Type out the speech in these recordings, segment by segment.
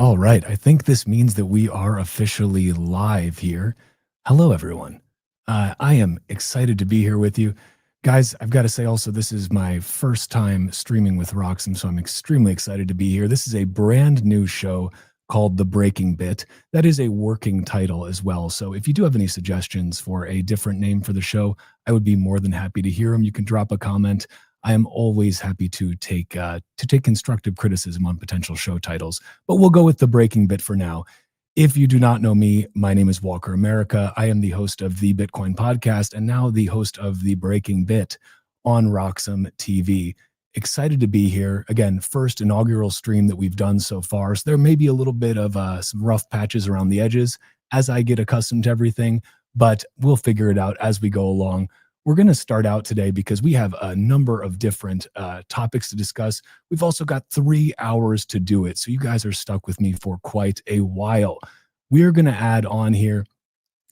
All right. I think this means that we are officially live here. Hello, everyone. I am excited to be here with you. Guys, I've got to say also, this is my first time streaming with Roxham, so I'm extremely excited to be here. This is a brand new show called The Breaking Bit. That is a working title as well. So if you do have any suggestions for a different name for the show, I would be more than happy to hear them. You can drop a comment. I am always happy to take constructive criticism on potential show titles, but we'll go with The Breaking Bit for now. If you do not know me, my name is Walker America. I am the host of the Bitcoin podcast and now the host of The Breaking Bit on Roxham TV. Excited to be here. Again, first inaugural stream that we've done so far. So there may be a little bit of some rough patches around the edges as I get accustomed to everything, but we'll figure it out as we go along. We're going to start out today because we have a number of different topics to discuss. We've also got 3 hours to do it. So you guys are stuck with me for quite a while. We are going to add on here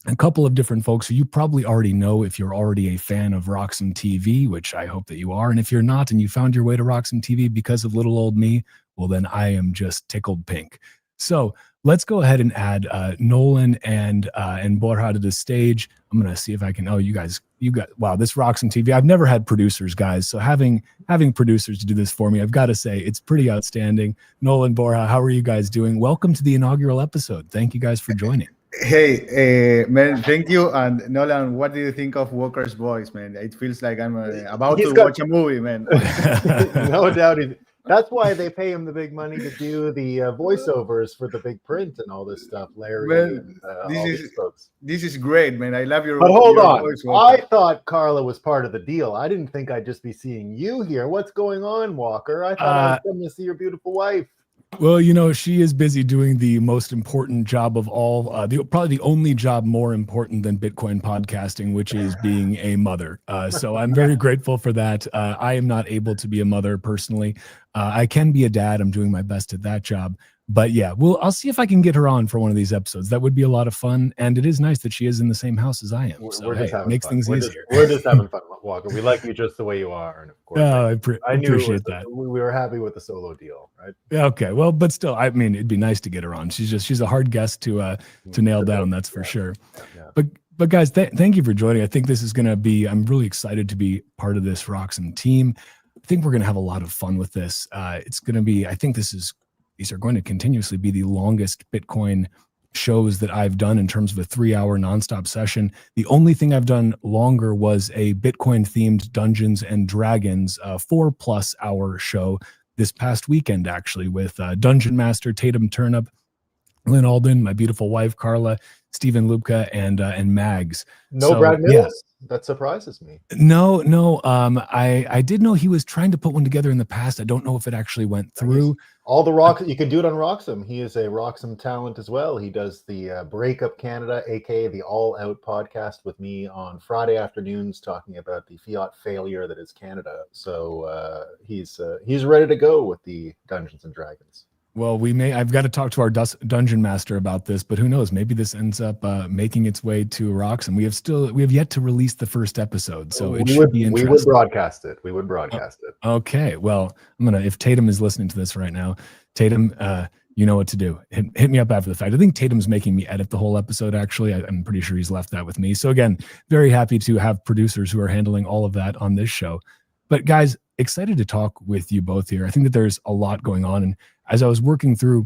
a couple of different folks who you probably already know if you're already a fan of Roxham TV, which I hope that you are. And if you're not and you found your way to Roxham TV because of little old me, well, then I am just tickled pink. So let's go ahead and add Nolan and Borja to the stage. I'm going to see if I can. Oh, you got wow, this Roxham TV. I've never had producers, guys. So having producers to do this for me, I've got to say it's pretty outstanding. Nolan, Borja, how are you guys doing? Welcome to the inaugural episode. Thank you guys for joining. Hey, man, thank you. And Nolan, what do you think of Walker's voice, man? It feels like I'm about to watch a movie, man. No doubt. That's why they pay him the big money to do the voiceovers for the big print and all this stuff, Larry. Man, and folks. This is great, man. I love your. But hold on, voice, I thought Carla was part of the deal. I didn't think I'd just be seeing you here. What's going on, Walker? I thought I was coming to see your beautiful wife. Well, you know, she is busy doing the most important job of all, probably the only job more important than Bitcoin podcasting, which is being a mother. So I'm very grateful for that. I am not able to be a mother personally. I can be a dad. I'm doing my best at that job. But yeah, I'll see if I can get her on for one of these episodes. That would be a lot of fun. And it is nice that she is in the same house as I am. So hey, it makes things easier. We're just having fun, Walker. We like you just the way you are. And of course, I appreciate that. We were happy with the solo deal, right? Yeah, okay. Well, but still, I mean, it'd be nice to get her on. She's a hard guest to nail down. That's for sure. Yeah. But guys, thank you for joining. I think this is going to be, I'm really excited to be part of this Roxham team. I think we're going to have a lot of fun with this. It's going to be, I think these are going to continuously be the longest Bitcoin shows that I've done in terms of a 3-hour nonstop session. The only thing I've done longer was a Bitcoin themed Dungeons and Dragons 4+ hour show this past weekend, actually, with Dungeon Master Tatum Turnip, Lynn Alden, my beautiful wife, Carla, Stephen Lubka, and Mags. No Brad Mills? Yeah. That surprises me. No. I did know he was trying to put one together in the past. I don't know if it actually went through. All the Rox, you can do it on Roxham. He is a Roxham talent as well. He does the Breakup Canada, aka the All Out podcast with me on Friday afternoons, talking about the fiat failure that is Canada. So he's ready to go with the Dungeons and Dragons. Well, I've got to talk to our dungeon master about this, but who knows? Maybe this ends up making its way to Roxham. We have yet to release the first episode, so it should be interesting. We would broadcast it. Okay. Well, if Tatum is listening to this right now, Tatum, you know what to do. Hit me up after the fact. I think Tatum's making me edit the whole episode, actually. I'm pretty sure he's left that with me. So again, very happy to have producers who are handling all of that on this show. But guys, excited to talk with you both here. I think that there's a lot going on. And as I was working through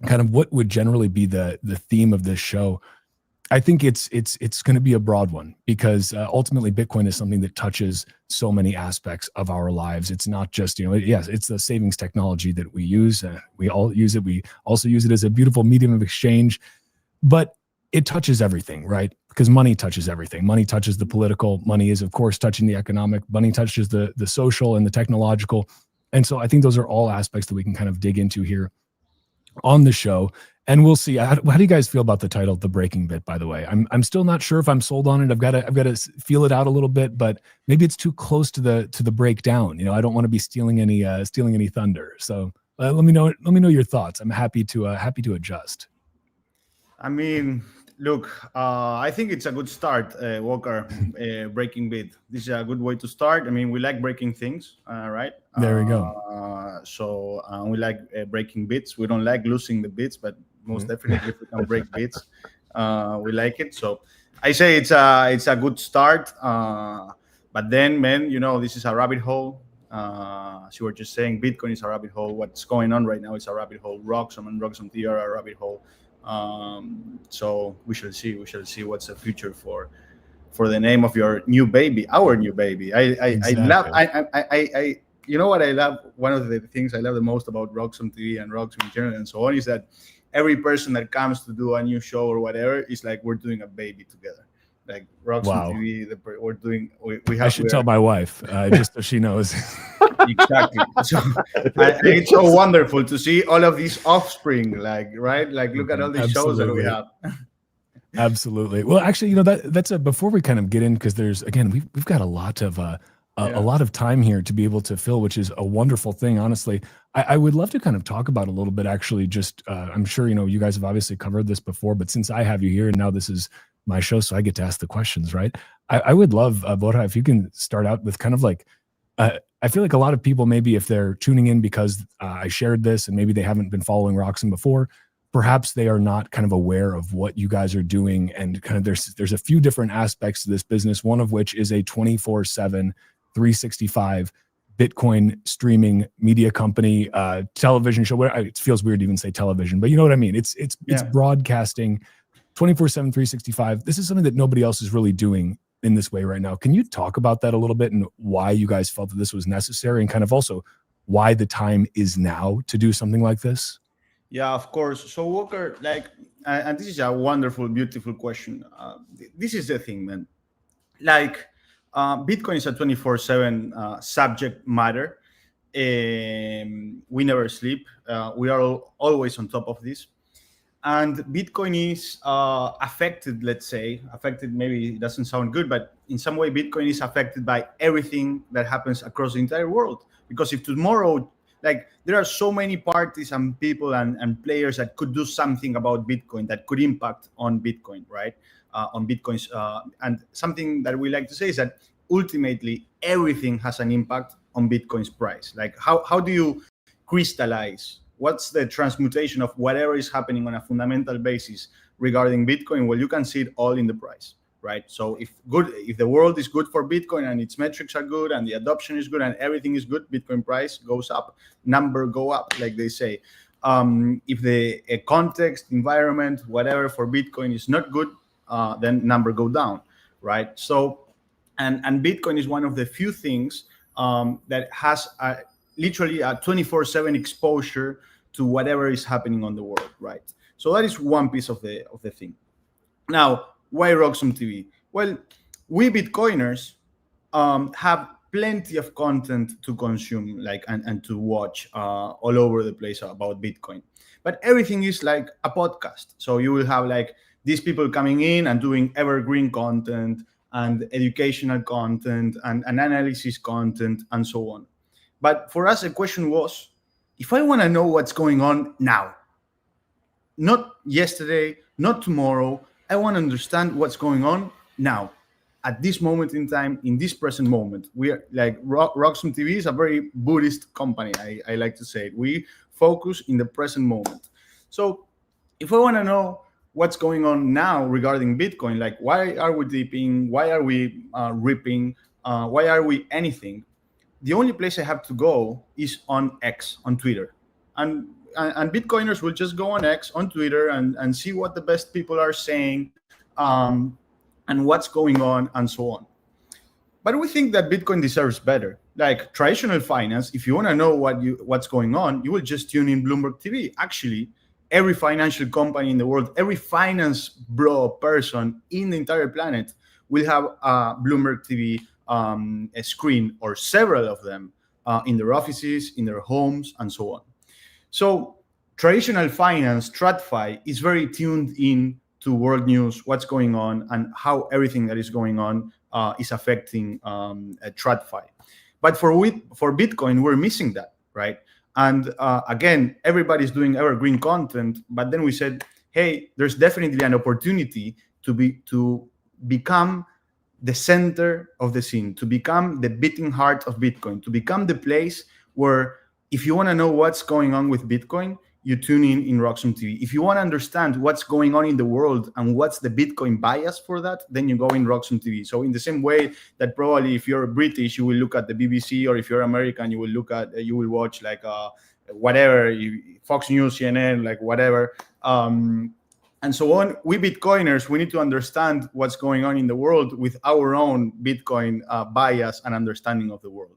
kind of what would generally be the theme of this show, I think it's going to be a broad one because ultimately Bitcoin is something that touches so many aspects of our lives. It's not just, yes, it's the savings technology that we use. We all use it. We also use it as a beautiful medium of exchange, but it touches everything, right? Because money touches everything. Money touches the political. Money is, of course, touching the economic. Money touches the social and the technological. And so I think those are all aspects that we can kind of dig into here on the show. And we'll see. How do you guys feel about the title, The Breaking Bit, by the way? I'm still not sure if I'm sold on it. I've got to feel it out a little bit, but maybe it's too close to the breakdown. I don't want to be stealing any thunder. So let me know your thoughts. I'm happy to adjust. I mean, Look, I think it's a good start, Walker. Breaking Bit. This is a good way to start. I mean, we like breaking things, right? There we go. So we like breaking bits. We don't like losing the bits, but most definitely, if we can break bits, we like it. So I say it's a good start. But then, man, this is a rabbit hole. As you were just saying, Bitcoin is a rabbit hole. What's going on right now is a rabbit hole. Roxxam and Roxxam T are a rabbit hole. So we shall see. We shall see what's the future for the name of your new baby, our new baby. Exactly. I love. I you know what I love? One of the things I love the most about Roxxam TV and Roxxam in general and so on is that every person that comes to do a new show or whatever is like we're doing a baby together. Like Roxxam TV, we're doing. We have. I should tell my wife just so she knows. Exactly. So it's so wonderful to see all of these offspring, right? Like look at all these shows that we have. Absolutely. Well, actually, that's before we kind of get in, because there's, again, we've got a lot of a lot of time here to be able to fill, which is a wonderful thing. Honestly, I would love to kind of talk about a little bit. Actually, just I'm sure you guys have obviously covered this before, but since I have you here and now this is my show, so I get to ask the questions, right? I would love, Borja, if you can start out with kind of like. I feel like a lot of people, maybe if they're tuning in because I shared this and maybe they haven't been following Roxxam before, perhaps they are not kind of aware of what you guys are doing. And kind of there's a few different aspects to this business, one of which is a 24/7, 365 Bitcoin streaming media company, television show. It feels weird to even say television, but you know what I mean? It's broadcasting 24/7, 365. This is something that nobody else is really doing in this way right now. Can you talk about that a little bit and why you guys felt that this was necessary, and kind of also why the time is now to do something like this? Yeah, of course. So Walker, and this is a wonderful, beautiful question. This is the thing, man. Bitcoin is a 24/7 subject matter. We never sleep. We are always on top of this. And Bitcoin is affected, let's say, maybe it doesn't sound good, but in some way, Bitcoin is affected by everything that happens across the entire world. Because if tomorrow, there are so many parties and people and players that could do something about Bitcoin that could impact on Bitcoin, right? On Bitcoin's, and something that we like to say is that ultimately everything has an impact on Bitcoin's price. Like how do you crystallize? What's the transmutation of whatever is happening on a fundamental basis regarding Bitcoin? Well, you can see it all in the price, right? So if the world is good for Bitcoin and its metrics are good and the adoption is good and everything is good, Bitcoin price goes up, number go up, like they say. If the context, environment, whatever for Bitcoin is not good, then number go down, right? So, and Bitcoin is one of the few things that has literally a 24/7 exposure to whatever is happening on the world, right? So that is one piece of the thing. Now, why Roxxam TV? Well, we Bitcoiners have plenty of content to consume, and to watch all over the place about Bitcoin. But everything is like a podcast. So you will have these people coming in and doing evergreen content and educational content and analysis content and so on. But for us, the question was, if I want to know what's going on now, not yesterday, not tomorrow, I want to understand what's going on now, at this moment in time, in this present moment. We are Roxxam TV is a very Buddhist company. I like to say it. We focus in the present moment. So if I want to know what's going on now regarding Bitcoin, why are we dipping? Why are we ripping? Why are we anything? The only place I have to go is on X, on Twitter. And Bitcoiners will just go on X, on Twitter, and see what the best people are saying, and what's going on, and so on. But we think that Bitcoin deserves better. Like traditional finance, if you want to know what's going on, you will just tune in Bloomberg TV. Actually, every financial company in the world, every finance bro person in the entire planet will have a Bloomberg TV a screen, or several of them, in their offices, in their homes, and so on. So traditional finance, TradFi, is very tuned in to world news, what's going on, and how everything that is going on is affecting TradFi. But for Bitcoin, we're missing that, right? And again, everybody's doing evergreen content, but then we said, hey, there's definitely an opportunity to become the center of the scene, to become the beating heart of Bitcoin, to become the place where if you want to know what's going on with Bitcoin, you tune in Roxum TV. If you want to understand what's going on in the world and what's the Bitcoin bias for that, then you go in Roxum TV. So in the same way that probably if you're British, you will look at the BBC, or if you're American, you will watch like whatever, Fox News, CNN, like whatever. And so on. We Bitcoiners, we need to understand what's going on in the world with our own Bitcoin bias and understanding of the world.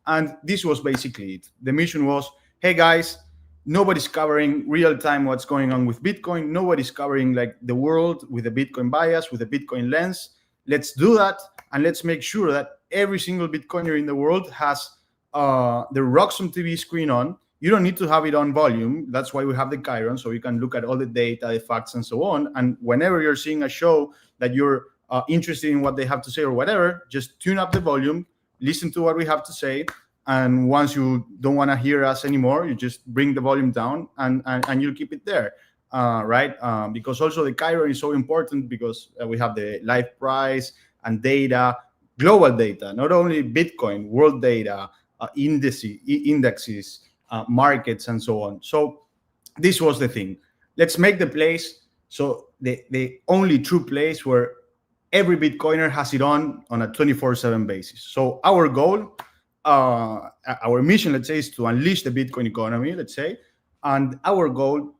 And this was basically it. The mission was, hey guys, nobody's covering real time what's going on with Bitcoin. Nobody's covering like the world with a Bitcoin bias, with a Bitcoin lens. Let's do that, and let's make sure that every single Bitcoiner in the world has the Roxum TV screen on. You don't need to have it on volume. That's why we have the Chiron, so you can look at all the data, the facts, and so on. And whenever you're seeing a show that you're interested in what they have to say or whatever, just tune up the volume, listen to what we have to say. And once you don't want to hear us anymore, you just bring the volume down and you'll keep it there, right? Because also the Chiron is so important because we have the live price and data, global data, not only Bitcoin, world data, indexes, markets, and so on. So this was the thing. Let's make the place so the only true place where every Bitcoiner has it on a 24/7 basis. So our goal, our mission, let's say, is to unleash the Bitcoin economy, let's say. And our goal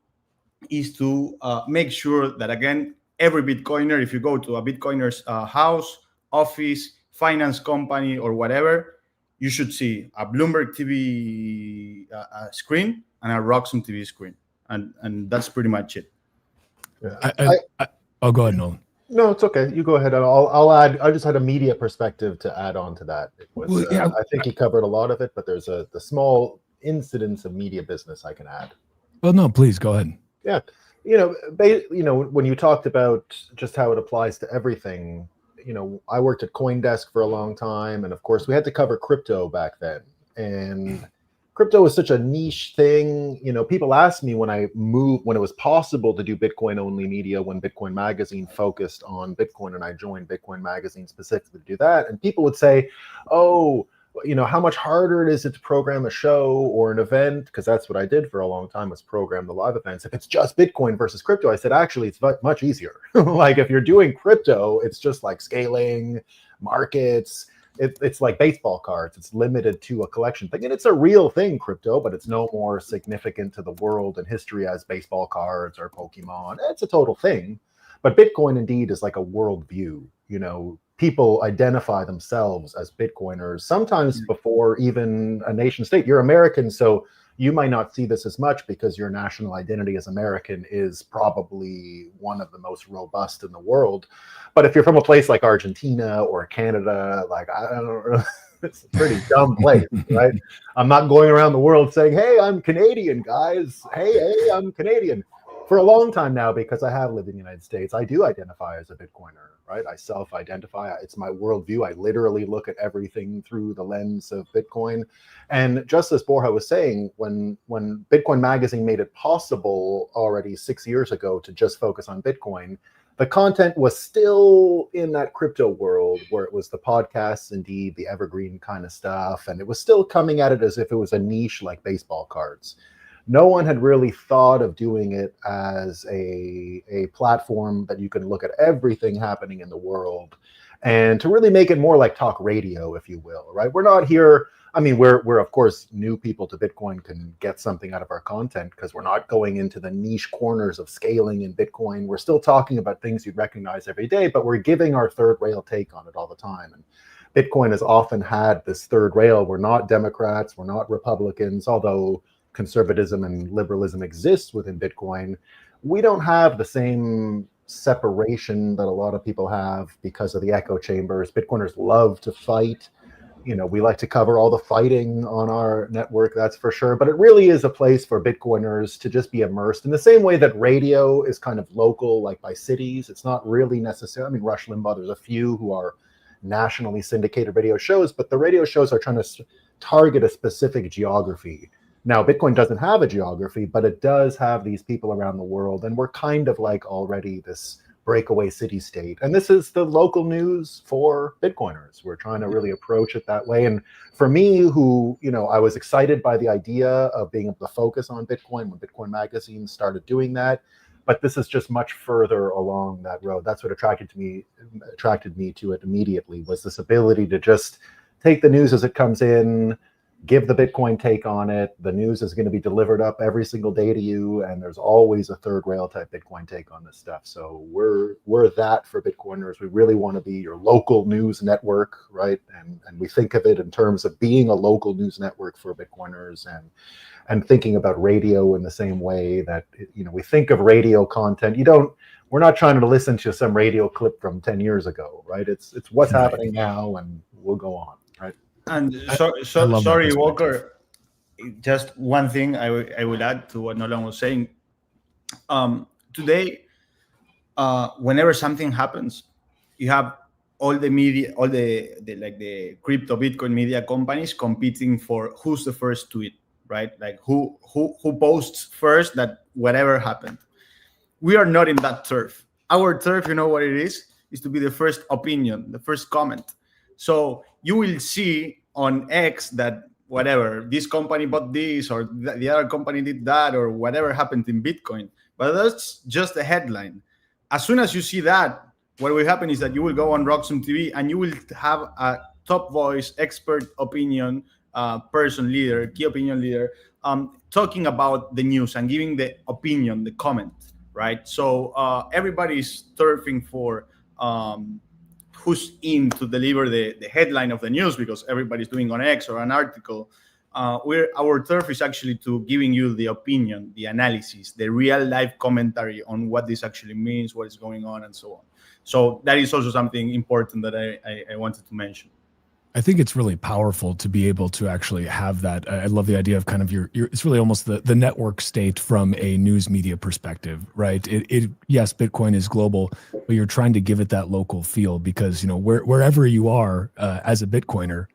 is to make sure that, again, every Bitcoiner, if you go to a Bitcoiner's house, office, finance company, or whatever, you should see a Bloomberg TV screen and a Roxum TV screen. And that's pretty much it. Yeah. Oh, go ahead, Nolan. No, it's okay. You go ahead. I'll add. I just had a media perspective to add on to that. It was, Well, yeah. I think he covered a lot of it, but there's the small incidents of media business I can add. Well, no, please go ahead. Yeah, when you talked about just how it applies to everything, I worked at CoinDesk for a long time, and of course we had to cover crypto back then, and crypto is such a niche thing. People asked me when it was possible to do Bitcoin only media, when Bitcoin Magazine focused on Bitcoin, and I joined Bitcoin Magazine specifically to do that. And people would say, oh, how much harder it is to program a show or an event? Because that's what I did for a long time, was program the live events. If it's just Bitcoin versus crypto, I said, actually, it's much easier. Like if you're doing crypto, it's just like scaling markets. It's like baseball cards. It's limited to a collection thing. And it's a real thing, crypto, but it's no more significant to the world and history as baseball cards or Pokemon. It's a total thing. But Bitcoin indeed is like a worldview. People identify themselves as Bitcoiners, sometimes before even a nation state. You're American, so you might not see this as much because your national identity as American is probably one of the most robust in the world. But if you're from a place like Argentina or Canada, like, I don't know, it's a pretty dumb place, right? I'm not going around the world saying, hey, I'm Canadian, guys. Hey, I'm Canadian. For a long time now, because I have lived in the United States, I do identify as a Bitcoiner, right? I self-identify. It's my worldview. I literally look at everything through the lens of Bitcoin. And just as Borja was saying, when Bitcoin Magazine made it possible already 6 years ago to just focus on Bitcoin, the content was still in that crypto world where it was the podcasts, indeed, the evergreen kind of stuff. And it was still coming at it as if it was a niche like baseball cards. No one had really thought of doing it as a platform that you can look at everything happening in the world and to really make it more like talk radio, if you will, right? We're not here. I mean, we're of course, new people to Bitcoin can get something out of our content because we're not going into the niche corners of scaling in Bitcoin. We're still talking about things you'd recognize every day, but we're giving our third rail take on it all the time. And Bitcoin has often had this third rail. We're not Democrats, we're not Republicans, although conservatism and liberalism exists within Bitcoin. We don't have the same separation that a lot of people have because of the echo chambers. Bitcoiners love to fight. We like to cover all the fighting on our network, that's for sure. But it really is a place for Bitcoiners to just be immersed in the same way that radio is kind of local, like by cities. It's not really necessary. I mean, Rush Limbaugh, there's a few who are nationally syndicated radio shows, but the radio shows are trying to target a specific geography. Now, Bitcoin doesn't have a geography, but it does have these people around the world, and we're kind of like already this breakaway city state. And this is the local news for Bitcoiners. We're trying to really approach it that way. And for me, who, I was excited by the idea of being able to focus on Bitcoin when Bitcoin Magazine started doing that. But this is just much further along that road. That's what attracted me to it immediately, was this ability to just take the news as it comes in, give the Bitcoin take on it. The news is going to be delivered up every single day to you, and there's always a third rail type Bitcoin take on this stuff. So we're that for Bitcoiners. We really want to be your local news network, right? And we think of it in terms of being a local news network for Bitcoiners, and thinking about radio in the same way that we think of radio content. We're not trying to listen to some radio clip from 10 years ago, right? It's what's happening now, and we'll go on, right? And I love that sorry, perspective. Walker. Just one thing I would add to what Nolan was saying. Today, whenever something happens, you have all the media, all the crypto Bitcoin media companies competing for who's the first tweet, right? Like who posts first that whatever happened. We are not in that turf. Our turf, you know what it is to be the first opinion, the first comment. So you will see on X that whatever, this company bought this, or the other company did that, or whatever happened in Bitcoin. But that's just a headline. As soon as you see that, what will happen is that you will go on Roxum TV and you will have a top voice, expert opinion person, key opinion leader, talking about the news and giving the opinion, the comment, right? So everybody's turfing for who's in to deliver the headline of the news, because everybody's doing on X or an article. Our turf is actually to giving you the opinion, the analysis, the real life commentary on what this actually means, what is going on, and so on. So that is also something important that I wanted to mention. I think it's really powerful to be able to actually have that. I love the idea of kind of your it's really almost the network state from a news media perspective, right? Yes, Bitcoin is global, but you're trying to give it that local feel, because, wherever you are as a Bitcoiner,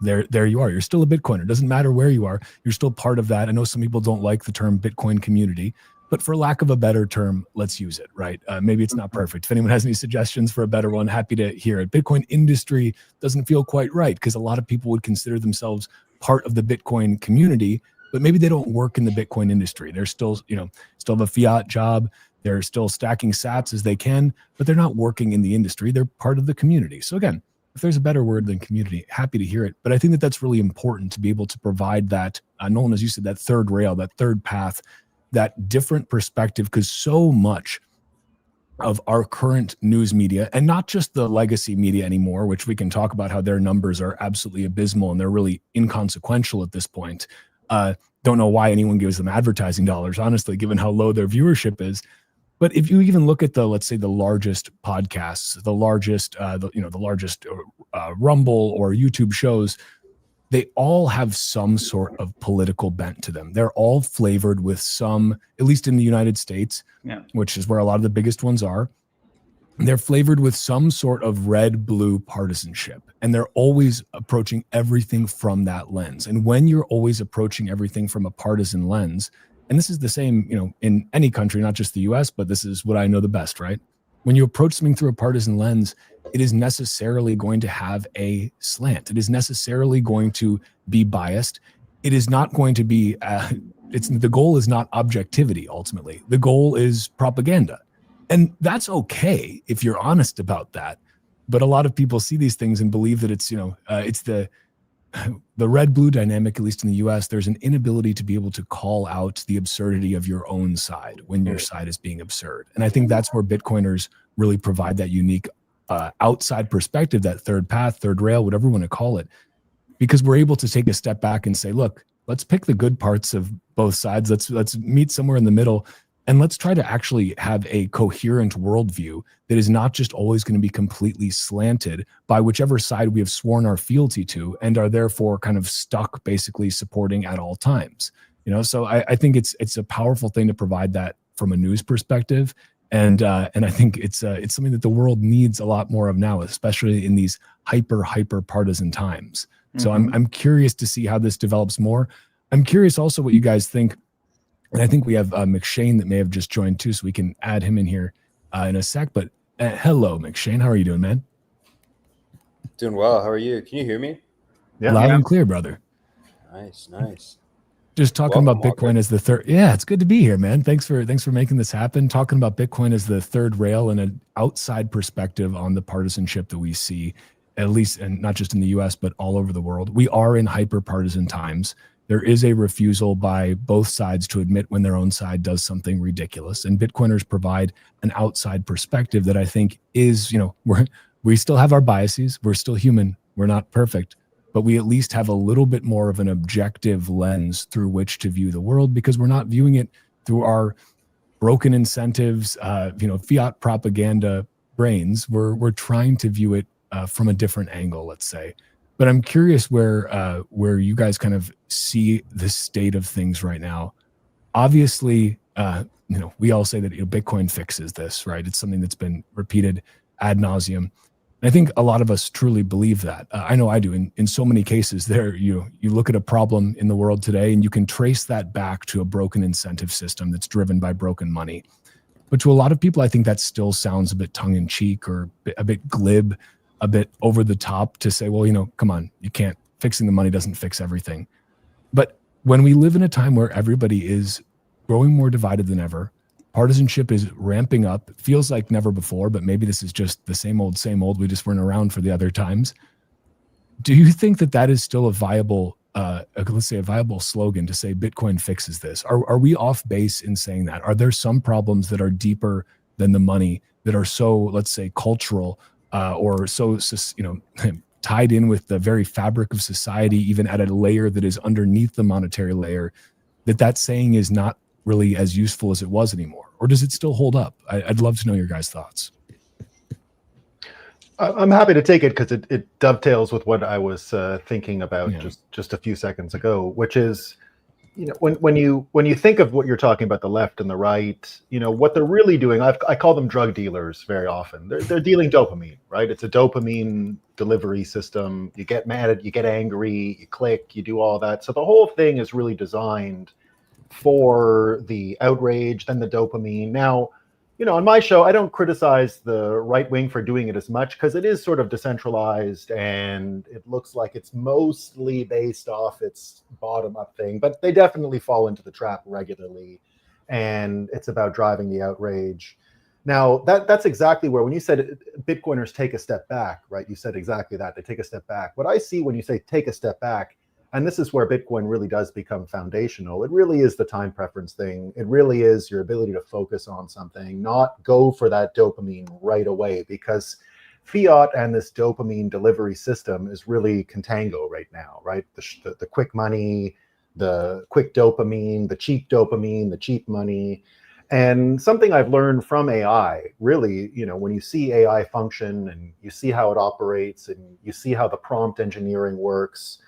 there you are. You're still a Bitcoiner. It doesn't matter where you are. You're still part of that. I know some people don't like the term Bitcoin community, but for lack of a better term, let's use it, right? Maybe it's not perfect. If anyone has any suggestions for a better one, happy to hear it. Bitcoin industry doesn't feel quite right, because a lot of people would consider themselves part of the Bitcoin community, but maybe they don't work in the Bitcoin industry. They're still, still have a fiat job. They're still stacking sats as they can, but they're not working in the industry. They're part of the community. So again, if there's a better word than community, happy to hear it. But I think that that's really important to be able to provide that, Nolan, as you said, that third rail, that third path, that different perspective, because so much of our current news media, and not just the legacy media anymore, which we can talk about how their numbers are absolutely abysmal and they're really inconsequential at this point. Don't know why anyone gives them advertising dollars, honestly, given how low their viewership is. But if you even look at let's say the largest podcasts, the largest Rumble or YouTube shows, they all have some sort of political bent to them. They're all flavored with some, at least in the United States, which is where a lot of the biggest ones are, they're flavored with some sort of red-blue partisanship. And they're always approaching everything from that lens. And when you're always approaching everything from a partisan lens, and this is the same, in any country, not just the US, but this is what I know the best, right? When you approach something through a partisan lens, it is necessarily going to have a slant. It is necessarily going to be biased. It is not going to be, the goal is not objectivity, ultimately. The goal is propaganda. And that's okay if you're honest about that. But a lot of people see these things and believe that it's, it's the red-blue dynamic, at least in the US. There's an inability to be able to call out the absurdity of your own side when your side is being absurd. And I think that's where Bitcoiners really provide that unique outside perspective, that third path, third rail, whatever you want to call it, because we're able to take a step back and say, look, let's pick the good parts of both sides. Let's meet somewhere in the middle, and let's try to actually have a coherent worldview that is not just always going to be completely slanted by whichever side we have sworn our fealty to and are therefore kind of stuck basically supporting at all times. So I think it's a powerful thing to provide that from a news perspective. And I think it's something that the world needs a lot more of now, especially in these hyper partisan times. So I'm curious to see how this develops more. I'm curious also what you guys think. And I think we have McShane that may have just joined too, so we can add him in here in a sec. But hello, McShane. How are you doing, man? Doing well. How are you? Can you hear me? Yeah. Loud and clear, brother. Nice. Just talking Welcome, about Bitcoin Walker. as the third. Yeah, it's good to be here, man. Thanks for making this happen. Talking about Bitcoin as the third rail and an outside perspective on the partisanship that we see, at least, and not just in the U.S. but all over the world. We are in hyper partisan times. There is a refusal by both sides to admit when their own side does something ridiculous, and Bitcoiners provide an outside perspective that I think is, we still have our biases. We're still human. We're not perfect. But we at least have a little bit more of an objective lens through which to view the world, because we're not viewing it through our broken incentives, fiat propaganda brains. We're trying to view it from a different angle, let's say. But I'm curious where you guys kind of see the state of things right now. Obviously, we all say that Bitcoin fixes this, right? It's something that's been repeated ad nauseum. I think a lot of us truly believe that. I know I do. In so many cases, you look at a problem in the world today, and you can trace that back to a broken incentive system that's driven by broken money. But to a lot of people, I think that still sounds a bit tongue in cheek or a bit glib, a bit over the top to say, well, come on, you can't. Fixing the money doesn't fix everything. But when we live in a time where everybody is growing more divided than ever, partisanship is ramping up. It feels like never before, but maybe this is just the same old. We just weren't around for the other times. Do you think that is still a viable, let's say a viable slogan to say Bitcoin fixes this? Are we off base in saying that? Are there some problems that are deeper than the money, that are so, let's say, cultural or so, tied in with the very fabric of society, even at a layer that is underneath the monetary layer, that saying is not really as useful as it was anymore? Or does it still hold up? I'd love to know your guys' thoughts. I'm happy to take it because it dovetails with what I was thinking about just a few seconds ago, which is, when you think of what you're talking about, the left and the right, what they're really doing, I call them drug dealers very often. They're dealing dopamine, right? It's a dopamine delivery system. You get mad, you get angry, you click, you do all that. So the whole thing is really designed for the outrage, then the dopamine. Now, on my show, I don't criticize the right wing for doing it as much because it is sort of decentralized and it looks like it's mostly based off its bottom up thing, but they definitely fall into the trap regularly. And it's about driving the outrage. Now, that's exactly where, when you said Bitcoiners take a step back, right? You said exactly that. They take a step back. What I see when you say take a step back, and this is where Bitcoin really does become foundational. It really is the time preference thing. It really is your ability to focus on something, not go for that dopamine right away, because fiat and this dopamine delivery system is really contango right now, right? The quick money, the quick dopamine, the cheap money. And something I've learned from AI, really, when you see AI function and you see how it operates and you see how the prompt engineering works,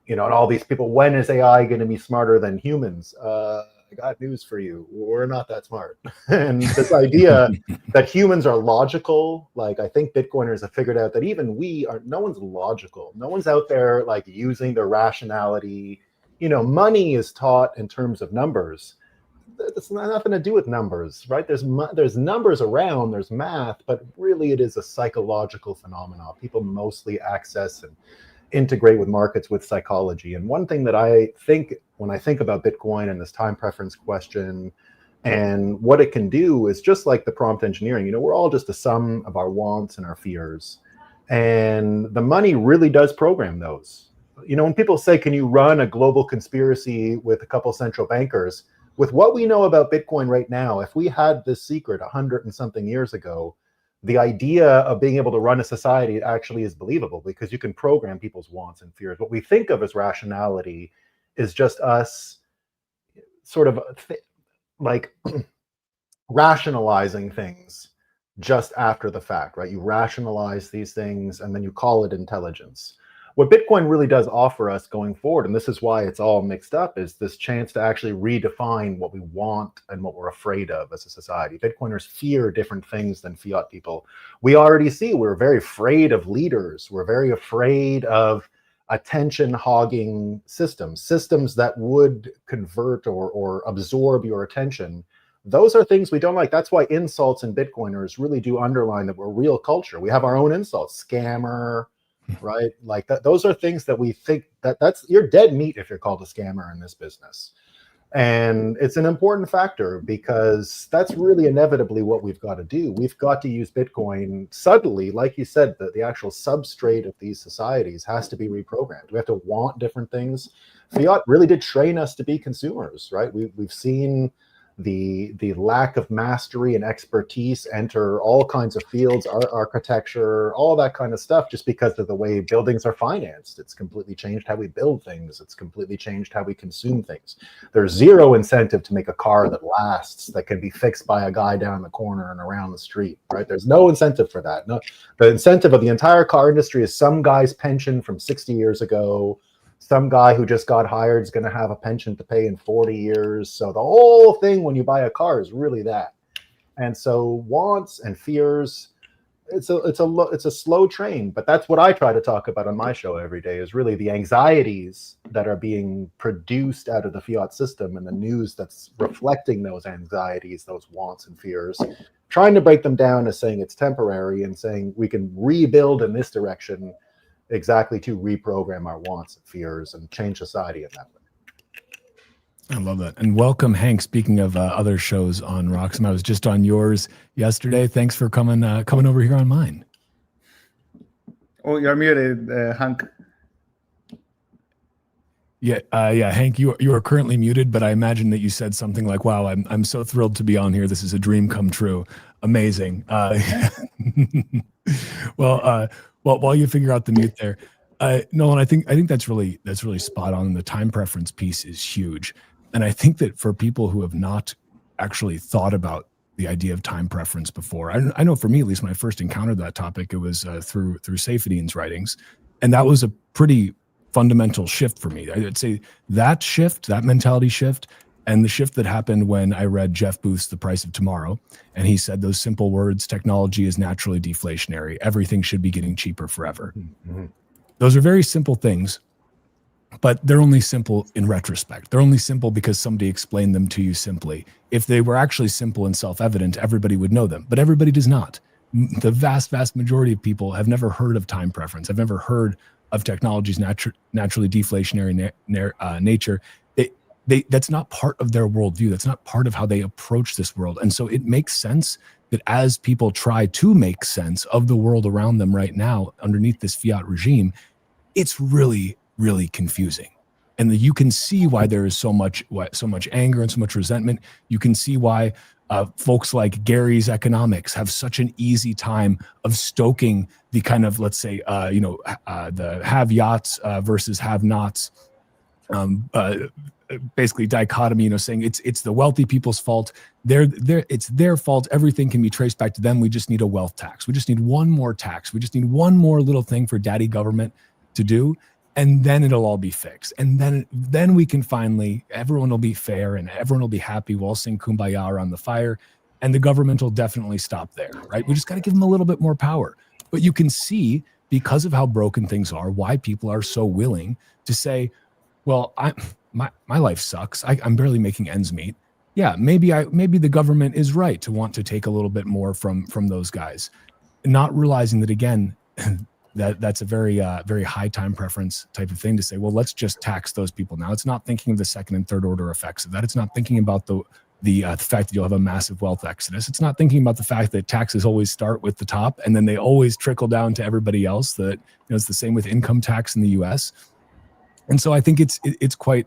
and all these people, when is AI going to be smarter than humans? I got news for you. We're not that smart. And this idea that humans are logical, I think Bitcoiners have figured out that even no one's logical. No one's out there using their rationality. Money is taught in terms of numbers. It's nothing to do with numbers, right? There's numbers around, there's math, but really it is a psychological phenomenon. People mostly access and integrate with markets with psychology. And one thing that I think when I think about Bitcoin and this time preference question and what it can do is just like the prompt engineering, we're all just a sum of our wants and our fears. And the money really does program those. When people say, can you run a global conspiracy with a couple central bankers? With what we know about Bitcoin right now, if we had this secret 100 and something years ago, the idea of being able to run a society actually is believable because you can program people's wants and fears. What we think of as rationality is just us sort of rationalizing things just after the fact, right? You rationalize these things and then you call it intelligence. What Bitcoin really does offer us going forward, and this is why it's all mixed up, is this chance to actually redefine what we want and what we're afraid of as a society. Bitcoiners fear different things than fiat people. We already see we're very afraid of leaders. We're very afraid of attention hogging systems that would convert or absorb your attention. Those are things we don't like. That's why insults and Bitcoiners really do underline that we're real culture. We have our own insults, scammer, right? Like that. Those are things that we think that's you're dead meat if you're called a scammer in this business. And it's an important factor because that's really inevitably what we've got to do. We've got to use Bitcoin subtly, like you said, the actual substrate of these societies has to be reprogrammed. We have to want different things. Fiat really did train us to be consumers, right? We've seen the lack of mastery and expertise enter all kinds of fields, architecture, all that kind of stuff, just because of the way buildings are financed. It's completely changed how we build things. It's completely changed how we consume things. There's zero incentive to make a car that lasts, that can be fixed by a guy down the corner and around the street, right? There's no incentive for that. No, the incentive of the entire car industry is some guy's pension from 60 years ago. Some guy who just got hired is going to have a pension to pay in 40 years. So the whole thing when you buy a car is really that. And so wants and fears, it's a slow train. But that's what I try to talk about on my show every day, is really the anxieties that are being produced out of the fiat system and the news that's reflecting those anxieties, those wants and fears, trying to break them down as saying it's temporary and saying we can rebuild in this direction exactly to reprogram our wants and fears and change society in that way. I love that. And welcome, Hank. Speaking of other shows on Roxham, I was just on yours yesterday. Thanks for coming over here on mine. Oh, you're muted, Hank. Yeah, Hank, you are currently muted, but I imagine that you said something like, "Wow, I'm so thrilled to be on here. This is a dream come true. Amazing." Well, while you figure out the mute there, Nolan, I think that's really spot on. The time preference piece is huge, and I think that for people who have not actually thought about the idea of time preference before, I know for me at least, when I first encountered that topic, it was through Saifedean's writings, and that was a pretty fundamental shift for me. I'd say that mentality shift, and the shift that happened when I read Jeff Booth's The Price of Tomorrow, and he said those simple words: technology is naturally deflationary. Everything should be getting cheaper forever. Mm-hmm. Those are very simple things, but they're only simple in retrospect. They're only simple because somebody explained them to you simply. If they were actually simple and self-evident, everybody would know them, but everybody does not. The vast majority of people have never heard of time preference. I've never heard of technology's naturally deflationary nature. That's not part of their worldview. That's not part of how they approach this world. And so it makes sense that as people try to make sense of the world around them right now underneath this fiat regime, it's really, really confusing. And you can see why there is so much anger and so much resentment. You can see why folks like Gary's Economics have such an easy time of stoking the kind of, let's say, the have-yachts versus have-nots, basically dichotomy, saying it's the wealthy people's fault. It's their fault. Everything can be traced back to them. We just need a wealth tax. We just need one more tax. We just need one more little thing for daddy government to do, and then it'll all be fixed. And then we can finally, everyone will be fair and everyone will be happy. We'll all sing Kumbaya around the fire, and the government will definitely stop there, right? We just got to give them a little bit more power. But you can see, because of how broken things are, why people are so willing to say, well, my life sucks. I'm barely making ends meet. Yeah, maybe the government is right to want to take a little bit more from those guys, not realizing that, again, that's a very high time preference type of thing to say, well, let's just tax those people now. It's not thinking of the second and third order effects of that. It's not thinking about the fact that you'll have a massive wealth exodus. It's not thinking about the fact that taxes always start with the top and then they always trickle down to everybody else. That it's the same with income tax in the U.S. And so I think it's quite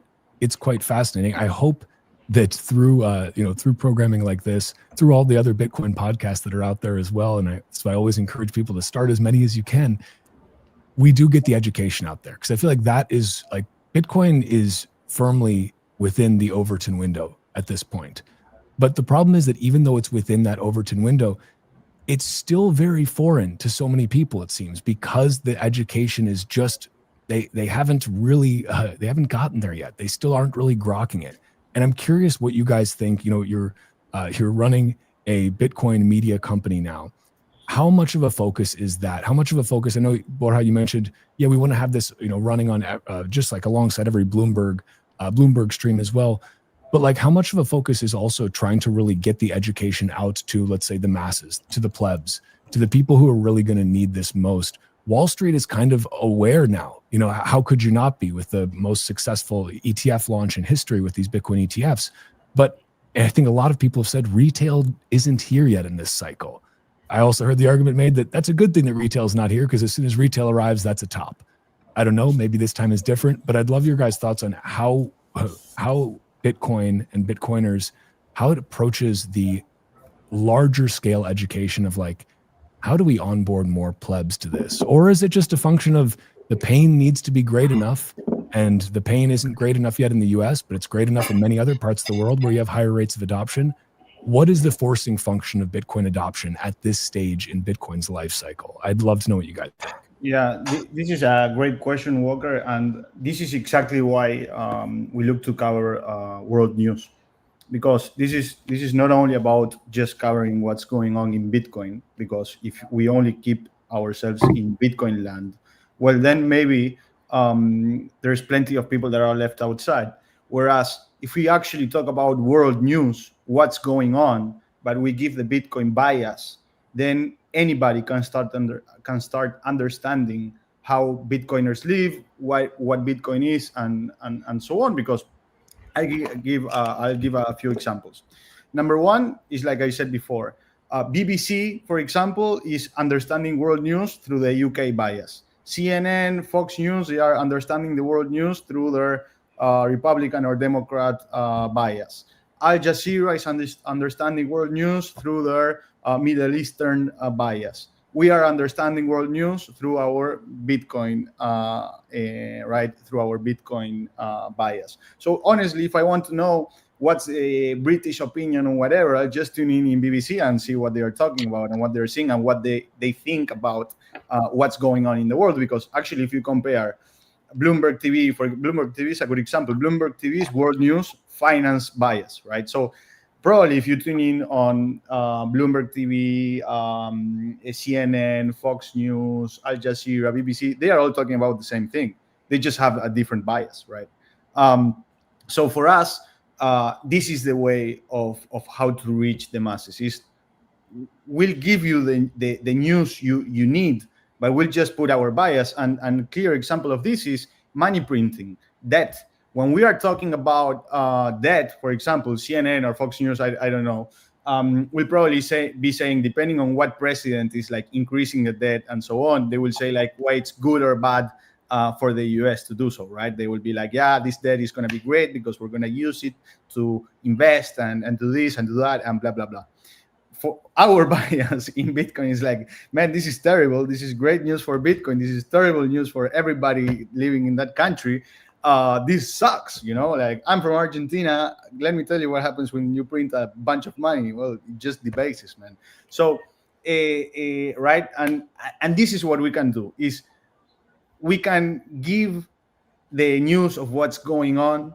fascinating. I hope that through programming like this, through all the other Bitcoin podcasts that are out there as well, and so I always encourage people to start as many as you can, we do get the education out there, because I feel like that is like Bitcoin is firmly within the Overton window at this point. But the problem is that even though it's within that Overton window, it's still very foreign to so many people, it seems, because the education is just they haven't really they haven't gotten there yet. They still aren't really grokking it. And I'm curious what you guys think. You're running a Bitcoin media company now. how much of a focus is that? How much of a focus? I know, Borja, you mentioned, yeah, we want to have this, running on just like alongside every Bloomberg stream as well. But like, how much of a focus is also trying to really get the education out to, let's say, the masses, to the plebs, to the people who are really going to need this most? Wall Street is kind of aware now. How could you not be with the most successful ETF launch in history with these Bitcoin ETFs? But I think a lot of people have said retail isn't here yet in this cycle. I also heard the argument made that that's a good thing that retail is not here, because as soon as retail arrives, that's a top. I don't know, maybe this time is different, but I'd love your guys' thoughts on how Bitcoin and Bitcoiners, how it approaches the larger scale education of like, how do we onboard more plebs to this? Or is it just a function of the pain needs to be great enough, and the pain isn't great enough yet in the US, but it's great enough in many other parts of the world where you have higher rates of adoption? What is the forcing function of Bitcoin adoption at this stage in Bitcoin's life cycle? I'd love to know what you guys think. Yeah, this is a great question, Walker, and this is exactly why we look to cover world news, because this is not only about just covering what's going on in Bitcoin, because if we only keep ourselves in Bitcoin land, well, then maybe there's plenty of people that are left outside. Whereas if we actually talk about world news, what's going on, but we give the Bitcoin bias, then anybody can start understanding how Bitcoiners live, what Bitcoin is, and so on. Because I'll give a few examples. Number one is, like I said before, BBC, for example, is understanding world news through the UK bias. CNN, Fox News, they are understanding the world news through their Republican or Democrat bias. Al Jazeera is understanding world news through their Middle Eastern bias. We are understanding world news through our Bitcoin, through our Bitcoin bias. So honestly, if I want to know what's a British opinion or whatever, I'll just tune in BBC and see what they are talking about and what they're seeing and what they think about what's going on in the world. Because actually, if you compare Bloomberg TV is a good example. Bloomberg TV's world news finance bias, right? So probably if you tune in on Bloomberg TV, CNN, Fox News, Al Jazeera, BBC, they are all talking about the same thing. They just have a different bias, right? So for us, this is the way of how to reach the masses. We'll give you the news you need, but we'll just put our bias. And a clear example of this is money printing, debt. When we are talking about debt, for example, CNN or Fox News, I don't know, we'll probably be saying, depending on what president is like increasing the debt and so on, they will say like why it's good or bad for the US to do so, right? They will be like, yeah, this debt is going to be great because we're going to use it to invest and do this and do that and blah, blah, blah. For our bias in Bitcoin is like, man, this is terrible. This is great news for Bitcoin. This is terrible news for everybody living in that country. This sucks, like I'm from Argentina. Let me tell you what happens when you print a bunch of money. Well, it just debases, man. So, right. And this is what we can do is we can give the news of what's going on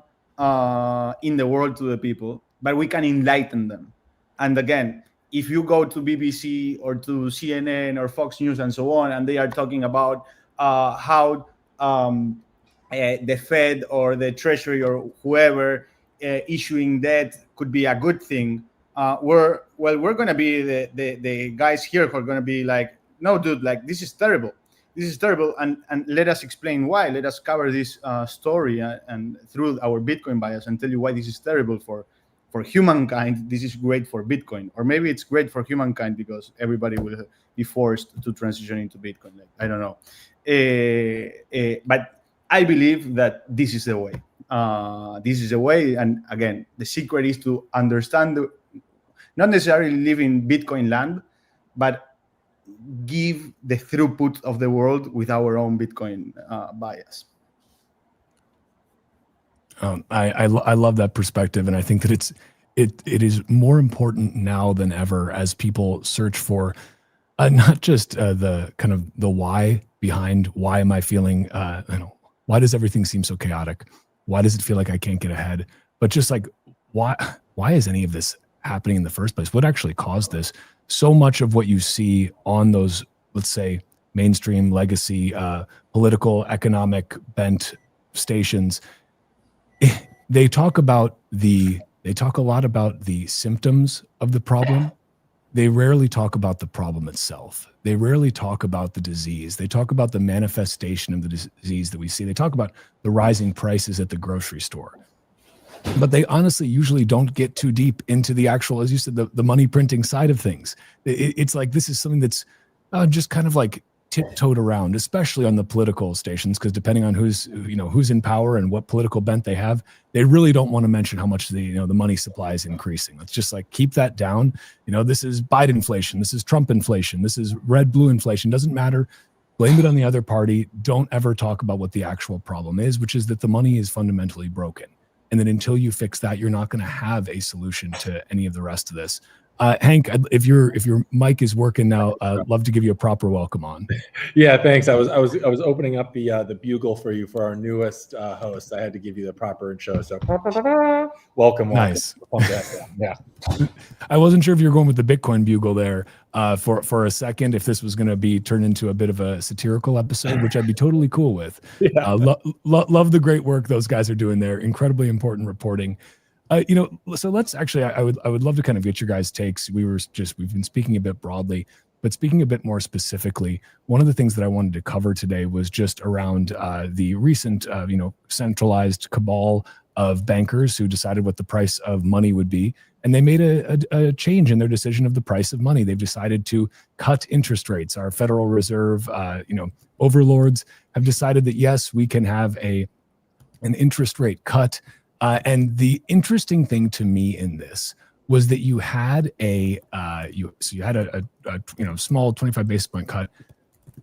in the world to the people, but we can enlighten them. And again, if you go to BBC or to CNN or Fox News and so on, and they are talking about how the Fed or the Treasury or whoever issuing debt could be a good thing, we're going to be the guys here who are going to be like, no, dude, like this is terrible. This is terrible, and let us explain why. Let us cover this story and through our Bitcoin bias and tell you why this is terrible for humankind. This is great for Bitcoin, or maybe it's great for humankind because everybody will be forced to transition into Bitcoin. Like, I don't know, but I believe that this is the way. This is the way, and again, the secret is to understand, not necessarily live in Bitcoin land, but give the throughput of the world with our own Bitcoin bias. I love that perspective, and I think that it is more important now than ever as people search for not just the kind of the why behind why am I feeling why does everything seem so chaotic, why does it feel like I can't get ahead, but just like why is any of this happening in the first place, what actually caused this, so much of what you see on those, let's say, mainstream legacy political economic bent stations, they talk a lot about the symptoms of the problem. They rarely talk about the problem itself. They rarely talk about the disease. They talk about the manifestation of the disease that we see. They talk about the rising prices at the grocery store. But they honestly usually don't get too deep into the actual, as you said, the money printing side of things. It's like this is something that's just kind of like tiptoed around, especially on the political stations, because depending on who's in power and what political bent they have, they really don't want to mention how much the money supply is increasing. Let's just like keep that down. This is Biden inflation, this is Trump inflation, this is red blue inflation. Doesn't matter. Blame it on the other party. Don't ever talk about what the actual problem is, which is that the money is fundamentally broken. And then until you fix that, you're not going to have a solution to any of the rest of this. Hank, if your mic is working now, love to give you a proper welcome on. Yeah, thanks. I was opening up the bugle for you for our newest host. I had to give you the proper intro. So welcome. Nice. Yeah. I wasn't sure if you were going with the Bitcoin bugle there for a second, if this was going to be turned into a bit of a satirical episode, which I'd be totally cool with. Yeah. Love the great work those guys are doing there. Incredibly important reporting. So let's actually, I would love to kind of get your guys' takes. We've been speaking a bit broadly, but speaking a bit more specifically, one of the things that I wanted to cover today was just around the recent, centralized cabal of bankers who decided what the price of money would be. And they made a change in their decision of the price of money. They've decided to cut interest rates. Our Federal Reserve, overlords have decided that, yes, we can have an interest rate cut. And the interesting thing to me in this was that you had a small 25 basis point cut,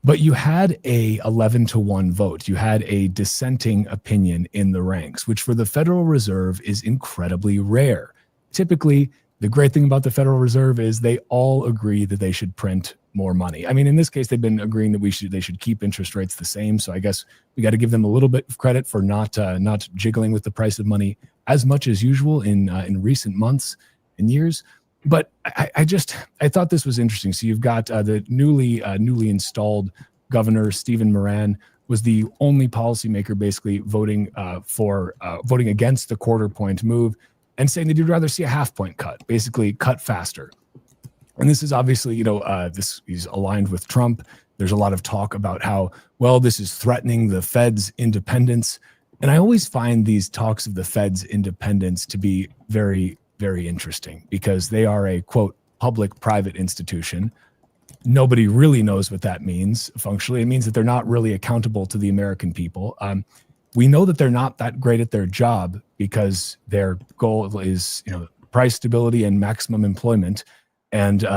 but you had a 11-1 vote. You had a dissenting opinion in the ranks, which for the Federal Reserve is incredibly rare. Typically, the great thing about the Federal Reserve is they all agree that they should print more money. I mean, in this case, they've been agreeing that they should keep interest rates the same. So I guess we got to give them a little bit of credit for not jiggling with the price of money as much as usual in recent months and years. But I thought this was interesting. So you've got the newly installed governor, Stephen Moran, was the only policymaker basically voting against the quarter point move and saying that he'd rather see a half point cut, basically cut faster. And this is obviously, he's aligned with Trump. There's a lot of talk about how, well, this is threatening the Fed's independence. And I always find these talks of the Fed's independence to be very, very interesting because they are a, quote, public-private institution. Nobody really knows what that means functionally. It means that they're not really accountable to the American people. We know that they're not that great at their job because their goal is, price stability and maximum employment. And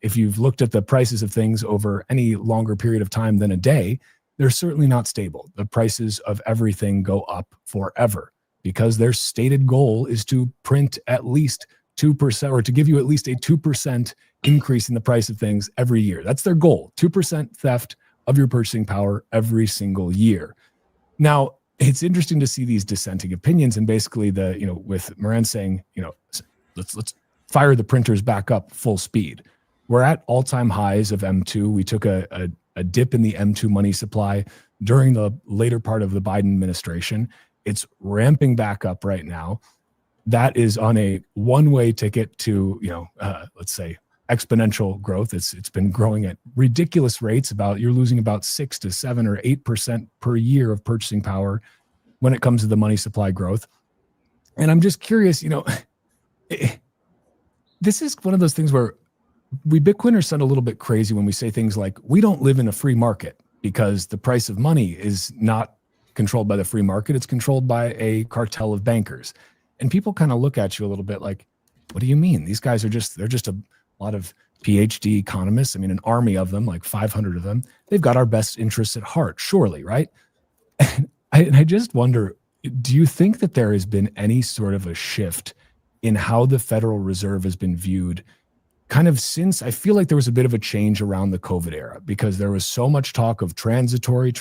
if you've looked at the prices of things over any longer period of time than a day, they're certainly not stable. The prices of everything go up forever because their stated goal is to print at least 2% or to give you at least a 2% increase in the price of things every year. That's their goal, 2% theft of your purchasing power every single year. Now, it's interesting to see these dissenting opinions and basically with Moran saying, let's fire the printers back up full speed. We're at all-time highs of M2. We took a dip in the M2 money supply during the later part of the Biden administration. It's ramping back up right now. That is on a one-way ticket to, let's say, exponential growth. It's been growing at ridiculous rates. You're losing about 6 to 7 or 8% per year of purchasing power when it comes to the money supply growth. And I'm just curious, this is one of those things where we Bitcoiners sound a little bit crazy when we say things like, we don't live in a free market because the price of money is not controlled by the free market. It's controlled by a cartel of bankers. And people kind of look at you a little bit like, what do you mean? These guys they're just a lot of PhD economists. I mean, an army of them, like 500 of them. They've got our best interests at heart, surely, right? And I just wonder, do you think that there has been any sort of a shift in how the Federal Reserve has been viewed kind of since? I feel like there was a bit of a change around the COVID era because there was so much talk of transitory,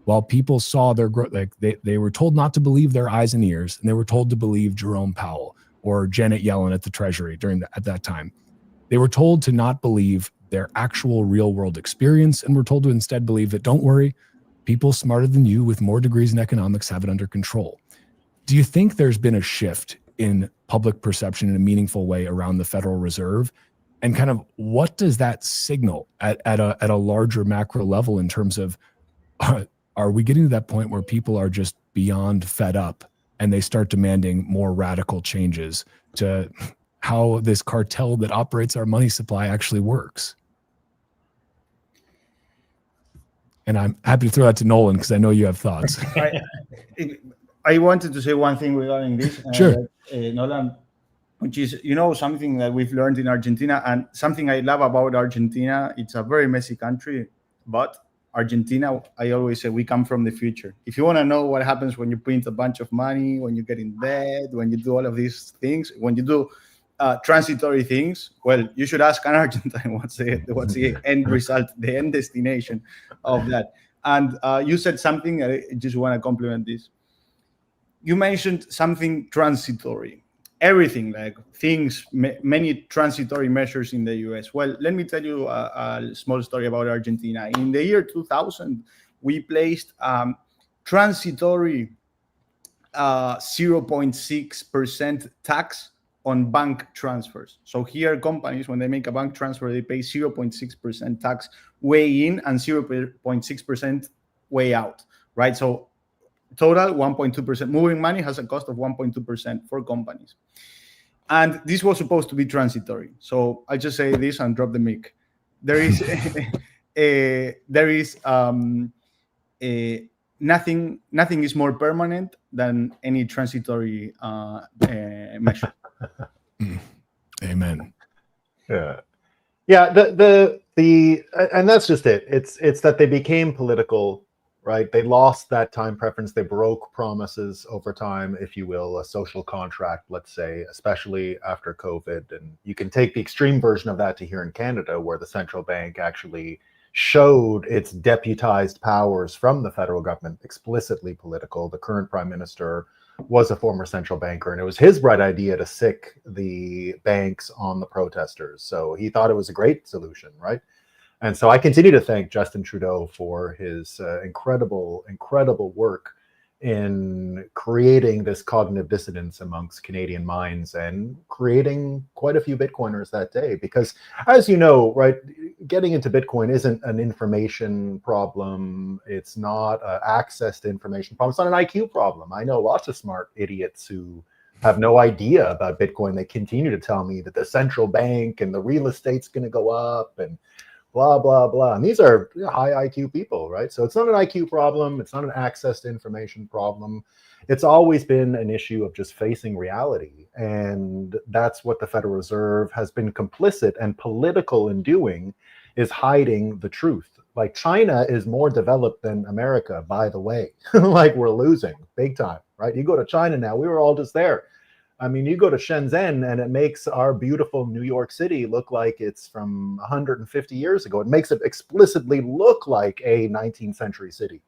while people saw their growth. Like they were told not to believe their eyes and ears, and they were told to believe Jerome Powell or Janet Yellen at the Treasury at that time. They were told to not believe their actual real world experience and were told to instead believe that, don't worry, people smarter than you with more degrees in economics have it under control. Do you think there's been a shift in public perception in a meaningful way around the Federal Reserve? And kind of what does that signal at a larger macro level in terms of, are we getting to that point where people are just beyond fed up and they start demanding more radical changes to how this cartel that operates our money supply actually works? And I'm happy to throw that to Nolan because I know you have thoughts. I wanted to say one thing regarding this, Sure. Nolan, which is, something that we've learned in Argentina, and something I love about Argentina. It's a very messy country, but Argentina, I always say, we come from the future. If you want to know what happens when you print a bunch of money, when you get in debt, when you do all of these things, when you do transitory things, well, you should ask an Argentine what's the end result, the end destination of that. And you said something, I just want to compliment this. You mentioned something transitory, everything like things, many transitory measures in the US. Well, let me tell you a small story about Argentina. In the year 2000, we placed transitory 0.6% tax on bank transfers. So here companies, when they make a bank transfer, they pay 0.6% tax way in and 0.6% way out, right? So total 1.2%. Moving money has a cost of 1.2% for companies. And this was supposed to be transitory. So I just say this and drop the mic. There is nothing is more permanent than any transitory measure. Amen. Yeah. The and that's just it. It's that they became political, right? They lost that time preference. They broke promises over time, if you will, a social contract, let's say, especially after COVID. And you can take the extreme version of that to here in Canada, where the central bank actually showed its deputized powers from the federal government, explicitly political. The current prime minister was a former central banker, and it was his bright idea to sick the banks on the protesters. So he thought it was a great solution, right? And so I continue to thank Justin Trudeau for his incredible work in creating this cognitive dissonance amongst Canadian minds and creating quite a few Bitcoiners that day. Because as you know, right, getting into Bitcoin isn't an information problem. It's not an access to information problem. It's not an IQ problem. I know lots of smart idiots who have no idea about Bitcoin. They continue to tell me that the central bank and the real estate's going to go up and blah, blah, blah. And these are high IQ people, right? So it's not an IQ problem. It's not an access to information problem. It's always been an issue of just facing reality. And that's what the Federal Reserve has been complicit and political in doing, is hiding the truth. Like China is more developed than America, by the way. Like we're losing big time, right? You go to China now, we were all just there. I mean, you go to Shenzhen and it makes our beautiful New York City look like it's from 150 years ago. It makes it explicitly look like a 19th century city.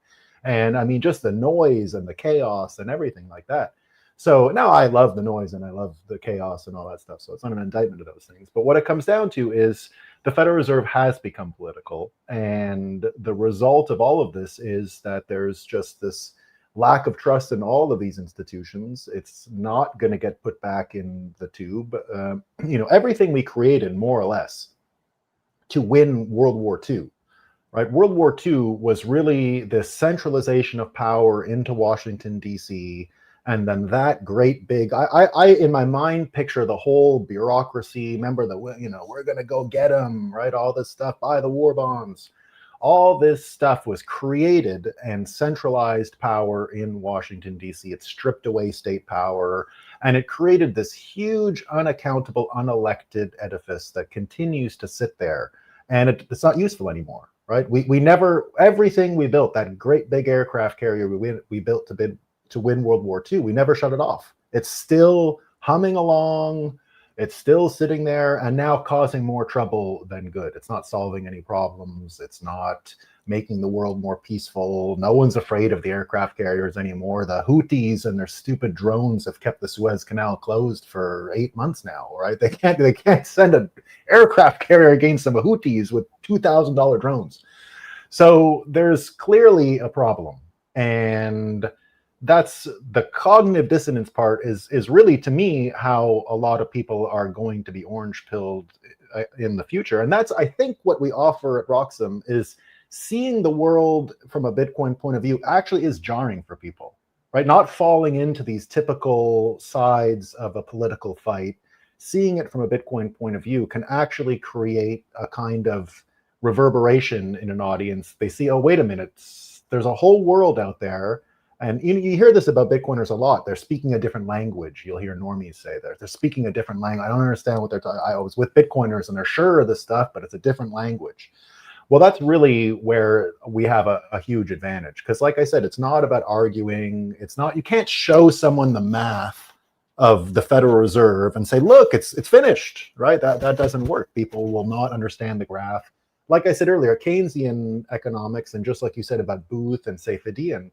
And I mean, just the noise and the chaos and everything like that. So now I love the noise and I love the chaos and all that stuff. So it's not an indictment of those things. But what it comes down to is the Federal Reserve has become political. And the result of all of this is that there's just this lack of trust in all of these institutions. It's not going to get put back in the tube. Everything we created, more or less, to win World War II, right? World War II was really this centralization of power into Washington, D.C., and then that great big, I in my mind picture the whole bureaucracy. Remember we're going to go get them, right? All this stuff, buy the war bonds. All this stuff was created and centralized power in Washington, D.C. It stripped away state power, and it created this huge, unaccountable, unelected edifice that continues to sit there. And it's not useful anymore, right? We never, everything we built, that great big aircraft carrier we built to win World War II, we never shut it off. It's still humming along. It's still sitting there and now causing more trouble than good. It's not solving any problems. It's not making the world more peaceful. No one's afraid of the aircraft carriers anymore. The Houthis and their stupid drones have kept the Suez Canal closed for 8 months now, right? They can't send an aircraft carrier against some Houthis with $2,000 drones. So there's clearly a problem. And that's the cognitive dissonance part is really, to me, how a lot of people are going to be orange pilled in the future. And that's, I think, what we offer at Roxham is seeing the world from a Bitcoin point of view actually is jarring for people, right? Not falling into these typical sides of a political fight. Seeing it from a Bitcoin point of view can actually create a kind of reverberation in an audience. They see, oh, wait a minute, there's a whole world out there. And you hear this about Bitcoiners a lot. They're speaking a different language. You'll hear normies say that. They're speaking a different language. I don't understand what they're talking. I was with Bitcoiners and they're sure of this stuff, but it's a different language. Well, that's really where we have a huge advantage. Because like I said, it's not about arguing. It's not, you can't show someone the math of the Federal Reserve and say, look, it's finished, right? That doesn't work. People will not understand the graph. Like I said earlier, Keynesian economics, and just like you said about Booth and Seyfeddian,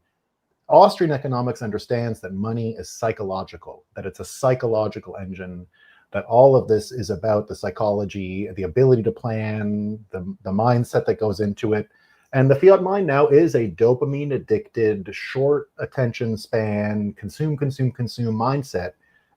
Austrian economics understands that money is psychological, that it's a psychological engine, that all of this is about the psychology, the ability to plan, the mindset that goes into it. And the fiat mind now is a dopamine addicted, short attention span, consume mindset.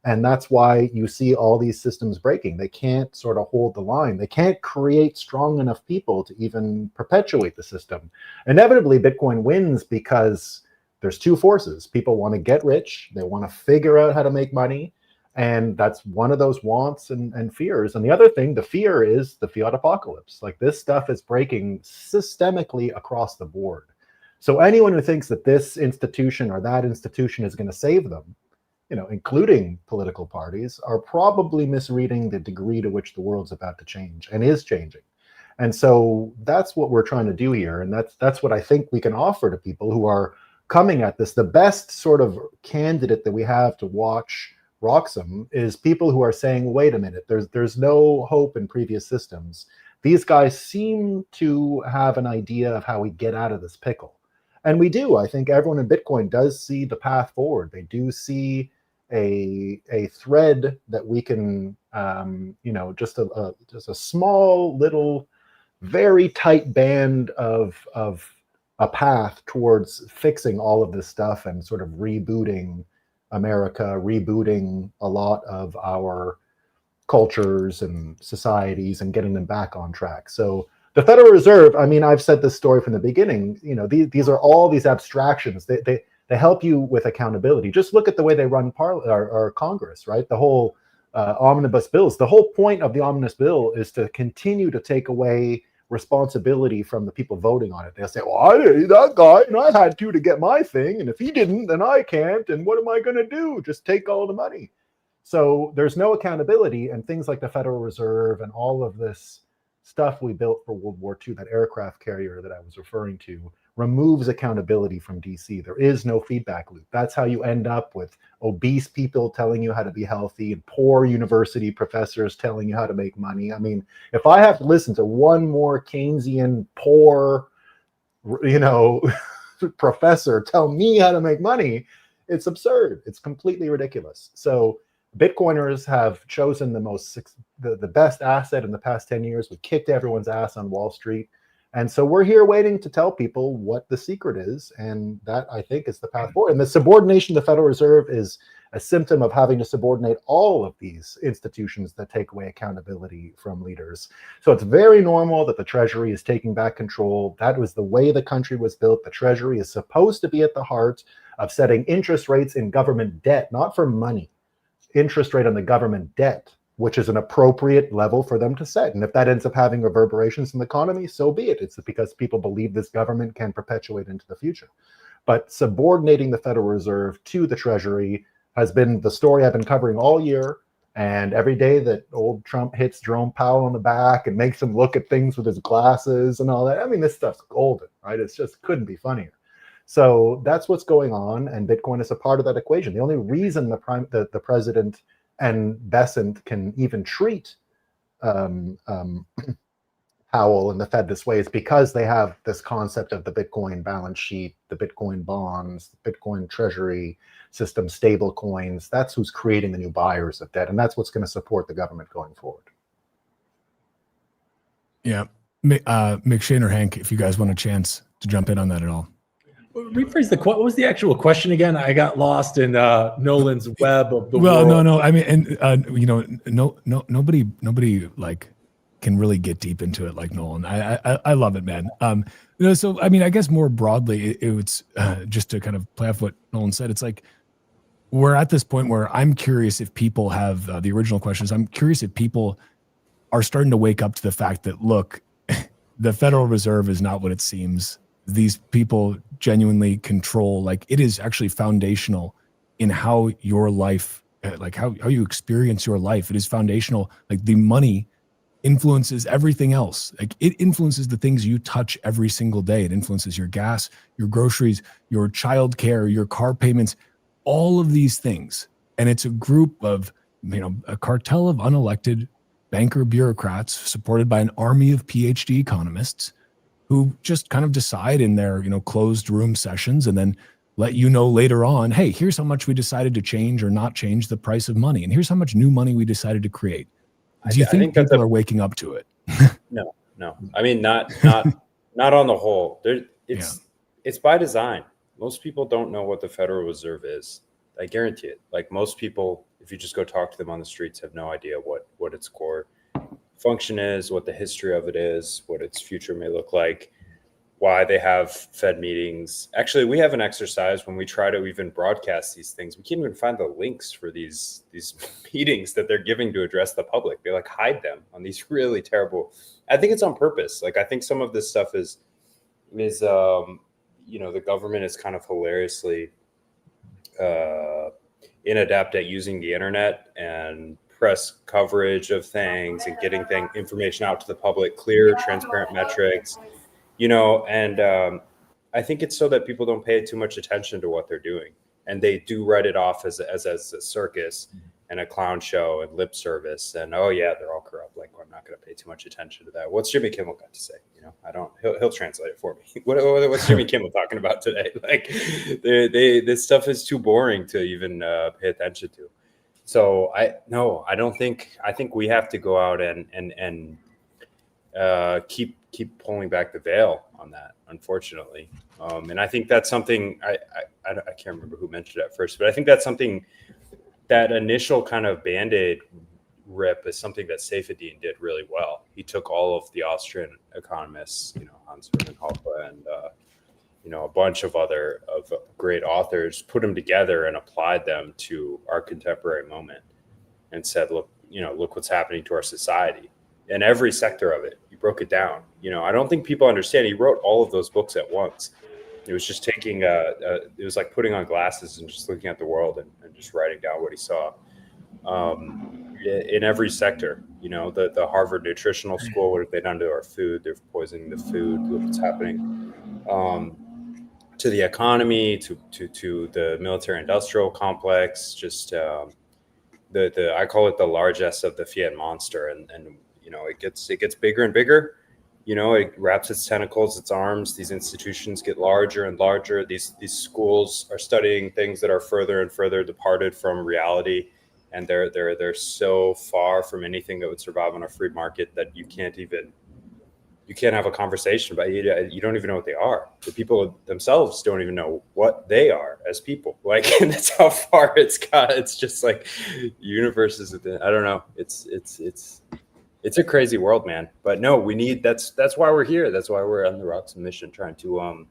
And that's why you see all these systems breaking. They can't sort of hold the line. They can't create strong enough people to even perpetuate the system. Inevitably, Bitcoin wins because there's two forces. People want to get rich. They want to figure out how to make money. And that's one of those wants and fears. And the other thing, the fear, is the fiat apocalypse. Like, this stuff is breaking systemically across the board. So anyone who thinks that this institution or that institution is going to save them, including political parties, are probably misreading the degree to which the world's about to change and is changing. And so that's what we're trying to do here. And that's what I think we can offer to people who are coming at this. The best sort of candidate that we have to watch Roxham is people who are saying, wait a minute, there's no hope in previous systems. These guys seem to have an idea of how we get out of this pickle. And we do. I think everyone in Bitcoin does see the path forward. They do see a thread that we can, just a small little, very tight band of a path towards fixing all of this stuff and sort of rebooting America, rebooting a lot of our cultures and societies and getting them back on track. So the Federal Reserve, I mean, I've said this story from the beginning, these are all these abstractions. They help you with accountability. Just look at the way they run our Congress, right? The whole omnibus bills. The whole point of the omnibus bill is to continue to take away responsibility from the people voting on it. They'll say, well, that guy, and I had to get my thing, and if he didn't, then I can't, and what am I going to do? Just take all the money. So there's no accountability, and things like the Federal Reserve and all of this stuff we built for World War II, that aircraft carrier that I was referring to, removes accountability from DC. There is no feedback loop. That's how you end up with obese people telling you how to be healthy and poor university professors telling you how to make money. I mean, if I have to listen to one more Keynesian poor, professor tell me how to make money, it's absurd. It's completely ridiculous. So Bitcoiners have chosen the best asset in the past 10 years. We kicked everyone's ass on Wall Street. And so we're here waiting to tell people what the secret is. And that, I think, is the path forward. And the subordination of the Federal Reserve is a symptom of having to subordinate all of these institutions that take away accountability from leaders. So it's very normal that the Treasury is taking back control. That was the way the country was built. The Treasury is supposed to be at the heart of setting interest rates in government debt, not for money. Interest rate on the government debt, which is an appropriate level for them to set. And if that ends up having reverberations in the economy, so be it. It's because people believe this government can perpetuate into the future. But subordinating the Federal Reserve to the Treasury has been the story I've been covering all year. And every day that old Trump hits Jerome Powell on the back and makes him look at things with his glasses and all that, I mean, this stuff's golden, right? It's just couldn't be funnier. So that's what's going on, and Bitcoin is a part of that equation. The only reason the president and Bessent can even treat Powell and the Fed this way is because they have this concept of the Bitcoin balance sheet, the Bitcoin bonds, the Bitcoin treasury system, stable coins. That's who's creating the new buyers of debt. And that's what's going to support the government going forward. Yeah. McShane or Hank, if you guys want a chance to jump in on that at all. Rephrase what was the actual question again? I got lost in Nolan's web of the Well, world. no. I mean, and nobody like can really get deep into it like Nolan. I love it, man. So I mean, I guess more broadly, it's just to kind of play off what Nolan said. It's like we're at this point where I'm curious if people have the original questions. I'm curious if people are starting to wake up to the fact that, look, the Federal Reserve is not what it seems. These people genuinely control, like, it is actually foundational in how your life, like how you experience your life. It is foundational. Like, the money influences everything else. Like, it influences the things you touch every single day. It influences your gas, your groceries, your childcare, your car payments, all of these things. And it's a group of, a cartel of unelected banker bureaucrats supported by an army of PhD economists who just kind of decide in their, closed room sessions and then let you know later on, hey, here's how much we decided to change or not change the price of money. And here's how much new money we decided to create. Do you think people are waking up to it? No. I mean, not on the whole. It's by design. Most people don't know what the Federal Reserve is. I guarantee it. Like, most people, if you just go talk to them on the streets, have no idea what its core function is, what the history of it is, what its future may look like, why they have Fed meetings. Actually, we have an exercise when we try to even broadcast these things. We can't even find the links for these meetings that they're giving to address the public. They like hide them on these really terrible. I think it's on purpose. Like, I think some of this stuff is the government is kind of hilariously inadept at using the internet and press coverage of things and getting information out to the public, clear, transparent metrics, and I think it's so that people don't pay too much attention to what they're doing. And they do write it off as a circus and a clown show and lip service. And, oh yeah, they're all corrupt. Like, I'm not going to pay too much attention to that. What's Jimmy Kimmel got to say? He'll translate it for me. What's Jimmy Kimmel talking about today? Like, this stuff is too boring to even pay attention to. So I think we have to go out and keep pulling back the veil on that, unfortunately. And I think that's something I can't remember who mentioned it at first, but I think that's something, that initial kind of Band-Aid rip is something that Saifedean did really well. He took all of the Austrian economists, Hans Hermann Hoppe and a bunch of other great authors, put them together and applied them to our contemporary moment and said, look what's happening to our society in every sector of it. He broke it down. I don't think people understand. He wrote all of those books at once. It was just taking it was like putting on glasses and just looking at the world and just writing down what he saw in every sector. The Harvard Nutritional School, what have they done to our food? They're poisoning the food. Look what's happening to the economy, to the military industrial complex, just I call it the largesse of the Fiat monster. And it gets bigger and bigger. It wraps its tentacles, its arms. These institutions get larger and larger. These schools are studying things that are further and further departed from reality, and they're so far from anything that would survive on a free market that you can't have a conversation about it. You don't even know what they are. The people themselves don't even know what they are as people. Like, and that's how far it's got. It's just like universes. I don't know. It's a crazy world, man. But no, that's why we're here. That's why we're on the Roxham mission, trying to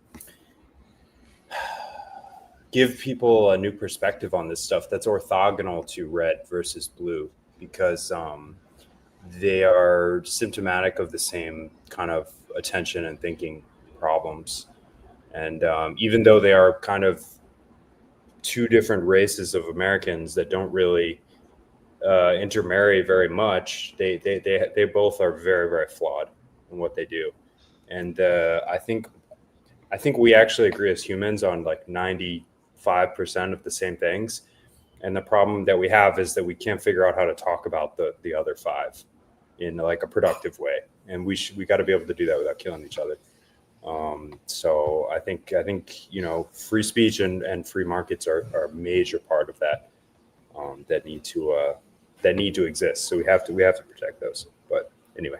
give people a new perspective on this stuff that's orthogonal to red versus blue, because they are symptomatic of the same kind of attention and thinking problems. And even though they are kind of two different races of Americans that don't really intermarry very much, they both are very, very flawed in what they do. And I think we actually agree as humans on like 95% of the same things. And the problem that we have is that we can't figure out how to talk about the other five. in like a productive way. And we got to be able to do that without killing each other. So I think, free speech and free markets are a major part of that, that need to exist. So we have to protect those. But anyway.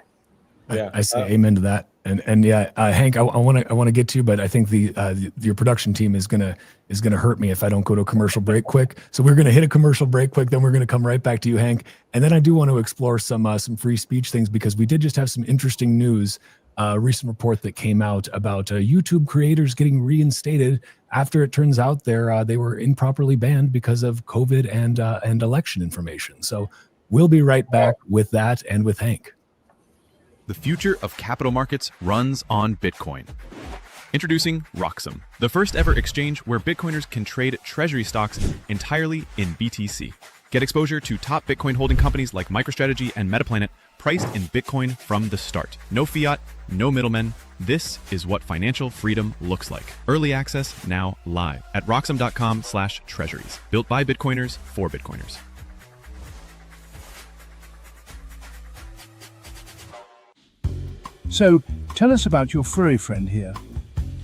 Yeah. I say amen to that. And yeah, Hank, I want to get to you, but I think your production team is gonna hurt me if I don't go to a commercial break quick. So we're gonna hit a commercial break quick, then we're gonna come right back to you, Hank. And then I do want to explore some free speech things, because we did just have some interesting news. A recent report that came out about YouTube creators getting reinstated after it turns out they were improperly banned because of COVID and election information. So we'll be right back with that and with Hank. The future of capital markets runs on Bitcoin. Introducing Roxum, the first ever exchange where Bitcoiners can trade treasury stocks entirely in BTC. Get exposure to top Bitcoin holding companies like MicroStrategy and Metaplanet, priced in Bitcoin from the start. No fiat, no middlemen. This is what financial freedom looks like. Early access now live at roxum.com/treasuries. Built by Bitcoiners for Bitcoiners. So, tell us about your furry friend here.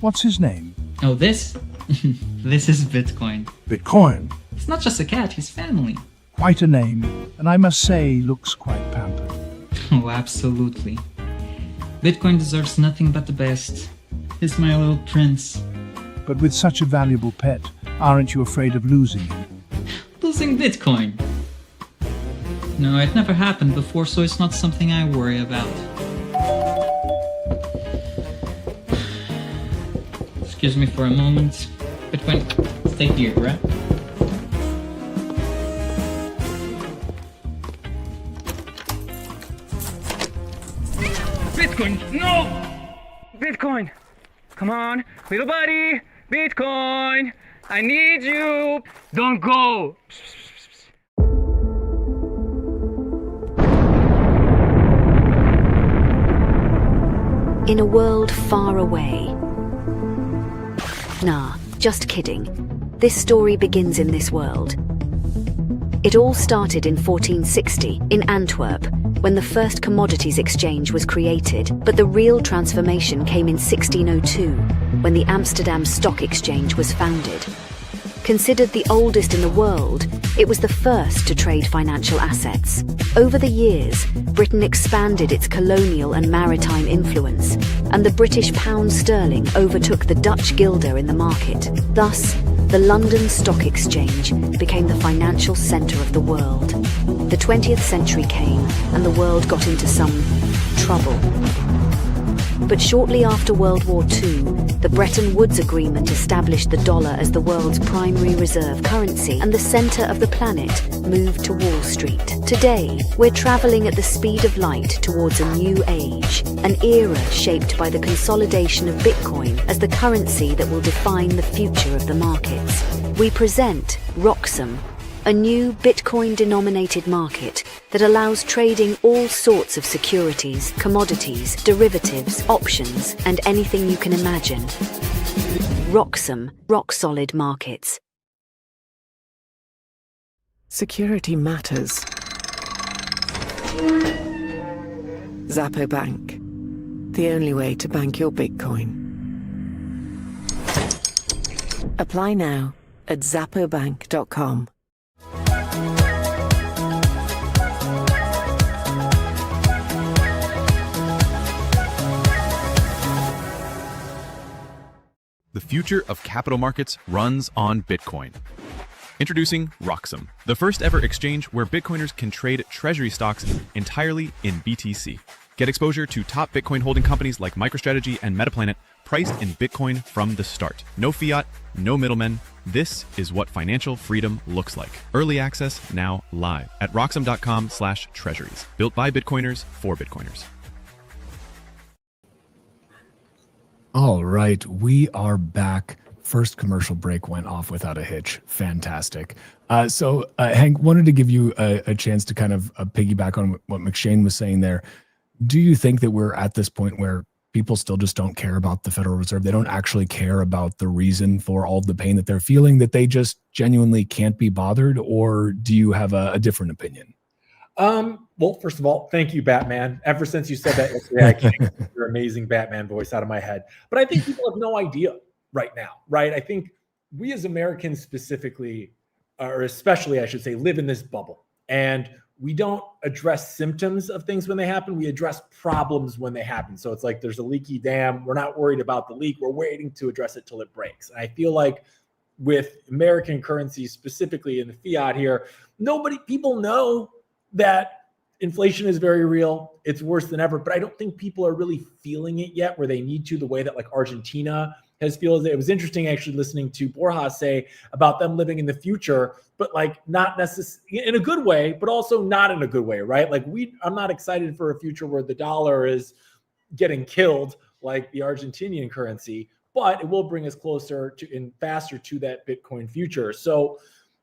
What's his name? Oh, this? This is Bitcoin. Bitcoin. It's not just a cat, he's family. Quite a name, and I must say, looks quite pampered. Oh, absolutely. Bitcoin deserves nothing but the best. He's my little prince. But with such a valuable pet, aren't you afraid of losing him? Losing Bitcoin? No, it never happened before, so it's not something I worry about. Excuse me for a moment. Bitcoin, stay here, right? Bitcoin, no! Bitcoin, come on, little buddy, Bitcoin, I need you. Don't go. In a world far away. Nah, just kidding. This story begins in this world. It all started in 1460 in Antwerp, when the first commodities exchange was created, but the real transformation came in 1602, when the Amsterdam Stock Exchange was founded. Considered the oldest in the world, it was the first to trade financial assets. Over the years, Britain expanded its colonial and maritime influence, and the British pound sterling overtook the Dutch guilder in the market. Thus, the London Stock Exchange became the financial centre of the world. The 20th century came, and the world got into some trouble. But shortly after World War II, the Bretton Woods Agreement established the dollar as the world's primary reserve currency, and the center of the planet moved to Wall Street. Today, we're traveling at the speed of light towards a new age, an era shaped by the consolidation of Bitcoin as the currency that will define the future of the markets. We present Roxum, a new Bitcoin-denominated market that allows trading all sorts of securities, commodities, derivatives, options, and anything you can imagine. Roxum, rock-solid markets. Security matters. Zappo Bank, the only way to bank your Bitcoin. Apply now at zappobank.com. The future of capital markets runs on Bitcoin. Introducing Roxum, the first ever exchange where Bitcoiners can trade treasury stocks entirely in BTC. Get exposure to top Bitcoin holding companies like MicroStrategy and Metaplanet, priced in Bitcoin from the start. No fiat, no middlemen. This is what financial freedom looks like. Early access now live at roxum.com/treasuries. Built by Bitcoiners for Bitcoiners. All right, we are back. First commercial break went off without a hitch. Fantastic. So Hank, wanted to give you a chance to kind of piggyback on what McShane was saying there. Do you think that we're at this point where people still just don't care about the Federal Reserve? They don't actually care about the reason for all the pain that they're feeling, that they just genuinely can't be bothered? Or do you have a different opinion? Well, first of all, thank you, Batman. Ever since you said that yesterday, I can't get your amazing Batman voice out of my head. But I think people have no idea right now, right? I think we as Americans specifically, or especially, I should say, live in this bubble. And we don't address symptoms of things when they happen. We address problems when they happen. So it's like there's a leaky dam. We're not worried about the leak. We're waiting to address it till it breaks. And I feel like with American currency, specifically in the fiat here, people know that inflation is very real. It's worse than ever, but I don't think people are really feeling it yet where they need to, the way that like Argentina has feels. It was interesting actually listening to Borja say about them living in the future, but like not necessarily in a good way, but also not in a good way, right? Like I'm not excited for a future where the dollar is getting killed like the Argentinian currency, but it will bring us closer to and faster to that Bitcoin future. So,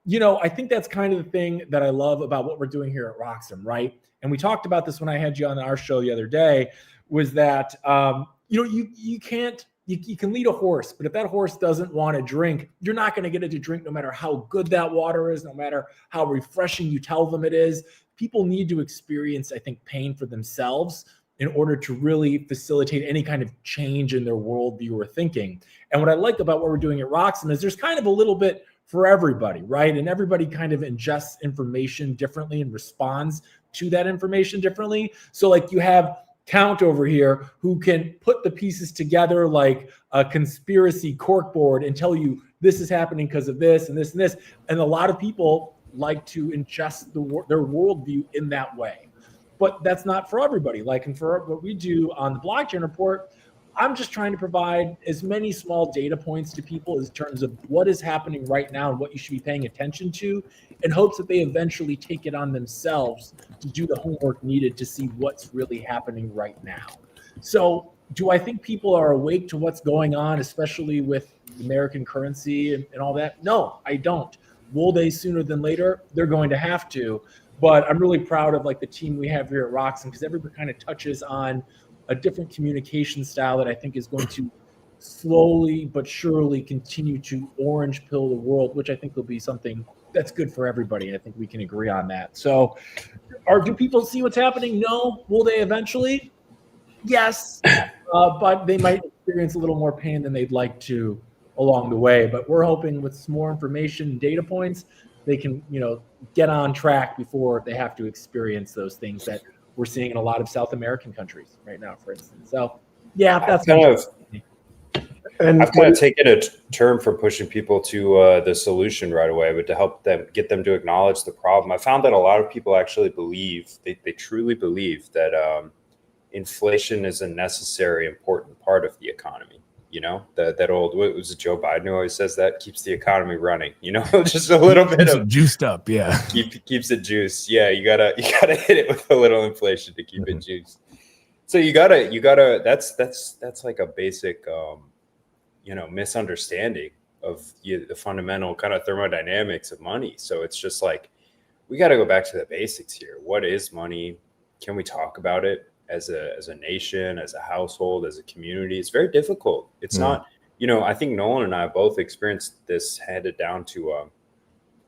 I think that's kind of the thing that I love about what we're doing here at Roxum, right? And we talked about this when I had you on our show the other day, was that, you can lead a horse, but if that horse doesn't want to drink, you're not going to get it to drink no matter how good that water is, no matter how refreshing you tell them it is. People need to experience, I think, pain for themselves in order to really facilitate any kind of change in their worldview or thinking. And what I like about what we're doing at Roxum is there's kind of a little bit for everybody, right? And everybody kind of ingests information differently and responds to that information differently. So like you have Count over here who can put the pieces together like a conspiracy corkboard and tell you this is happening because of this and this and this. And a lot of people like to ingest their worldview in that way. But that's not for everybody. Like, and for what we do on the Blockchain Report, I'm just trying to provide as many small data points to people in terms of what is happening right now and what you should be paying attention to, in hopes that they eventually take it on themselves to do the homework needed to see what's really happening right now. So do I think people are awake to what's going on, especially with American currency and all that? No, I don't. Will they sooner than later? They're going to have to. But I'm really proud of like the team we have here at Roxum, because everybody kind of touches on a different communication style that I think is going to slowly but surely continue to orange pill the world, which I think will be something that's good for everybody. I think we can agree on that. So do people see what's happening? No. Will they eventually? Yes. But they might experience a little more pain than they'd like to along the way. But we're hoping with some more information and data points, they can, get on track before they have to experience those things that we're seeing in a lot of South American countries right now, for instance. So, yeah, that's I've kind of taken a turn from pushing people to the solution right away, but to help them get them to acknowledge the problem. I found that a lot of people actually believe, they truly believe that inflation is a necessary, important part of the economy. That old, what was it, Joe Biden who always says that keeps the economy running, just a little bit of juiced up. Yeah. Keeps it juiced. Yeah. You gotta hit it with a little inflation to keep it juiced. So you gotta, that's like a basic, misunderstanding of the fundamental kind of thermodynamics of money. So it's just like, we got to go back to the basics here. What is money? Can we talk about it as a nation, as a household, as a community? It's very difficult. It's not, I think Nolan and I both experienced this handed down to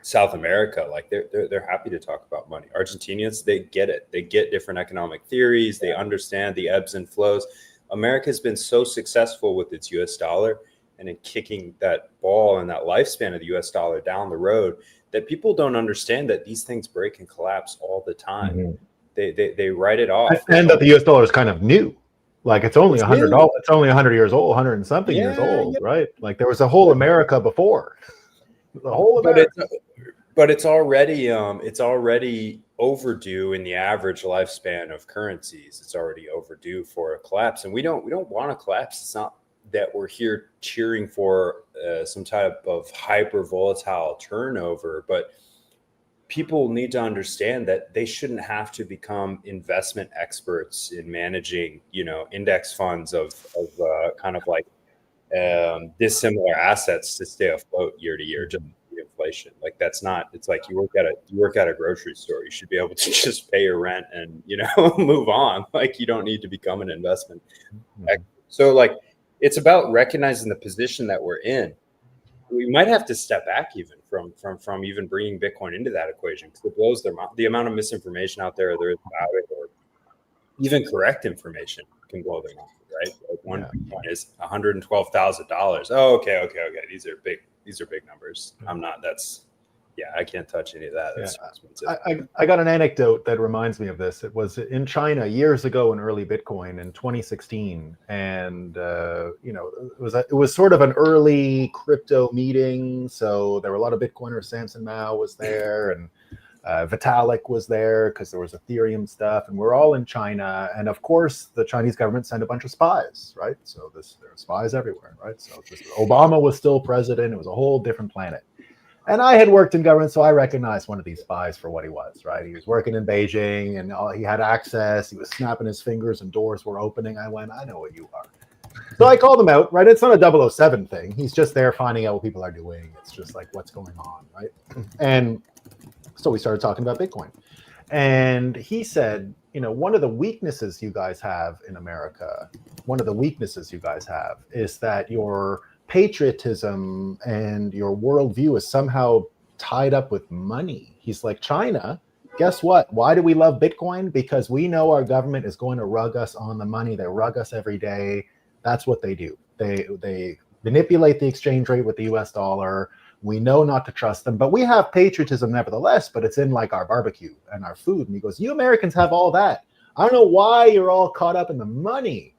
South America. Like they're happy to talk about money. Argentinians, they get it. They get different economic theories. They understand the ebbs and flows. America's been so successful with its US dollar and in kicking that ball and that lifespan of the US dollar down the road that people don't understand that these things break and collapse all the time. They write it off. And that the US dollar is kind of new. Like it's only $100. It's only 100 years old, 100 and something years old, right? Like there was a whole America before. The whole America. But it's already overdue in the average lifespan of currencies. It's already overdue for a collapse, and we don't want to collapse. It's not that we're here cheering for some type of hyper volatile turnover, but people need to understand that they shouldn't have to become investment experts in managing, index funds of kind of like dissimilar assets to stay afloat year to year. Just inflation, like that's not. It's like you work at a grocery store. You should be able to just pay your rent and move on. Like you don't need to become an investment expert. So like it's about recognizing the position that we're in we might have to step back even from even bringing Bitcoin into that equation, because it blows the amount of misinformation out there is about it, or even correct information can blow their mind, right? Like one Bitcoin is $112,000. Oh, okay. These are big numbers. I'm not. I can't touch any of that. That's expensive. I got an anecdote that reminds me of this. It was in China years ago in early Bitcoin in 2016, and it was sort of an early crypto meeting. So there were a lot of Bitcoiners. Samson Mao was there, and Vitalik was there because there was Ethereum stuff, and we're all in China. And of course, the Chinese government sent a bunch of spies, right? So there are spies everywhere, right? So Obama was still president. It was a whole different planet. And I had worked in government, so I recognized one of these spies for what he was, right? He was working in Beijing, and he had access. He was snapping his fingers, and doors were opening. I went, I know what you are. So I called him out, right? It's not a 007 thing. He's just there finding out what people are doing. It's just like, what's going on, right? And so we started talking about Bitcoin. And he said, one of the weaknesses you guys have in America, is that your patriotism and your worldview is somehow tied up with money. He's like, China, guess what? Why do we love Bitcoin? Because we know our government is going to rug us on the money. They rug us every day. That's what they do. They manipulate the exchange rate with the US dollar. We know not to trust them, but we have patriotism nevertheless, but it's in like our barbecue and our food. And he goes, you Americans have all that. I don't know why you're all caught up in the money.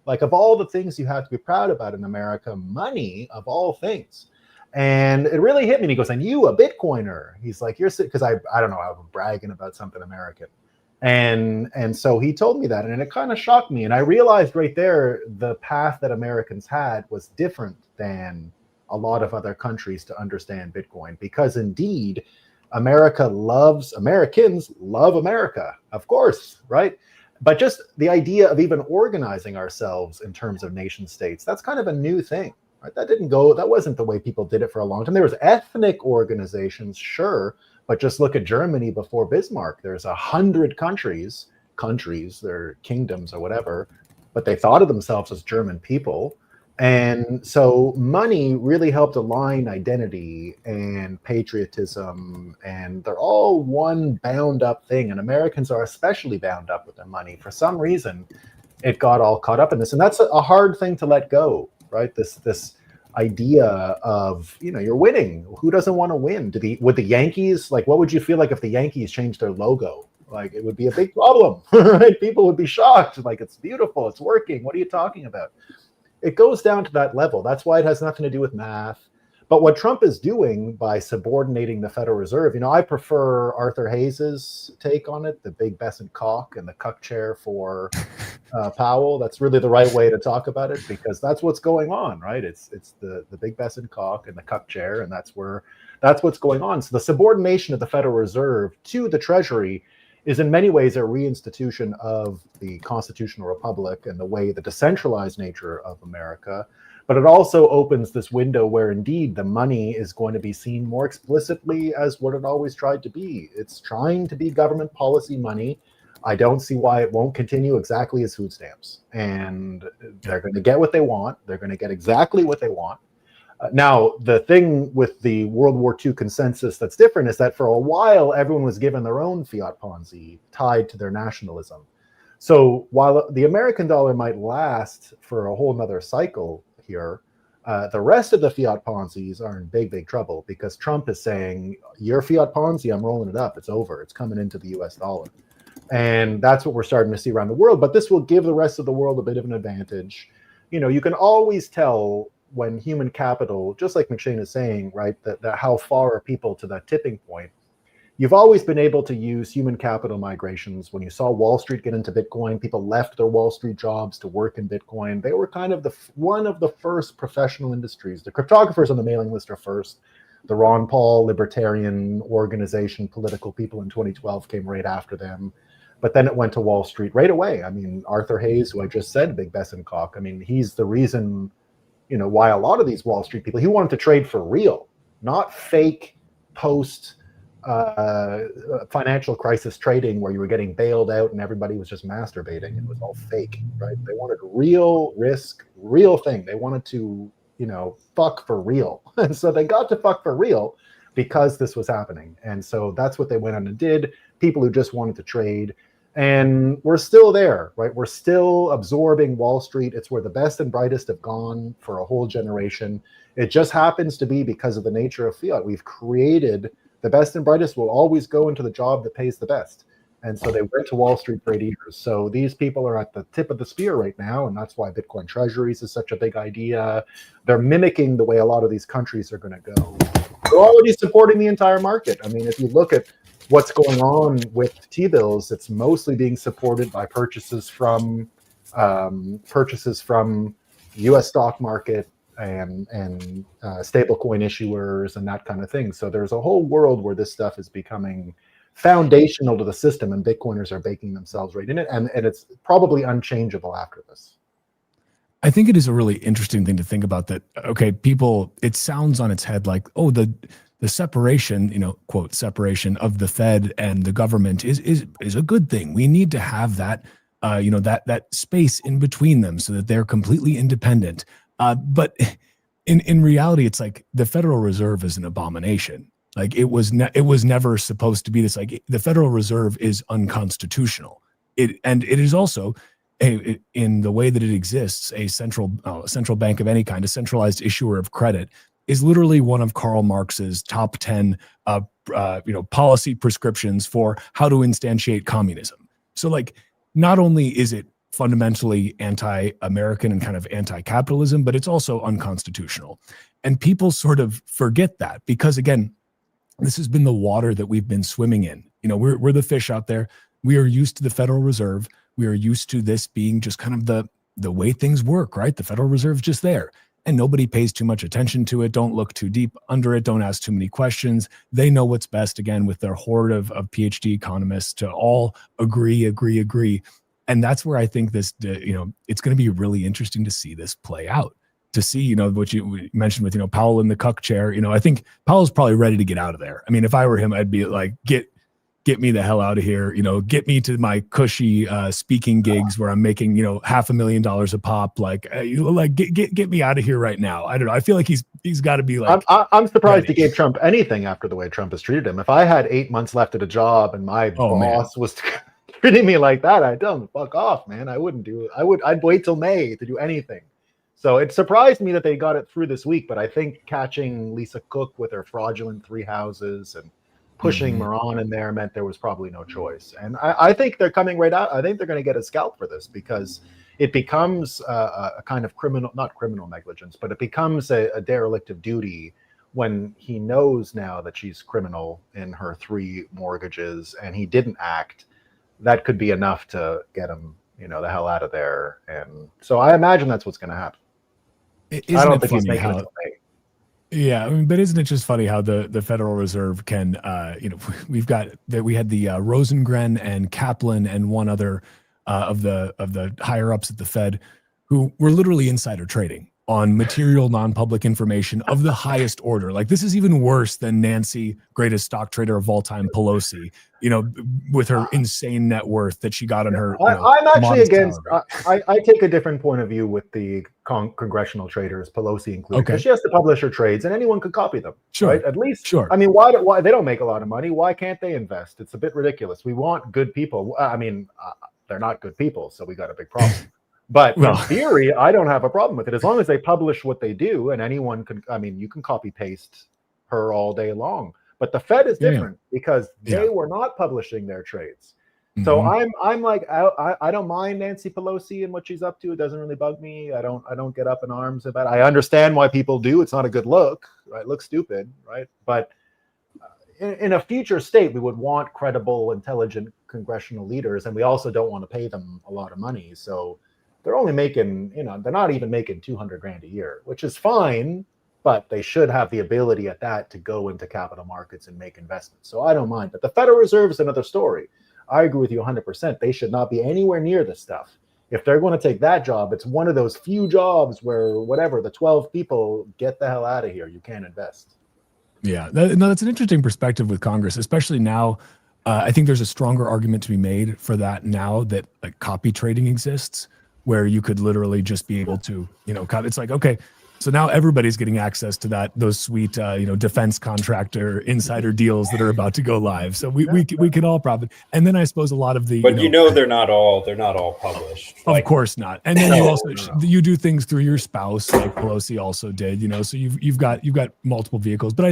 Like, of all the things you have to be proud about in America, money of all things. And it really hit me. And he goes, and you, a Bitcoiner. He's like, you're sick, because I don't know, I was bragging about something American. And so he told me that, and it kind of shocked me. And I realized right there, the path that Americans had was different than a lot of other countries to understand Bitcoin, because indeed, Americans love America, of course, right? But just the idea of even organizing ourselves in terms of nation states, that's kind of a new thing, right? That wasn't the way people did it for a long time. There was ethnic organizations, sure, but just look at Germany before Bismarck. There's 100 countries, they're kingdoms or whatever, but they thought of themselves as German people. And so money really helped align identity and patriotism, and they're all one bound up thing. And Americans are especially bound up with their money. For some reason, it got all caught up in this. And that's a hard thing to let go, right? This idea of, you're winning. Who doesn't want to win? Would the Yankees, like, what would you feel like if the Yankees changed their logo? Like, it would be a big problem, right? People would be shocked. Like, it's beautiful. It's working. What are you talking about? It goes down to that level. That's why it has nothing to do with math. But what Trump is doing by subordinating the Federal Reserve, I prefer Arthur Hayes's take on it, the big Besant cock and the cuck chair for Powell. That's really the right way to talk about it, because that's what's going on, right? It's the big Besant cock and the cuck chair, and that's what's going on. So the subordination of the Federal Reserve to the Treasury is in many ways a reinstitution of the constitutional republic and the decentralized nature of America. But it also opens this window where indeed the money is going to be seen more explicitly as what it always tried to be. It's trying to be government policy money. I don't see why it won't continue exactly as food stamps. And they're going to get what they want. They're going to get exactly what they want. Now, the thing with the World War II consensus that's different is that for a while, everyone was given their own fiat Ponzi tied to their nationalism. So while the American dollar might last for a whole nother cycle here, the rest of the fiat Ponzis are in big, big trouble, because Trump is saying, your fiat Ponzi, I'm rolling it up. It's over. It's coming into the US dollar. And that's what we're starting to see around the world. But this will give the rest of the world a bit of an advantage. You can always tell when human capital, just like McShane is saying, right, that how far are people to that tipping point. You've always been able to use human capital migrations. When you saw Wall Street get into Bitcoin, people left their Wall Street jobs to work in Bitcoin. They were kind of one of the first professional industries. The cryptographers on the mailing list are first. The Ron Paul Libertarian Organization political people in 2012 came right after them. But then it went to Wall Street right away. I mean, Arthur Hayes, who I just said, big Besant cock, I mean, he's the reason, why a lot of these Wall Street people, he wanted to trade for real, not fake post financial crisis trading where you were getting bailed out and everybody was just masturbating. It was all fake, right? They wanted real risk, real thing. They wanted to fuck for real. And so they got to fuck for real because this was happening. And so that's what they went on and did. People who just wanted to trade. And we're still there, right? We're still absorbing Wall Street. It's where the best and brightest have gone for a whole generation. It just happens to be because of the nature of fiat. We've created the best and brightest will always go into the job that pays the best. And so they went to Wall Street for 80 years. So these people are at the tip of the spear right now. And that's why Bitcoin treasuries is such a big idea. They're mimicking the way a lot of these countries are going to go. They're already supporting the entire market. I mean, if you look at what's going on with T-bills, it's mostly being supported by purchases from U.S. stock market and stablecoin issuers and that kind of thing. So there's a whole world where this stuff is becoming foundational to the system, and Bitcoiners are baking themselves right in it, and it's probably unchangeable after this. I think it is a really interesting thing to think about that. Okay, people, it sounds on its head like, oh, the separation, quote, separation of the Fed and the government is a good thing. We need to have that, that space in between them so that they're completely independent. But in reality, it's like the Federal Reserve is an abomination. Like it was never supposed to be this. Like the Federal Reserve is unconstitutional. It is also in the way that it exists, a central bank of any kind, a centralized issuer of credit, is literally one of Karl Marx's top 10 policy prescriptions for how to instantiate communism. So like not only is it fundamentally anti-American and kind of anti-capitalism, but it's also unconstitutional. And people sort of forget that because, again, this has been the water that we've been swimming in. We're the fish out there. We are used to the Federal Reserve. We are used to this being just kind of the way things work, right? The Federal Reserve's just there. And nobody pays too much attention to it. Don't look too deep under it. Don't ask too many questions. They know what's best, again, with their horde of PhD economists to all agree. And that's where I think this, it's going to be really interesting to see this play out. To see, what you mentioned with, Powell in the cuck chair. I think Powell's probably ready to get out of there. I mean, if I were him, I'd be like, get me the hell out of here. Get me to my cushy speaking gigs where I'm making, $500,000 a pop. Get me out of here right now. I don't know. I feel like he's got to be like. I'm surprised he gave Trump anything after the way Trump has treated him. If I had 8 months left at a job and my boss was treating me like that, I'd tell him, fuck off, man. I wouldn't do it. I'd wait till May to do anything. So it surprised me that they got it through this week, but I think catching Lisa Cook with her fraudulent 3 houses and pushing Moran in there meant there was probably no choice. And I think they're coming right out. I think they're going to get a scalp for this because it becomes a kind of not criminal negligence, but it becomes a derelict of duty when he knows now that she's criminal in her 3 mortgages and he didn't act. That could be enough to get him, the hell out of there. And so I imagine that's what's going to happen. I don't think he's making it okay. Yeah, but isn't it just funny how the Federal Reserve can, we had the Rosengren and Kaplan and one other of the higher ups at the Fed who were literally insider trading on material non-public information of the highest order. Like this is even worse than Nancy, greatest stock trader of all time, Pelosi, with her insane net worth that she got on her. I'm actually against, I take a different point of view with the congressional traders, Pelosi included, because she has to publish her trades and anyone could copy them. Sure. Right? At least, sure. I mean, why they don't make a lot of money? Why can't they invest? It's a bit ridiculous. We want good people. I mean, they're not good people, so we got a big problem. But in theory, I don't have a problem with it as long as they publish what they do, and anyone can. I mean, you can copy paste her all day long. But the Fed is different because they were not publishing their trades. So I'm like I don't mind Nancy Pelosi and what she's up to. It doesn't really bug me. I don't get up in arms about it. I understand why people do. It's not a good look, right? It looks stupid, right? But in a future state, we would want credible, intelligent congressional leaders, and we also don't want to pay them a lot of money. So they're only making, they're not even making $200,000 a year, which is fine, but they should have the ability at that to go into capital markets and make investments. So I don't mind. But the Federal Reserve is another story. I agree with you 100%. They should not be anywhere near this stuff. If they're going to take that job, it's one of those few jobs where the 12 people get the hell out of here. You can't invest. Yeah, that's an interesting perspective with Congress, especially now. I think there's a stronger argument to be made for that now that copy trading exists, where you could literally just be able to, it's like, okay, So now everybody's getting access to those sweet, defense contractor insider deals that are about to go live. So we can all profit. And then I suppose a lot of the, but they're not all published. Of course not. And then you do things through your spouse, like Pelosi also did. So you've got multiple vehicles. But I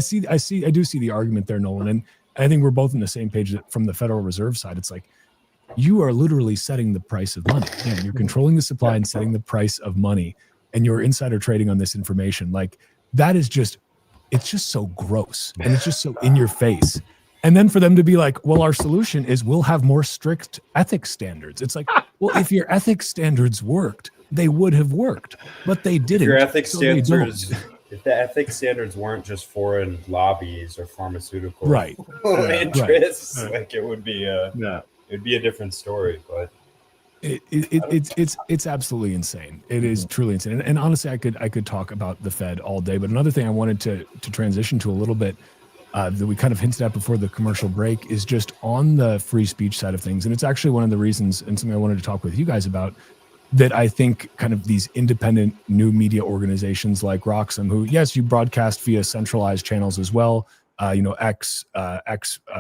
do see the argument there, Nolan, and I think we're both on the same page from the Federal Reserve side. It's like you are literally setting the price of money. Yeah, you're controlling the supply and setting the price of money. And you're insider trading on this information. Like that is it's just so gross and it's just so in your face. And then for them to be like, well, our solution is we'll have more strict ethics standards. It's like, well, if your ethics standards worked, they would have worked, but they didn't. If the ethics standards weren't just foreign lobbies or pharmaceutical interests, like it would be it'd be a different story, but It's absolutely insane. It is truly insane. And honestly, I could talk about the Fed all day. But another thing I wanted to transition to a little bit that we kind of hinted at before the commercial break is just on the free speech side of things. And it's actually one of the reasons and something I wanted to talk with you guys about that I think kind of these independent new media organizations like Roxham, who, yes, you broadcast via centralized channels as well, X,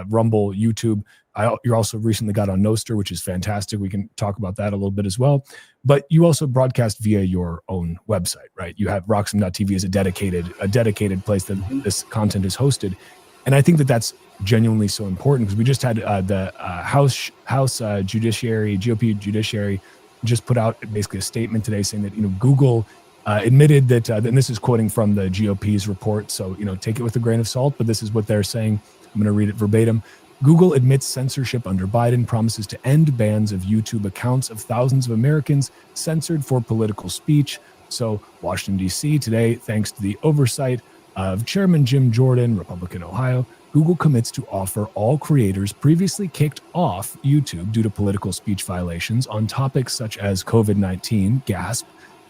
Rumble, YouTube. You're also recently got on Nostr, which is fantastic. We can talk about that a little bit as well. But you also broadcast via your own website, right? You have Roxham.tv as a dedicated place that this content is hosted. And I think that that's genuinely so important because we just had the House Judiciary, GOP Judiciary, just put out basically a statement today saying that Google admitted that, and this is quoting from the GOP's report, so take it with a grain of salt. But this is what they're saying. I'm going to read it verbatim. Google admits censorship under Biden, promises to end bans of YouTube accounts of thousands of Americans censored for political speech. So Washington, D.C. today, thanks to the oversight of Chairman Jim Jordan, Republican Ohio, Google commits to offer all creators previously kicked off YouTube due to political speech violations on topics such as COVID-19, GASP,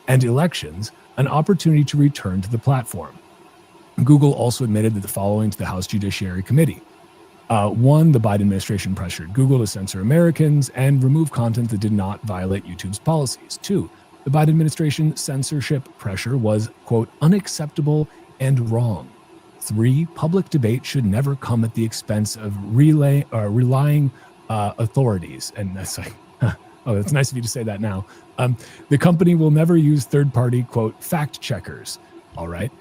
and elections, an opportunity to return to the platform. Google also admitted that the following to the House Judiciary Committee. One, the Biden administration pressured Google to censor Americans and remove content that did not violate YouTube's policies. Two, the Biden administration censorship pressure was, quote, unacceptable and wrong. Three, public debate should never come at the expense of relying authorities. And that's like, oh, it's nice of you to say that now. The company will never use third-party, quote, fact checkers. All right.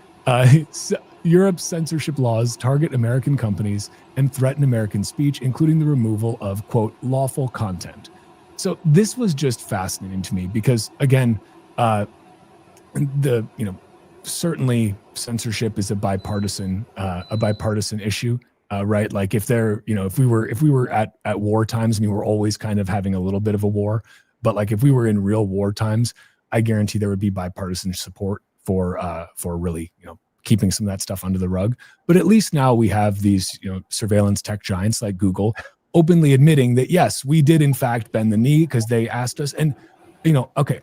Europe's censorship laws target American companies and threaten American speech, including the removal of, quote, lawful content. So this was just fascinating to me because, again, certainly censorship is a bipartisan issue, right? Like if we were at war times, we're always kind of having a little bit of a war, but like if we were in real war times, I guarantee there would be bipartisan support for really, keeping some of that stuff under the rug. But at least now we have these, surveillance tech giants like Google openly admitting that, yes, we did in fact bend the knee because they asked us. And, okay.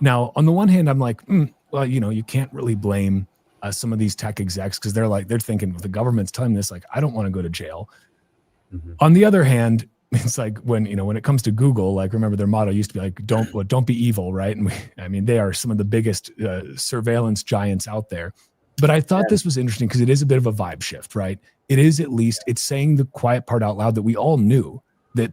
Now on the one hand, I'm like, well, you can't really blame some of these tech execs because they're thinking, well, the government's telling me this, like, I don't want to go to jail. Mm-hmm. On the other hand, it's like when it comes to Google, like, remember their motto used to be like, don't be evil, right? And they are some of the biggest surveillance giants out there. But I thought this was interesting because it is a bit of a vibe shift, right? It is it's saying the quiet part out loud that we all knew that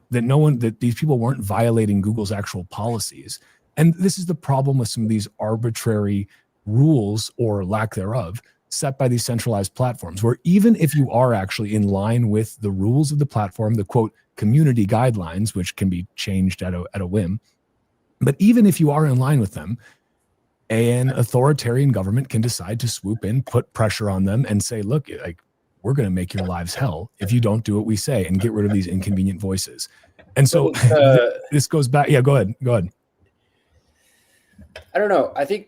these people weren't violating Google's actual policies. And this is the problem with some of these arbitrary rules or lack thereof set by these centralized platforms, where even if you are actually in line with the rules of the platform, the quote, community guidelines, which can be changed at a whim. But even if you are in line with them, an authoritarian government can decide to swoop in, put pressure on them and say, look, like, we're going to make your lives hell if you don't do what we say and get rid of these inconvenient voices. And so this goes back. Yeah, go ahead. I don't know. I think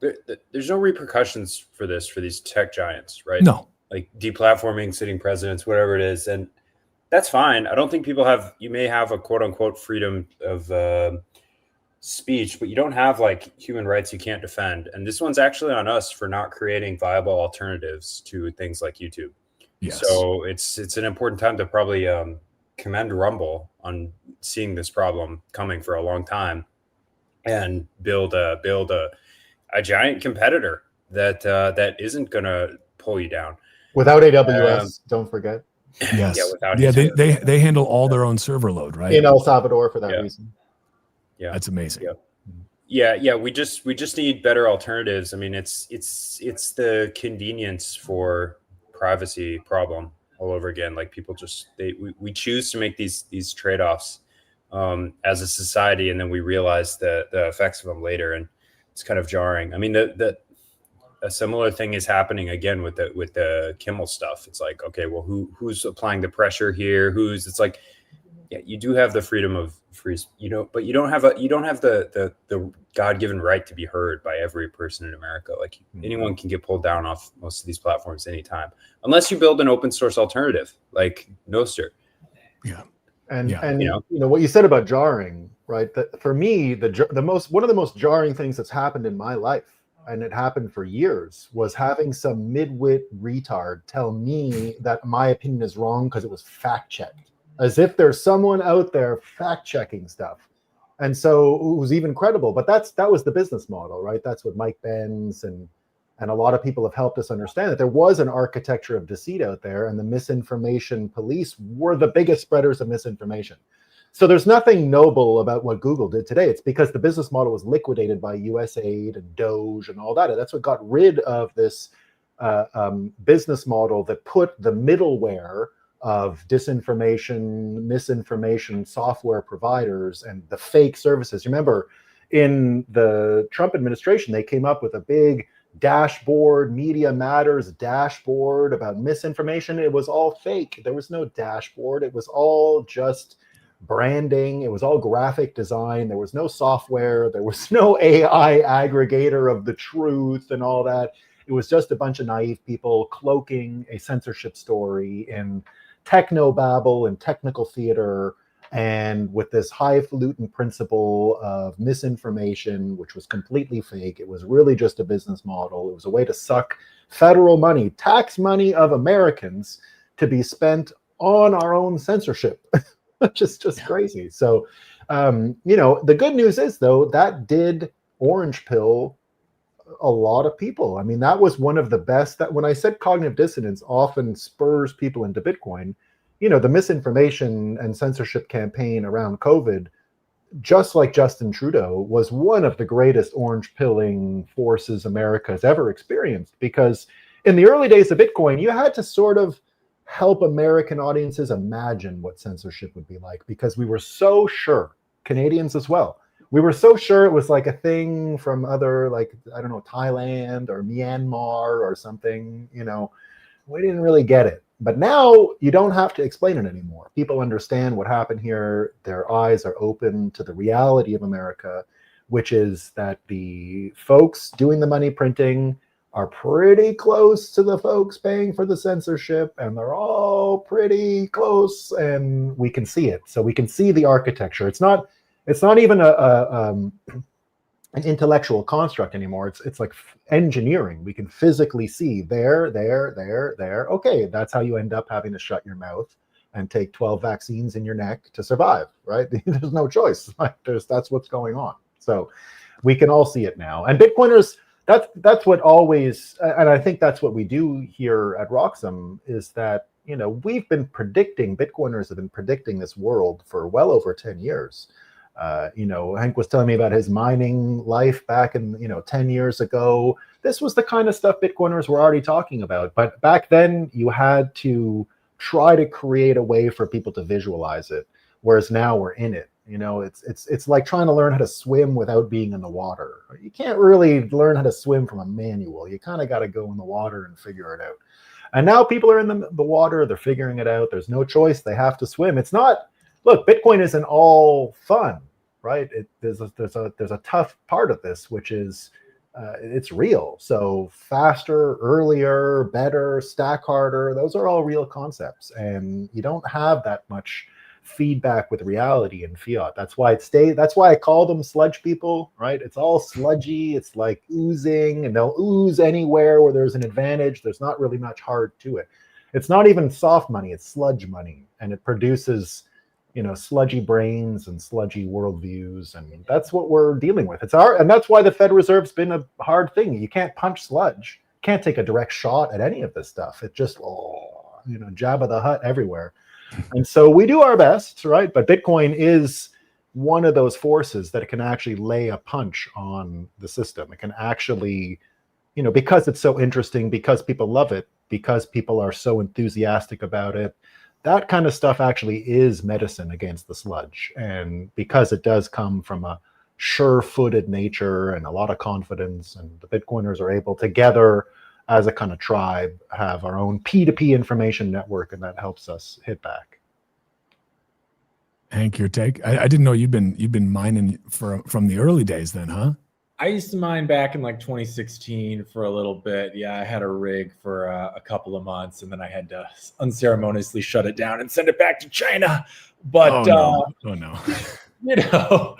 there's no repercussions for these tech giants, right? No. Like deplatforming sitting presidents, whatever it is. And that's fine. I don't think you may have a quote unquote freedom of speech, but you don't have like human rights you can't defend. And this one's actually on us for not creating viable alternatives to things like YouTube. Yes. So it's an important time to probably commend Rumble on seeing this problem coming for a long time and build a a giant competitor that isn't going to pull you down. Without AWS, don't forget. Yes. Yeah, without Yeah, AWS. they handle all their own server load, right? In El Salvador for that Yeah. reason. Yeah, That's amazing. yeah. We just need better alternatives. I mean, it's the convenience for privacy problem all over again. Like people just we choose to make these trade-offs as a society, and then we realize the effects of them later, and it's kind of jarring. I mean, a similar thing is happening again with the Kimmel stuff. It's like, okay, well, who's applying the pressure here? It's like, yeah, you do have the freedom of free, but you don't have the God-given right to be heard by every person in America. Like anyone can get pulled down off most of these platforms anytime, unless you build an open source alternative like Nostr. Yeah. And what you said about jarring, right? That for me, one of the most jarring things that's happened in my life, and it happened for years, was having some midwit retard tell me that my opinion is wrong because it was fact checked, as if there's someone out there fact checking stuff. And so it was even credible. But that was the business model, right? That's what Mike Benz and a lot of people have helped us understand, that there was an architecture of deceit out there, and the misinformation police were the biggest spreaders of misinformation. So there's nothing noble about what Google did today. It's because the business model was liquidated by USAID and Doge and all that. And that's what got rid of this business model that put the middleware of disinformation, misinformation software providers and the fake services. Remember, in the Trump administration, they came up with a big dashboard, Media Matters dashboard about misinformation. It was all fake. There was no dashboard. It was all just branding. It was all graphic design. There was no software. There was no AI aggregator of the truth and all that. It was just a bunch of naive people cloaking a censorship story in technobabble and technical theater, and with this highfalutin principle of misinformation, which was completely fake. It was really just a business model. It was a way to suck federal money, tax money of Americans, to be spent on our own censorship. just crazy. So, the good news is, though, that did orange pill a lot of people. I mean, that was one of the best. That when I said cognitive dissonance often spurs people into Bitcoin, the misinformation and censorship campaign around COVID, just like Justin Trudeau, was one of the greatest orange pilling forces America has ever experienced. Because in the early days of Bitcoin, you had to sort of help American audiences imagine what censorship would be like, because we were so sure, Canadians as well, we were so sure it was like a thing from other, like, I don't know, Thailand or Myanmar or something. We didn't really get it. But now you don't have to explain it anymore. People understand what happened here. Their eyes are open to the reality of America, which is that the folks doing the money printing are pretty close to the folks paying for the censorship, and they're all pretty close, and we can see it. So we can see the architecture. It's not even an intellectual construct anymore. It's like engineering. We can physically see there. Okay, that's how you end up having to shut your mouth and take 12 vaccines in your neck to survive, right? There's no choice. That's what's going on. So we can all see it now. And Bitcoiners, that's what always, and I think that's what we do here at Roxham, is that, we've been predicting, Bitcoiners have been predicting this world for well over 10 years. Hank was telling me about his mining life back in, 10 years ago. This was the kind of stuff Bitcoiners were already talking about. But back then you had to try to create a way for people to visualize it. Whereas now we're in it. It's like trying to learn how to swim without being in the water. You can't really learn how to swim from a manual. You kind of got to go in the water and figure it out. And now people are in the water. They're figuring it out. There's no choice. They have to swim. It's not, look, Bitcoin isn't all fun, right? There's a tough part of this, which is it's real. So faster, earlier, better, stack harder. Those are all real concepts. And you don't have that much feedback with reality in fiat. That's why I call them sludge people, right? It's all sludgy. It's like oozing, and they'll ooze anywhere where there's an advantage. There's not really much hard to it. It's not even soft money, it's sludge money, and it produces sludgy brains and sludgy worldviews, and that's what we're dealing with. And that's why the Fed Reserve's been a hard thing. You can't punch sludge. Can't take a direct shot at any of this stuff. It just, Jabba the Hutt everywhere. And so we do our best, right? But Bitcoin is one of those forces that can actually lay a punch on the system. It can actually, because it's so interesting, because people love it, because people are so enthusiastic about it, that kind of stuff actually is medicine against the sludge. And because it does come from a sure-footed nature and a lot of confidence, and the Bitcoiners are able together as a kind of tribe have our own P2P information network, and that helps us hit back. Hank, your take? I didn't know you've been mining from the early days then, huh? I used to mine back in like 2016 for a little bit. Yeah, I had a rig for a couple of months, and then I had to unceremoniously shut it down and send it back to China. But oh no.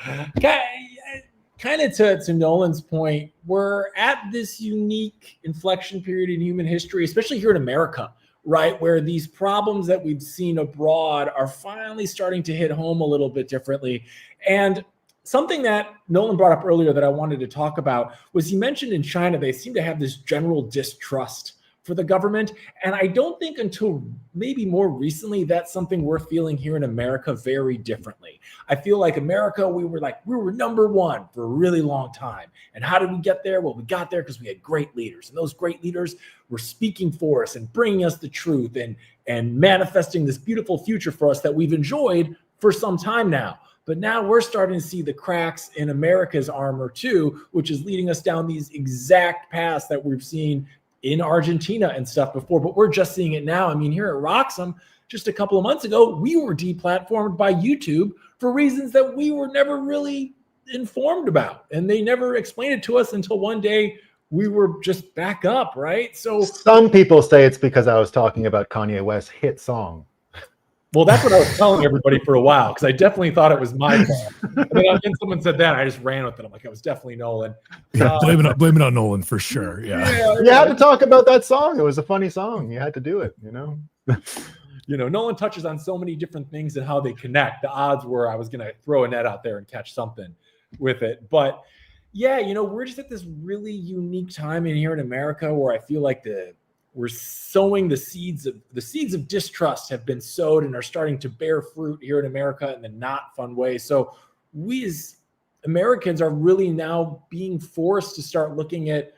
Kind of to Nolan's point, we're at this unique inflection period in human history, especially here in America, right? Where these problems that we've seen abroad are finally starting to hit home a little bit differently. And something that Nolan brought up earlier that I wanted to talk about was he mentioned in China, they seem to have this general distrust for the government. And I don't think until maybe more recently, that's something we're feeling here in America very differently. I feel like America, we were number one for a really long time. And how did we get there? Well, we got there because we had great leaders, and those great leaders were speaking for us and bringing us the truth and manifesting this beautiful future for us that we've enjoyed for some time now. But now we're starting to see the cracks in America's armor too, which is leading us down these exact paths that we've seen in Argentina and stuff before, but we're just seeing it now. I mean, here at Roxham, just a couple of months ago, we were deplatformed by YouTube for reasons that we were never really informed about. And they never explained it to us until one day we were just back up, right? So some people say it's because I was talking about Kanye West's hit song. Well, that's what I was telling everybody for a while, because I definitely thought it was my fault. And then someone said that, I just ran with it. I'm like, it was definitely Nolan. Yeah, blame it on Nolan for sure. Yeah. You had to talk about that song. It was a funny song. You had to do it, Nolan touches on so many different things and how they connect. The odds were I was going to throw a net out there and catch something with it. But yeah, we're just at this really unique time in here in America where I feel like we're sowing the seeds of distrust have been sowed and are starting to bear fruit here in America in the not fun way. So we as Americans are really now being forced to start looking at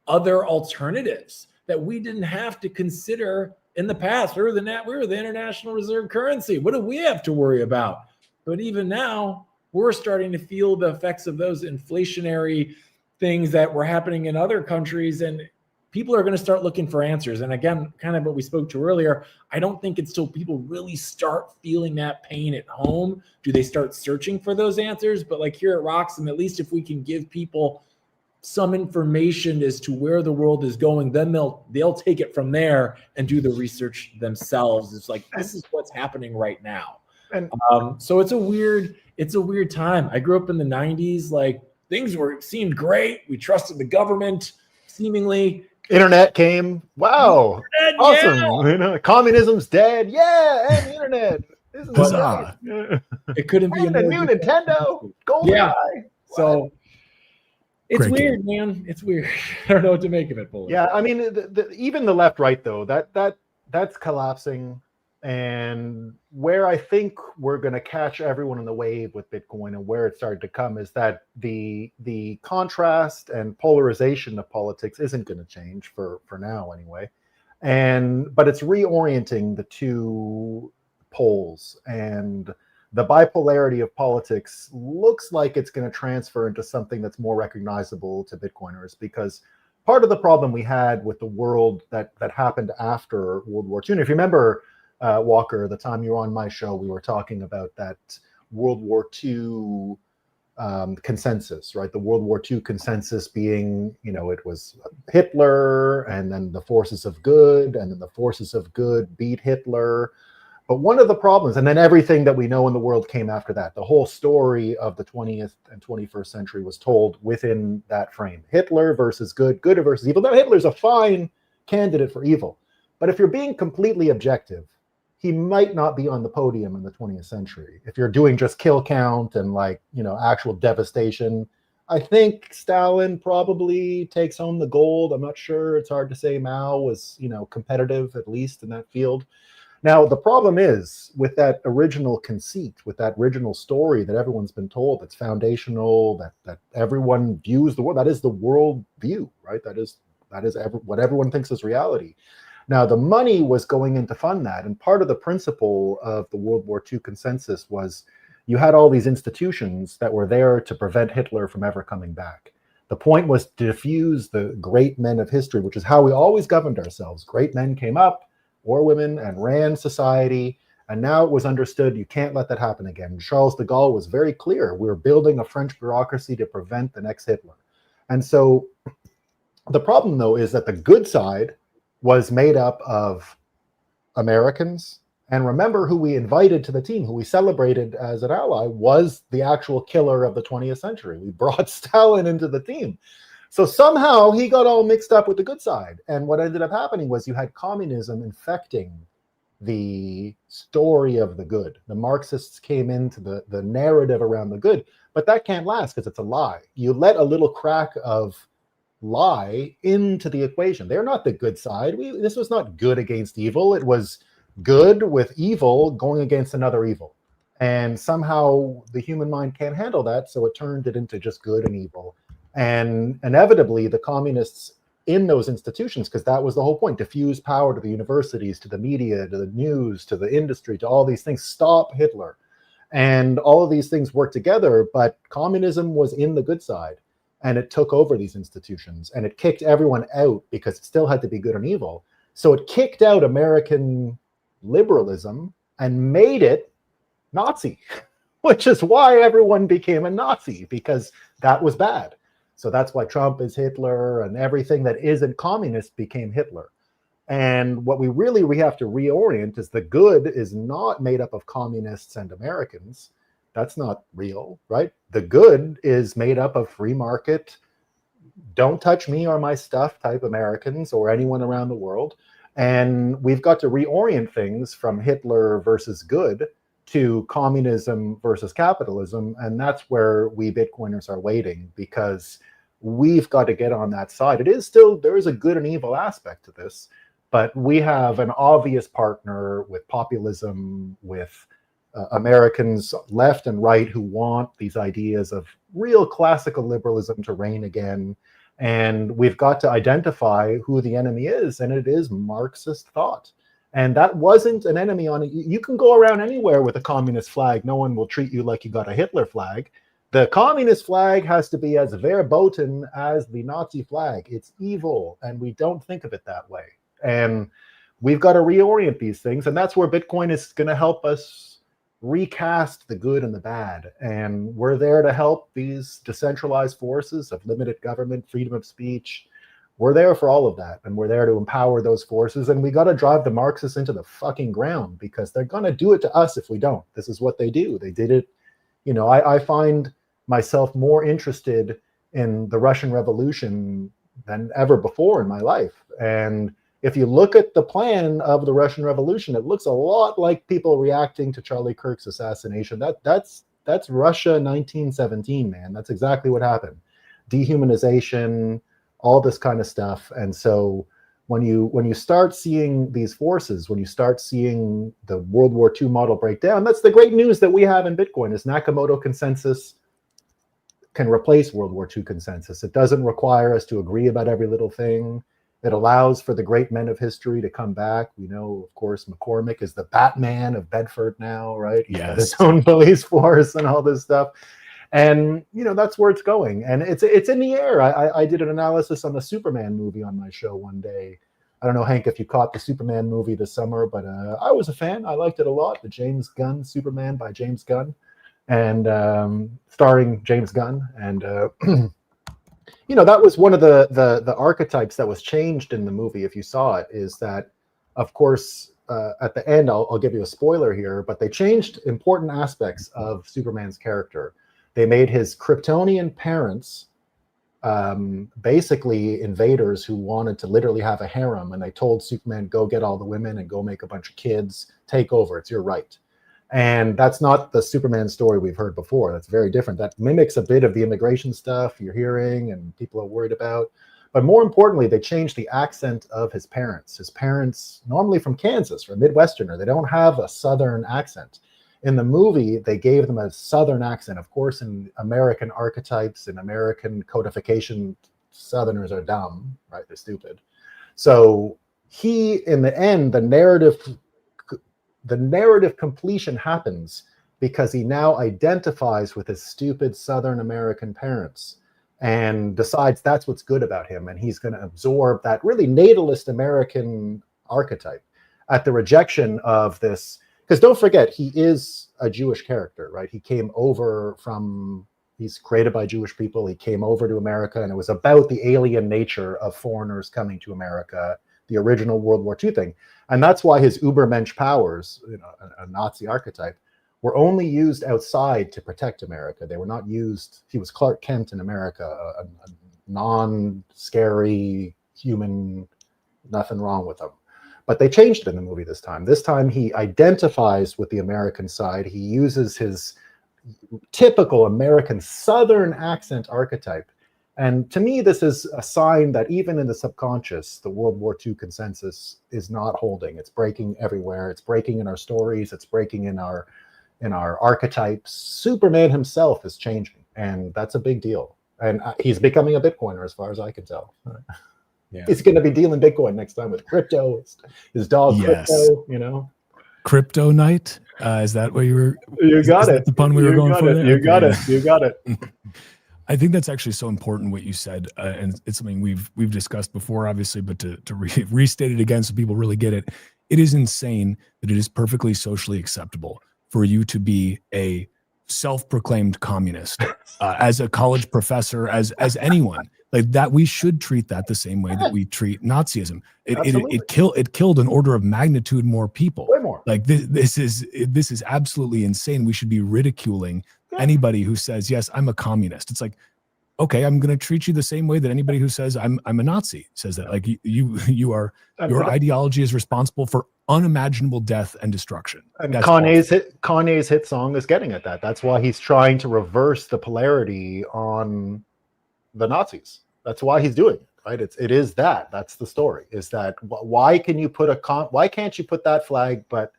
other alternatives that we didn't have to consider in the past. We were the international reserve currency. What do we have to worry about? But even now, we're starting to feel the effects of those inflationary things that were happening in other countries, and people are going to start looking for answers. And again, kind of what we spoke to earlier, I don't think it's till people really start feeling that pain at home do they start searching for those answers. But like here at Roxham, at least if we can give people some information as to where the world is going, then they'll take it from there and do the research themselves. It's like, this is what's happening right now. And so it's a weird time. I grew up in the 90s, like things seemed great. We trusted the government seemingly. Internet came. Wow. Internet, awesome. Yeah. Communism's dead. Yeah. And the internet. Huzzah. It couldn't be a new Nintendo. GoldenEye. Yeah. So it's Great weird, game. Man. It's weird. I don't know what to make of it. Bullet. Yeah. I mean, even the left, right, though, that's collapsing. And where I think we're going to catch everyone in the wave with Bitcoin and where it started to come is that the contrast and polarization of politics isn't going to change for now anyway. But it's reorienting the two poles, and the bipolarity of politics looks like it's going to transfer into something that's more recognizable to Bitcoiners, because part of the problem we had with the world that happened after World War II, and if you remember, Walker, the time you were on my show, we were talking about that World War II consensus, right? The World War II consensus being, it was Hitler and then the forces of good, and then the forces of good beat Hitler. But one of the problems, and then everything that we know in the world came after that, the whole story of the 20th and 21st century was told within that frame. Hitler versus good, good versus evil. Now, Hitler's a fine candidate for evil. But if you're being completely objective, he might not be on the podium in the 20th century. If you're doing just kill count and like, actual devastation, I think Stalin probably takes home the gold. I'm not sure. It's hard to say. Mao was, competitive, at least in that field. Now, the problem is with that original conceit, with that original story that everyone's been told, that's foundational, that everyone views the world, that is the world view, right? That is what everyone thinks is reality. Now, the money was going in to fund that. And part of the principle of the World War II consensus was you had all these institutions that were there to prevent Hitler from ever coming back. The point was to diffuse the great men of history, which is how we always governed ourselves. Great men came up, or women, and ran society. And now it was understood you can't let that happen again. Charles de Gaulle was very clear. We're building a French bureaucracy to prevent the next Hitler. And so the problem, though, is that the good side was made up of Americans. And remember, who we invited to the team, who we celebrated as an ally, was the actual killer of the 20th century. We brought Stalin into the team. So somehow he got all mixed up with the good side. And what ended up happening was you had communism infecting the story of the good. The Marxists came into the narrative around the good, but that can't last because it's a lie. You let a little crack of lie into the equation. They're not the good side. This was not good against evil. It was good with evil going against another evil. And somehow the human mind can't handle that, so it turned it into just good and evil. And inevitably, the communists in those institutions, because that was the whole point, diffuse power to the universities, to the media, to the news, to the industry, to all these things, stop Hitler. And all of these things work together, but communism was in the good side, and it took over these institutions, and it kicked everyone out because it still had to be good and evil. So it kicked out American liberalism and made it Nazi, which is why everyone became a Nazi, because that was bad. So that's why Trump is Hitler, and everything that isn't communist became Hitler. And what we have to reorient is the good is not made up of communists and Americans. That's not real, right? The good is made up of free market, don't touch me or my stuff type Americans or anyone around the world. And we've got to reorient things from Hitler versus good to communism versus capitalism. And that's where we Bitcoiners are waiting, because we've got to get on that side. There is a good and evil aspect to this, but we have an obvious partner with populism, with Americans left and right who want these ideas of real classical liberalism to reign again. And we've got to identify who the enemy is, and it is Marxist thought. And that wasn't an enemy on it. You can go around anywhere with a communist flag. No one will treat you like you got a Hitler flag. The communist flag has to be as verboten as the Nazi flag. It's evil, and we don't think of it that way. And we've got to reorient these things, and that's where Bitcoin is going to help us recast the good and the bad. And we're there to help these decentralized forces of limited government, freedom of speech. We're there for all of that, and we're there to empower those forces. And we got to drive the Marxists into the fucking ground, because they're going to do it to us if we don't. This is what they do. They did it. I find myself more interested in the Russian Revolution than ever before in my life. And if you look at the plan of the Russian Revolution, it looks a lot like people reacting to Charlie Kirk's assassination. That's Russia 1917, man. That's exactly what happened. Dehumanization, all this kind of stuff. And so when you start seeing these forces, when you start seeing the World War II model break down, that's the great news that we have in Bitcoin is Nakamoto consensus can replace World War II consensus. It doesn't require us to agree about every little thing. It allows for the great men of history to come back. We know, of course, McCormick is the Batman of Bedford now, right? He's got his own police force and all this stuff. And, that's where it's going. And it's in the air. I did an analysis on the Superman movie on my show one day. I don't know, Hank, if you caught the Superman movie this summer, but I was a fan. I liked it a lot. The James Gunn Superman by James Gunn, and starring James Gunn. And, that was one of the archetypes that was changed in the movie, if you saw it, is that, of course, at the end, I'll give you a spoiler here, but they changed important aspects of Superman's character. They made his Kryptonian parents basically invaders who wanted to literally have a harem, and they told Superman, go get all the women and go make a bunch of kids, take over, it's your right. And that's not the Superman story we've heard before. That's very different. That mimics a bit of the immigration stuff you're hearing and people are worried about. But more importantly, they changed the accent of his parents. His parents, normally from Kansas, or Midwesterner, they don't have a Southern accent. In the movie, they gave them a Southern accent. Of course, in American archetypes, in American codification, Southerners are dumb, right? They're stupid. So he, in the end, the narrative completion happens because he now identifies with his stupid Southern American parents and decides that's what's good about him. And he's going to absorb that really natalist American archetype at the rejection of this. Because don't forget, he is a Jewish character, right? He came over from, he's created by Jewish people. He came over to America, and it was about the alien nature of foreigners coming to America, the original World War II thing. And that's why his Übermensch powers, you know, a Nazi archetype, were only used outside to protect America. They were not used, he was Clark Kent in America, a non-scary human, nothing wrong with him. But they changed it in the movie this time. This time he identifies with the American side. He uses his typical American Southern accent archetype. And to me, this is a sign that even in the subconscious, the World War II consensus is not holding. It's breaking everywhere. It's breaking in our stories. It's breaking in our archetypes. Superman himself is changing, and that's a big deal. And he's becoming a Bitcoiner, as far as I can tell. Yeah. He's going to be dealing Bitcoin next time with crypto. His dog, Yes. Crypto, you know. Crypto night? Is that what you were? You got it. The pun we were going for there? You got it. You got it. I think that's actually so important what you said, and it's something we've discussed before, obviously, but to restate it again so people really get it. It is insane that it is perfectly socially acceptable for you to be a self-proclaimed communist, as a college professor, as anyone. Like that, we should treat that the same way that we treat Nazism. It killed an order of magnitude more people. Way more. Like this is absolutely insane. We should be ridiculing anybody who says, yes, I'm a communist. It's like, okay, I'm going to treat you the same way that anybody who says I'm a Nazi says that. Like your ideology is responsible for unimaginable death and destruction. And Kanye's hit song is getting at that. That's why he's trying to reverse the polarity on the Nazis. That's why he's doing it, right? It is that. That's the story. Is that why can you put why can't you put that flag, but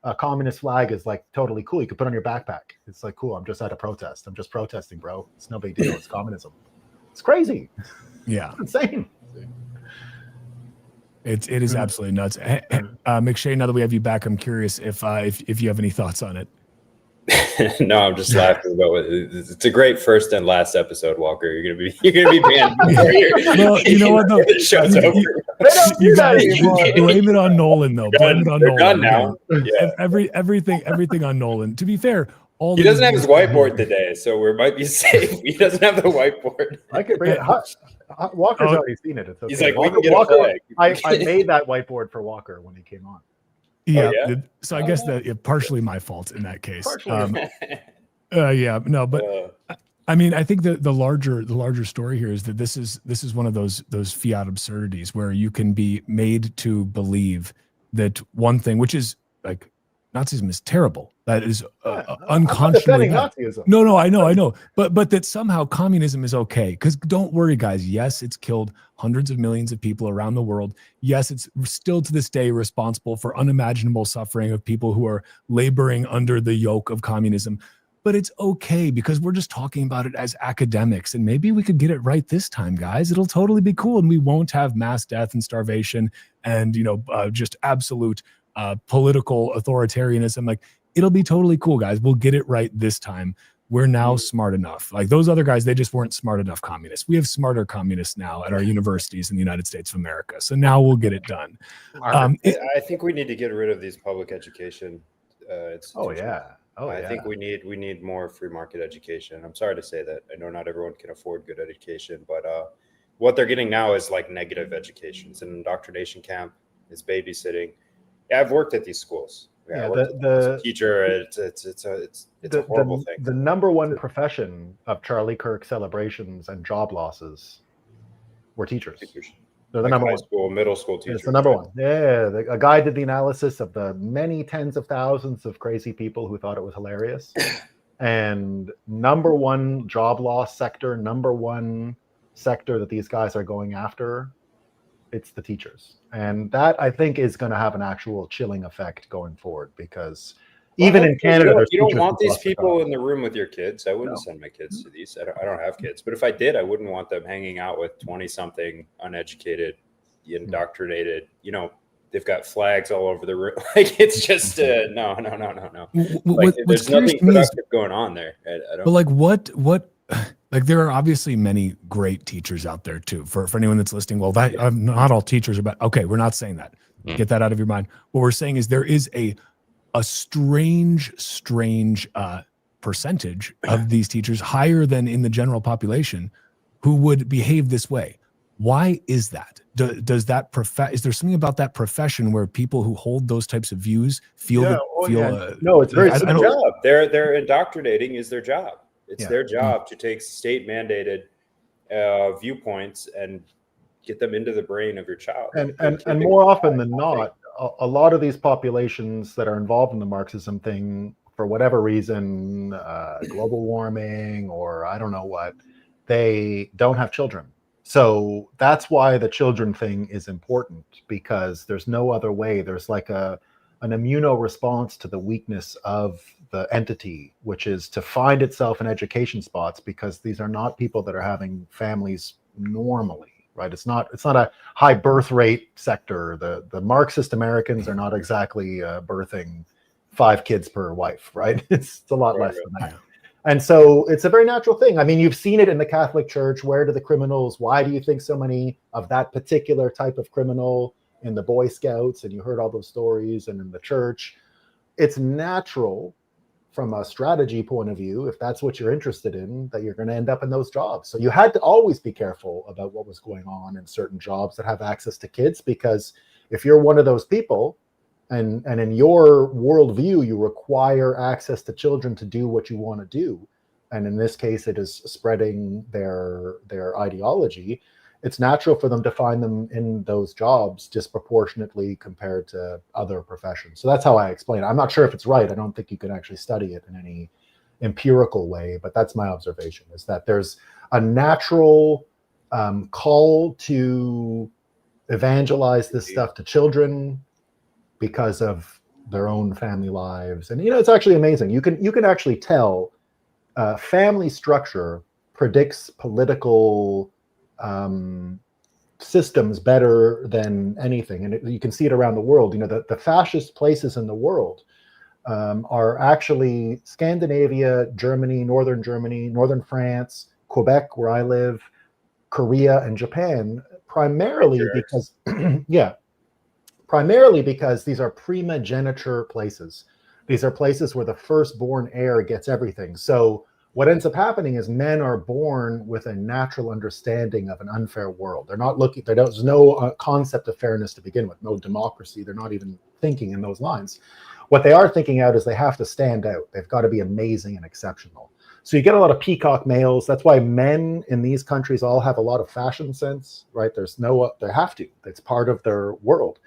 a communist flag is like totally cool. You can put it on your backpack. It's like, cool, I'm just at a protest. I'm just protesting, bro. It's no big deal. It's communism. It's crazy. Yeah. It's insane. It is absolutely nuts. McShay, now that we have you back, I'm curious if you have any thoughts on it. No, I'm just laughing about it. It's a great first and last episode, Walker. You're gonna be banned. Well, you know what? The show's over. You guys blame it on Nolan, though. Blame it on They're Nolan. done now. Yeah. Everything on Nolan. To be fair, he doesn't have his whiteboard today, so we might be safe. He doesn't have the whiteboard. I could bring it. Walker's already seen it. It's okay. He's like, Walker, we can get a flag. I made that whiteboard for Walker when he came on. Yeah. Oh, yeah? So I guess that partially my fault in that case. Yeah, no, but I mean, I think the larger story here is that this is one of those fiat absurdities where you can be made to believe that one thing, which is like Nazism is terrible. That is unconscionably bad. No, I know. But that somehow communism is okay. Because don't worry, guys. Yes, it's killed hundreds of millions of people around the world. Yes, it's still to this day responsible for unimaginable suffering of people who are laboring under the yoke of communism. But it's okay because we're just talking about it as academics, and maybe we could get it right this time, guys. It'll totally be cool, and we won't have mass death and starvation and just absolute political authoritarianism. Like, it'll be totally cool, guys. We'll get it right this time. We're now smart enough. Like those other guys, they just weren't smart enough communists. We have smarter communists now at our universities in the United States of America. So now we'll get it done. I think we need to get rid of these public education institutions. I think we need more free market education. I'm sorry to say that. I know not everyone can afford good education, but what they're getting now is like negative education. It's an indoctrination camp. It's babysitting. Yeah, I've worked at these schools. Yeah, the teacher, it's a horrible thing. The number one profession of Charlie Kirk celebrations and job losses were teachers. They're the number high one. School, middle school teachers. It's the number one. Yeah, a guy did the analysis of the many tens of thousands of crazy people who thought it was hilarious. And number one job loss sector, number one sector that these guys are going after, it's the teachers. And that, I think, is going to have an actual chilling effect going forward, because even in Canada, you don't want these people in the room with your kids. I wouldn't send my kids to these. I don't have kids, but if I did, I wouldn't want them hanging out with 20-something uneducated, indoctrinated. You know, they've got flags all over the room. Like, it's just no. Like, there's nothing productive going on there. I don't. But like, what? Like, there are obviously many great teachers out there too. For anyone that's listening, well, that not all teachers are bad. Okay, we're not saying that. Get that out of your mind. What we're saying is there is a strange percentage of these teachers, higher than in the general population, who would behave this way. Why is that? Does that is there something about that profession where people who hold those types of views feel no, it's very job. They're indoctrinating is their job. It's their job to take state mandated viewpoints and get them into the brain of your child. And more often than not, a lot of these populations that are involved in the Marxism thing, for whatever reason, global warming or I don't know what, they don't have children. So that's why the children thing is important, because there's no other way. There's like an immuno response to the weakness of the entity, which is to find itself in education spots, because these are not people that are having families normally. Right, it's not a high birth rate sector. The Marxist Americans are not exactly birthing 5 kids per wife, right? It's a lot less than that. And so it's a very natural thing. I mean, you've seen it in the Catholic Church. Where do the criminals? Why do you think so many of that particular type of criminal in the Boy Scouts? And you heard all those stories, and in the church, it's natural from a strategy point of view, if that's what you're interested in, that you're going to end up in those jobs. So you had to always be careful about what was going on in certain jobs that have access to kids, because if you're one of those people and in your worldview, you require access to children to do what you want to do, and in this case, it is spreading their ideology, it's natural for them to find them in those jobs disproportionately compared to other professions. So that's how I explain it. I'm not sure if it's right. I don't think you can actually study it in any empirical way, but that's my observation, is that there's a natural call to evangelize this stuff to children because of their own family lives. And, it's actually amazing. You can actually tell family structure predicts political systems better than anything. And you can see it around the world. The fascist places in the world are actually Scandinavia, Germany, northern France, Quebec, where I live, Korea, and Japan, primarily because these are primogeniture places. These are places where the firstborn heir gets everything. So what ends up happening is men are born with a natural understanding of an unfair world. There's no concept of fairness to begin with, no democracy. They're not even thinking in those lines. What they are thinking out is they have to stand out. They've got to be amazing and exceptional. So you get a lot of peacock males. That's why men in these countries all have a lot of fashion sense, right? They have to. It's part of their world.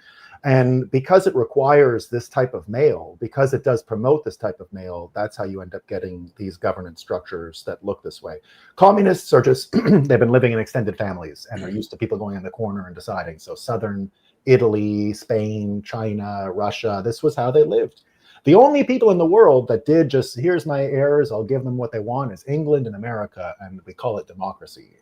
And because it requires this type of male, because it does promote this type of male, that's how you end up getting these governance structures that look this way. Communists are just, they've been living in extended families and are used to people going in the corner and deciding. So Southern Italy, Spain, China, Russia, this was how they lived. The only people in the world that did just, here's my heirs, I'll give them what they want, is England and America, and we call it democracy.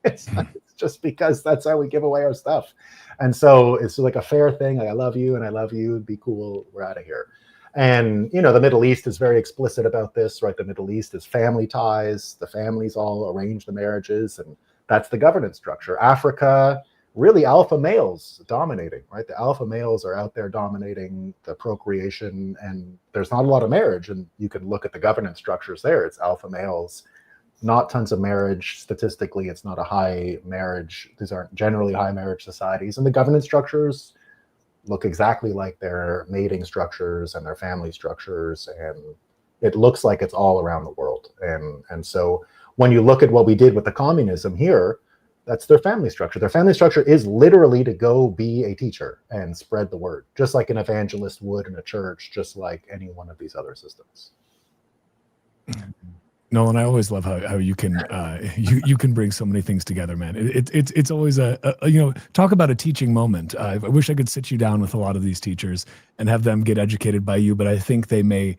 It's just because that's how we give away our stuff. And so it's like a fair thing. Like, I love you and I love you. Be cool. We're out of here. And, the Middle East is very explicit about this, right? The Middle East is family ties. The families all arrange the marriages, and that's the governance structure. Africa, really alpha males dominating, right? The alpha males are out there dominating the procreation, and there's not a lot of marriage. And you can look at the governance structures there. It's alpha males. Not tons of marriage. Statistically, it's not a high marriage. These aren't generally high marriage societies. And the governance structures look exactly like their mating structures and their family structures, and it looks like it's all around the world. And so when you look at what we did with the communism here, that's their family structure. Their family structure is literally to go be a teacher and spread the word, just like an evangelist would in a church, just like any one of these other systems. Nolan, I always love how you can you can bring so many things together, man. It's always a talk about a teaching moment. I wish I could sit you down with a lot of these teachers and have them get educated by you, but I think they may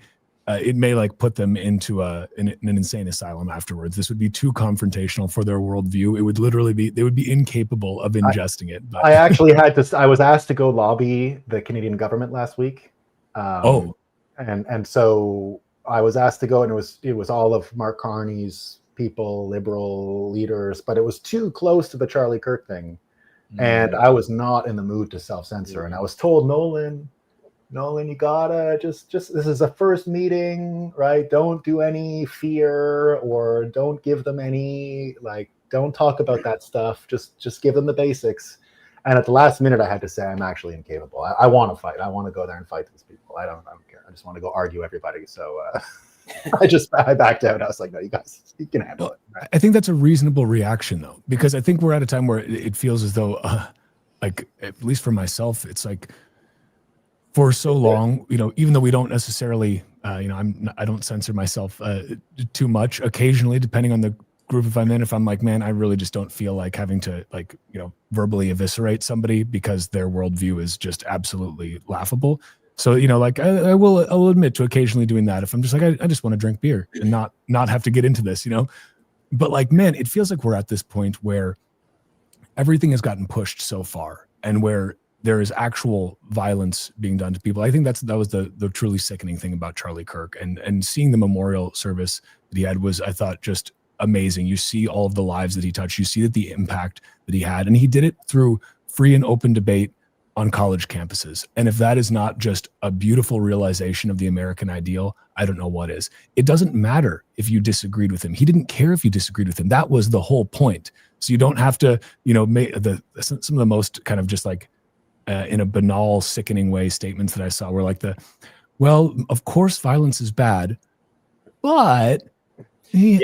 it may like put them into an insane asylum afterwards. This would be too confrontational for their worldview. It would literally be they would be incapable of ingesting it. But. I actually I was asked to go lobby the Canadian government last week. And so I was asked to go, and it was all of Mark Carney's people, liberal leaders, but it was too close to the Charlie Kirk thing. And I was not in the mood to self-censor. And I was told, Nolan, you gotta just this is a first meeting, right? Don't do any fear, or don't give them any, like, don't talk about that stuff. Just give them the basics. And at the last minute, I had to say, I'm actually incapable. I want to fight. I want to go there and fight these people. I don't care. I just want to go argue everybody. So I backed out. I was like, no, you guys, you can handle it. Right? I think that's a reasonable reaction, though, because I think we're at a time where it feels as though, like, at least for myself, it's like for so long, even though we don't necessarily, I don't censor myself too much. Occasionally, depending on the group if I'm like, man, I really just don't feel like having to verbally eviscerate somebody because their worldview is just absolutely laughable. So, I'll admit to occasionally doing that if I'm just like, I just want to drink beer and not have to get into this, but like, man, it feels like we're at this point where everything has gotten pushed so far and where there is actual violence being done to people. I think that was the truly sickening thing about Charlie Kirk, and seeing the memorial service that he had was, I thought, just amazing. You see all of the lives that he touched. You see that the impact that he had, and he did it through free and open debate on college campuses. And if that is not just a beautiful realization of the American ideal, I don't know what is. It doesn't matter if you disagreed with him. He didn't care if you disagreed with him. That was the whole point. So you don't have to, make some of the most kind of just like in a banal, sickening way statements that I saw were like well, of course violence is bad, but he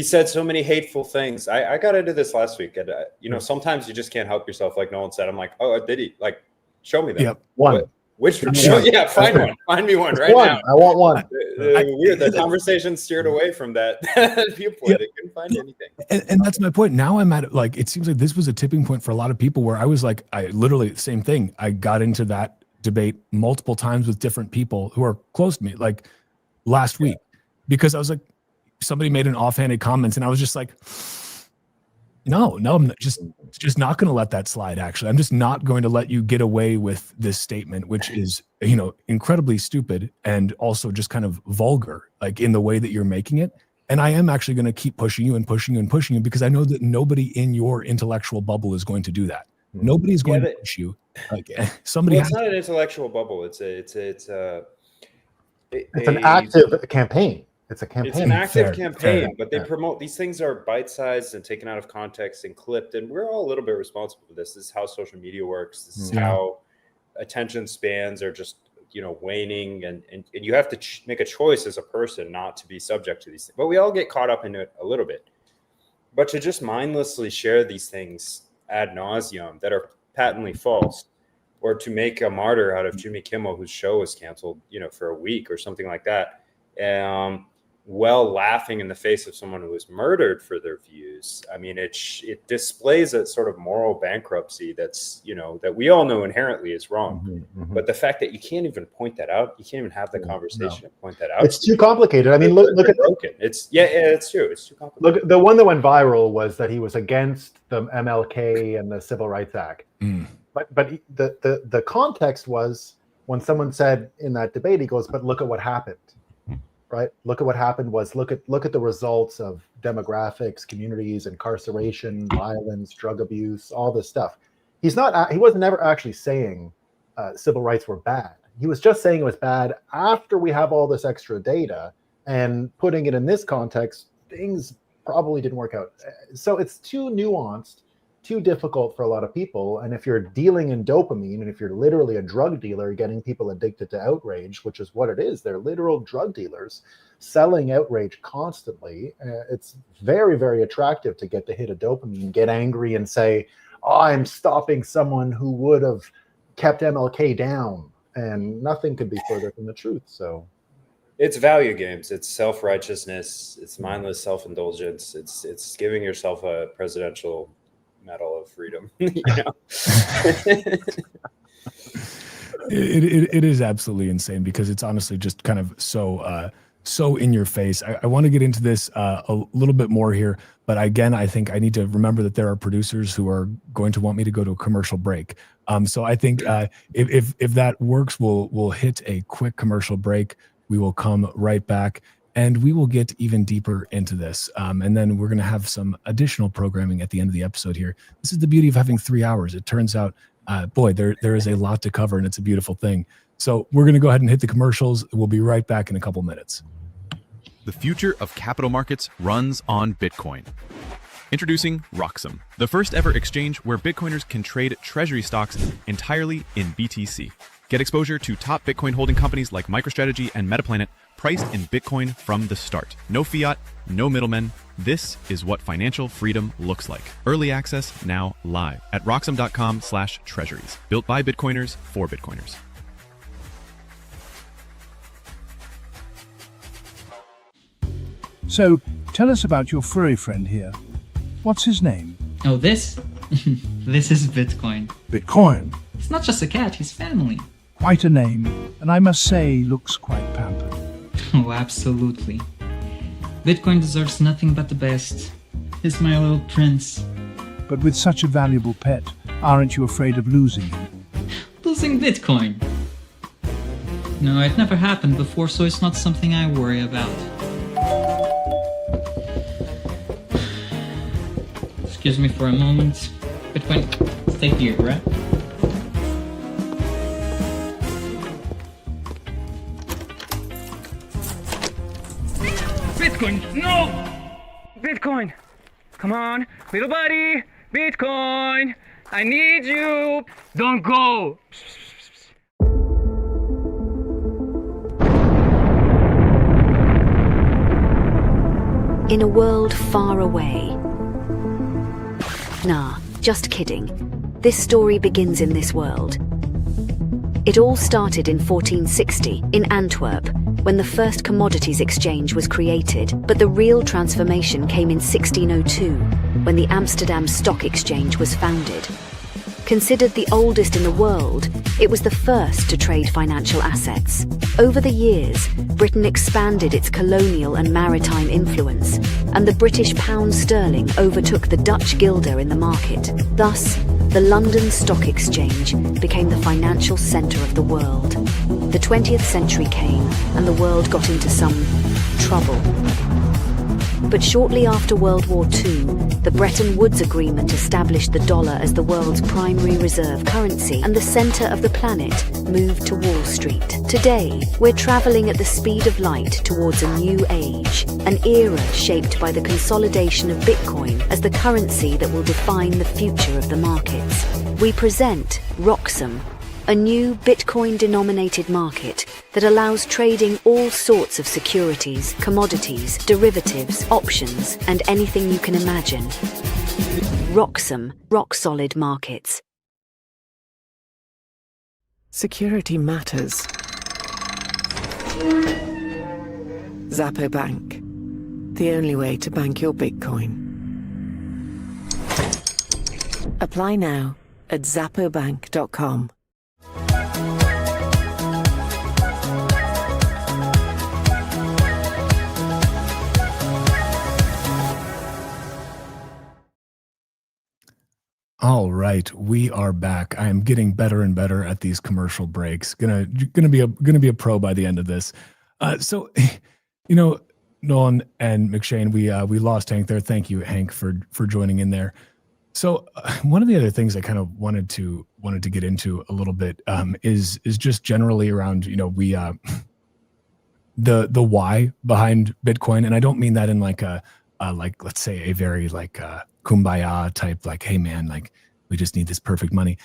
said so many hateful things. I got into this last week, and sometimes you just can't help yourself. Like Nolan said, I'm like, oh, did he? Like, show me that. Yep. One. Which one? Yeah, find one. Find me one right now. I want one. The conversation steered away from that viewpoint. They couldn't find anything. And that's my point. Now I'm at, like, it seems like this was a tipping point for a lot of people where I was like, I literally, same thing. I got into that debate multiple times with different people who are close to me, like last week, because I was like, somebody made an offhanded comments and I was just like, no, I'm just not going to let that slide. Actually, I'm just not going to let you get away with this statement, which is, incredibly stupid and also just kind of vulgar, like in the way that you're making it. And I am actually going to keep pushing you and pushing you and pushing you, because I know that nobody in your intellectual bubble is going to do that. Nobody's going to push you. Like somebody. It's not an intellectual bubble. It's an active campaign. It's a campaign. It's an active campaign, but they promote these things are bite-sized and taken out of context and clipped, and we're all a little bit responsible for this. This is how social media works. This is how attention spans are just waning, and you have to make a choice as a person not to be subject to these things. But we all get caught up in it a little bit. But to just mindlessly share these things ad nauseum that are patently false, or to make a martyr out of Jimmy Kimmel, whose show was canceled, for a week or something like that, while laughing in the face of someone who was murdered for their views. I mean, it displays a sort of moral bankruptcy that's, that we all know inherently is wrong. But the fact that you can't even point that out, you can't even have the conversation and point that out. It's too complicated. I mean, look at broken. It's true. It's too complicated. Look, the one that went viral was that he was against the MLK and the Civil Rights Act. But the context was when someone said in that debate, he goes, but look at what happened. Right. Look at what happened was look at the results of demographics, communities, incarceration, violence, drug abuse, all this stuff. He wasn't never actually saying civil rights were bad. He was just saying it was bad after we have all this extra data, and putting it in this context, things probably didn't work out. So it's too nuanced too difficult for a lot of people. And if you're dealing in dopamine, and if you're literally a drug dealer getting people addicted to outrage, which is what it is, they're literal drug dealers selling outrage constantly. It's very, very attractive to get the hit of dopamine, get angry and say, oh, I'm stopping someone who would have kept MLK down. And nothing could be further from the truth. So it's value games. It's self-righteousness. It's mindless self-indulgence. It's giving yourself a presidential medal of freedom. You know? It is absolutely insane because it's honestly just kind of so in your face. I want to get into this a little bit more here, but again, I think I need to remember that there are producers who are going to want me to go to a commercial break. So I think if that works, we'll hit a quick commercial break. We will come right back and we will get even deeper into this. And then we're going to have some additional programming at the end of the episode here. This is the beauty of having 3 hours. It turns out, boy, there is a lot to cover and it's a beautiful thing. So we're going to go ahead and hit the commercials. We'll be right back in a couple minutes. The future of capital markets runs on Bitcoin. Introducing Roxum, the first ever exchange where Bitcoiners can trade treasury stocks entirely in BTC. Get exposure to top Bitcoin holding companies like MicroStrategy and Metaplanet, priced in Bitcoin from the start. No fiat, no middlemen. This is what financial freedom looks like. Early access now live at roxum.com/treasuries. Built by Bitcoiners for Bitcoiners. So, tell us about your furry friend here. What's his name? Oh, this? This is Bitcoin. Bitcoin. It's not just a cat, he's family. Quite a name, and I must say, looks quite pampered. Oh, absolutely. Bitcoin deserves nothing but the best. He's my little prince. But with such a valuable pet, aren't you afraid of losing him? Losing Bitcoin? No, it never happened before, so it's not something I worry about. Excuse me for a moment. Bitcoin, stay here, right? Bitcoin, no! Bitcoin, come on, little buddy. Bitcoin, I need you. Don't go. In a world far away. Nah, just kidding. This story begins in this world. It all started in 1460 in Antwerp, when the first commodities exchange was created, but the real transformation came in 1602, when the Amsterdam Stock Exchange was founded. Considered the oldest in the world, it was the first to trade financial assets. Over the years, Britain expanded its colonial and maritime influence, and the British pound sterling overtook the Dutch guilder in the market. Thus, the London Stock Exchange became the financial centre of the world. The 20th century came, and the world got into some trouble. But shortly after World War II, the Bretton Woods Agreement established the dollar as the world's primary reserve currency, and the centre of the planet moved to Wall Street. Today, we're travelling at the speed of light towards a new age, an era shaped by the consolidation of Bitcoin as the currency that will define the future of the markets. We present Roxum, a new Bitcoin-denominated market that allows trading all sorts of securities, commodities, derivatives, options, and anything you can imagine. Roxum, rock-solid markets. Security matters. Zappo Bank. The only way to bank your Bitcoin. Apply now at zappobank.com. All right, we are back. I am getting better and better at these commercial breaks. Gonna be a pro by the end of this. So, you know, Nolan and McShane, we lost Hank there. Thank you, Hank, for joining in there. So, one of the other things I kind of wanted to get into a little bit is just generally around, you know, we the why behind Bitcoin, and I don't mean that in like a like, let's say a very like kumbaya type, like, hey man, like we just need this perfect money.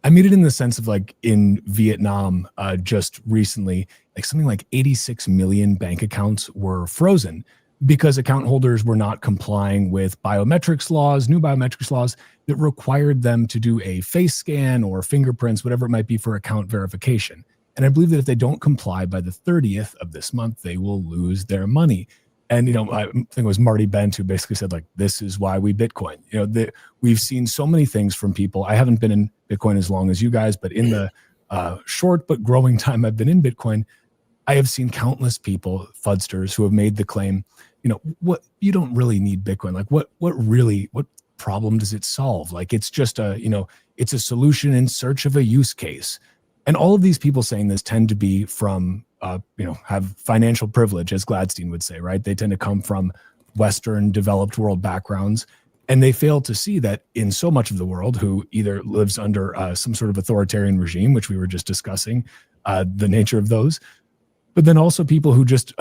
I mean it in the sense of like in Vietnam, just recently, like something like 86 million bank accounts were frozen because account holders were not complying with new biometrics laws that required them to do a face scan or fingerprints, whatever it might be, for account verification. And I believe that if they don't comply by the 30th of this month, they will lose their money. And, I think it was Marty Bent who basically said, like, this is why we Bitcoin. We've seen so many things from people. I haven't been in Bitcoin as long as you guys, but in the short but growing time I've been in Bitcoin, I have seen countless people, FUDsters, who have made the claim, what, you don't really need Bitcoin. Like what problem does it solve? Like it's just it's a solution in search of a use case. And all of these people saying this tend to be from, have financial privilege, as Gladstein would say, right? They tend to come from Western developed world backgrounds. And they fail to see that in so much of the world who either lives under some sort of authoritarian regime, which we were just discussing, the nature of those, but then also people who just,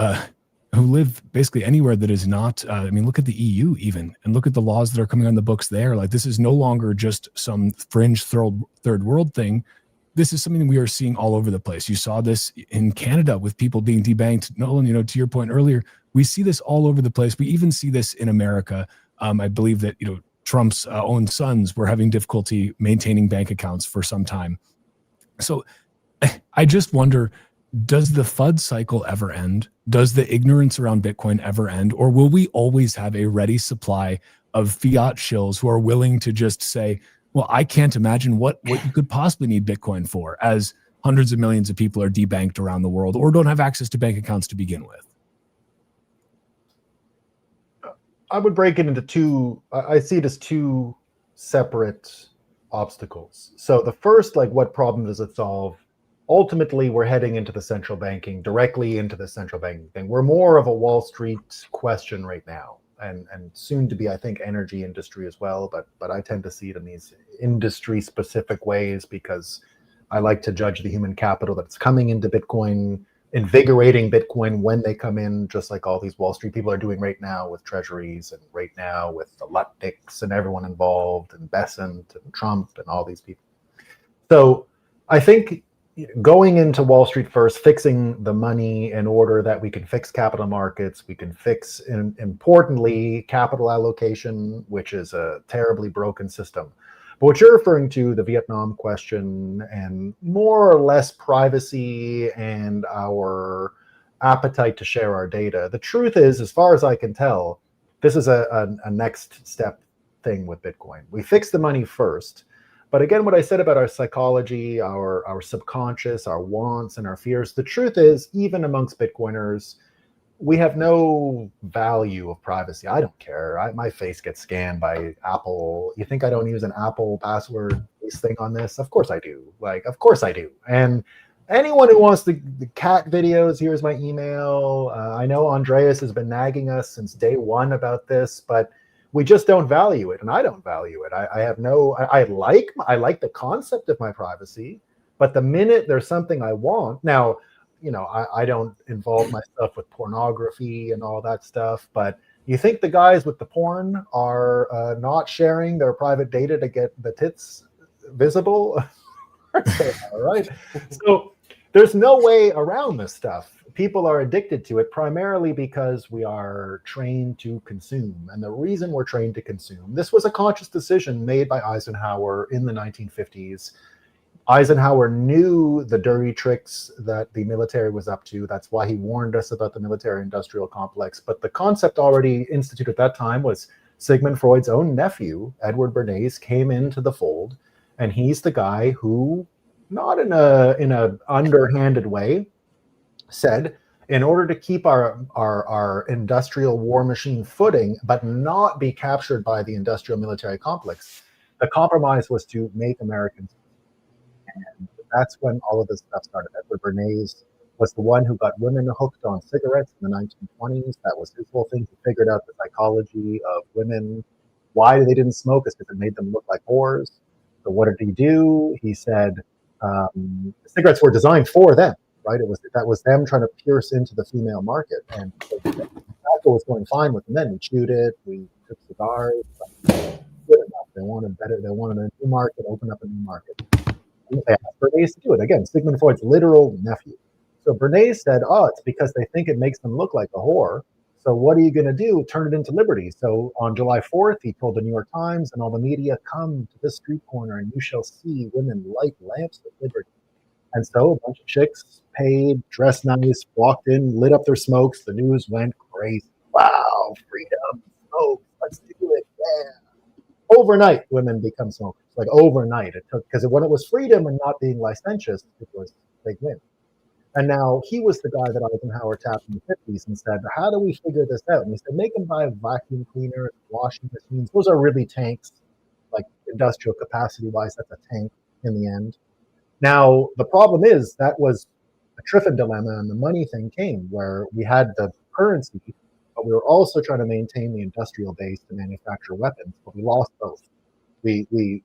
who live basically anywhere that is not, look at the EU even, and look at the laws that are coming on the books there. Like this is no longer just some fringe third world thing. This is something we are seeing all over the place. You saw this in Canada with people being debanked. Nolan, to your point earlier, we see this all over the place. We even see this in America. I believe that, Trump's own sons were having difficulty maintaining bank accounts for some time. So I just wonder, does the FUD cycle ever end? Does the ignorance around Bitcoin ever end? Or will we always have a ready supply of fiat shills who are willing to just say, well, I can't imagine what you could possibly need Bitcoin for, as hundreds of millions of people are debanked around the world or don't have access to bank accounts to begin with? I would break it into two. I see it as two separate obstacles. So the first, like, what problem does it solve? Ultimately, we're heading into the central banking, directly into the central banking thing. We're more of a Wall Street question right now, and soon to be, I think, energy industry as well. But I tend to see it in these industry-specific ways because I like to judge the human capital that's coming into Bitcoin, invigorating Bitcoin when they come in, just like all these Wall Street people are doing right now with treasuries and right now with the Lutniks and everyone involved and Bessent and Trump and all these people. So I think going into Wall Street first, fixing the money in order that we can fix capital markets, we can fix, importantly, capital allocation, which is a terribly broken system. But what you're referring to, the Vietnam question and more or less privacy and our appetite to share our data, the truth is, as far as I can tell, this is a next step thing with Bitcoin. We fix the money first. But again, what I said about our psychology, our subconscious, our wants and our fears, the truth is, even amongst Bitcoiners, we have no value of privacy. I don't care. My face gets scanned by Apple. You think I don't use an Apple password thing on this? Of course I do. Of course I do. And anyone who wants the cat videos, here's my email. I know Andreas has been nagging us since day one about this, but we just don't value it, and I don't value it. I like the concept of my privacy, but the minute there's something I want, now, I don't involve myself with pornography and all that stuff, but you think the guys with the porn are not sharing their private data to get the tits visible? All right. So there's no way around this stuff. People are addicted to it primarily because we are trained to consume. And the reason we're trained to consume, this was a conscious decision made by Eisenhower in the 1950s. Eisenhower knew the dirty tricks that the military was up to. That's why he warned us about the military-industrial complex. But the concept already instituted at that time was Sigmund Freud's own nephew, Edward Bernays, came into the fold. And he's the guy who, not in a underhanded way, said, in order to keep our industrial war machine footing, but not be captured by the industrial military complex, the compromise was to make Americans. And that's when all of this stuff started. Edward Bernays was the one who got women hooked on cigarettes in the 1920s. That was his whole thing. He figured out the psychology of women. Why they didn't smoke is because it made them look like whores. So what did he do? He said cigarettes were designed for them. Right, that was them trying to pierce into the female market, and that's Apple was going fine with them then. We chewed it, we took cigars. Good enough. They wanted better. They wanted a new market, open up a new market. They asked Bernays to do it. Again, Sigmund Freud's literal nephew. So Bernays said, oh, it's because they think it makes them look like a whore. So what are you going to do? Turn it into liberty. So on July 4th, he told the New York Times and all the media, come to this street corner and you shall see women light lamps of liberty. And so a bunch of chicks paid, dressed nice, walked in, lit up their smokes. The news went crazy. Wow, freedom, smoke, let's do it. Yeah. Overnight, women become smokers. Like overnight. It took, because when it was freedom and not being licentious, it was big win. And now he was the guy that Eisenhower tapped in the 50s and said, how do we figure this out? And he said, make them buy vacuum cleaners, washing machines. Those are really tanks, like industrial capacity wise, that's a tank in the end. Now, the problem is that was a Triffin dilemma, and the money thing came where we had the currency, but we were also trying to maintain the industrial base to manufacture weapons, but we lost both. The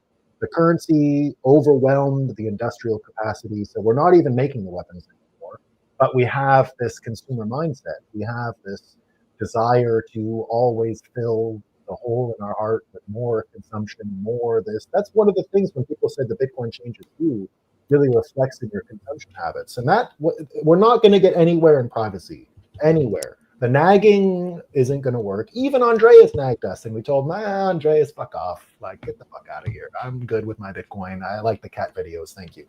currency overwhelmed the industrial capacity, so we're not even making the weapons anymore, but we have this consumer mindset. We have this desire to always fill the hole in our heart with more consumption, more this. That's one of the things when people said the Bitcoin changes you, really reflects in your consumption habits. And that we're not going to get anywhere in privacy, anywhere. The nagging isn't going to work. Even Andreas nagged us, and we told him, Andreas, fuck off. Like, get the fuck out of here. I'm good with my Bitcoin. I like the cat videos. Thank you.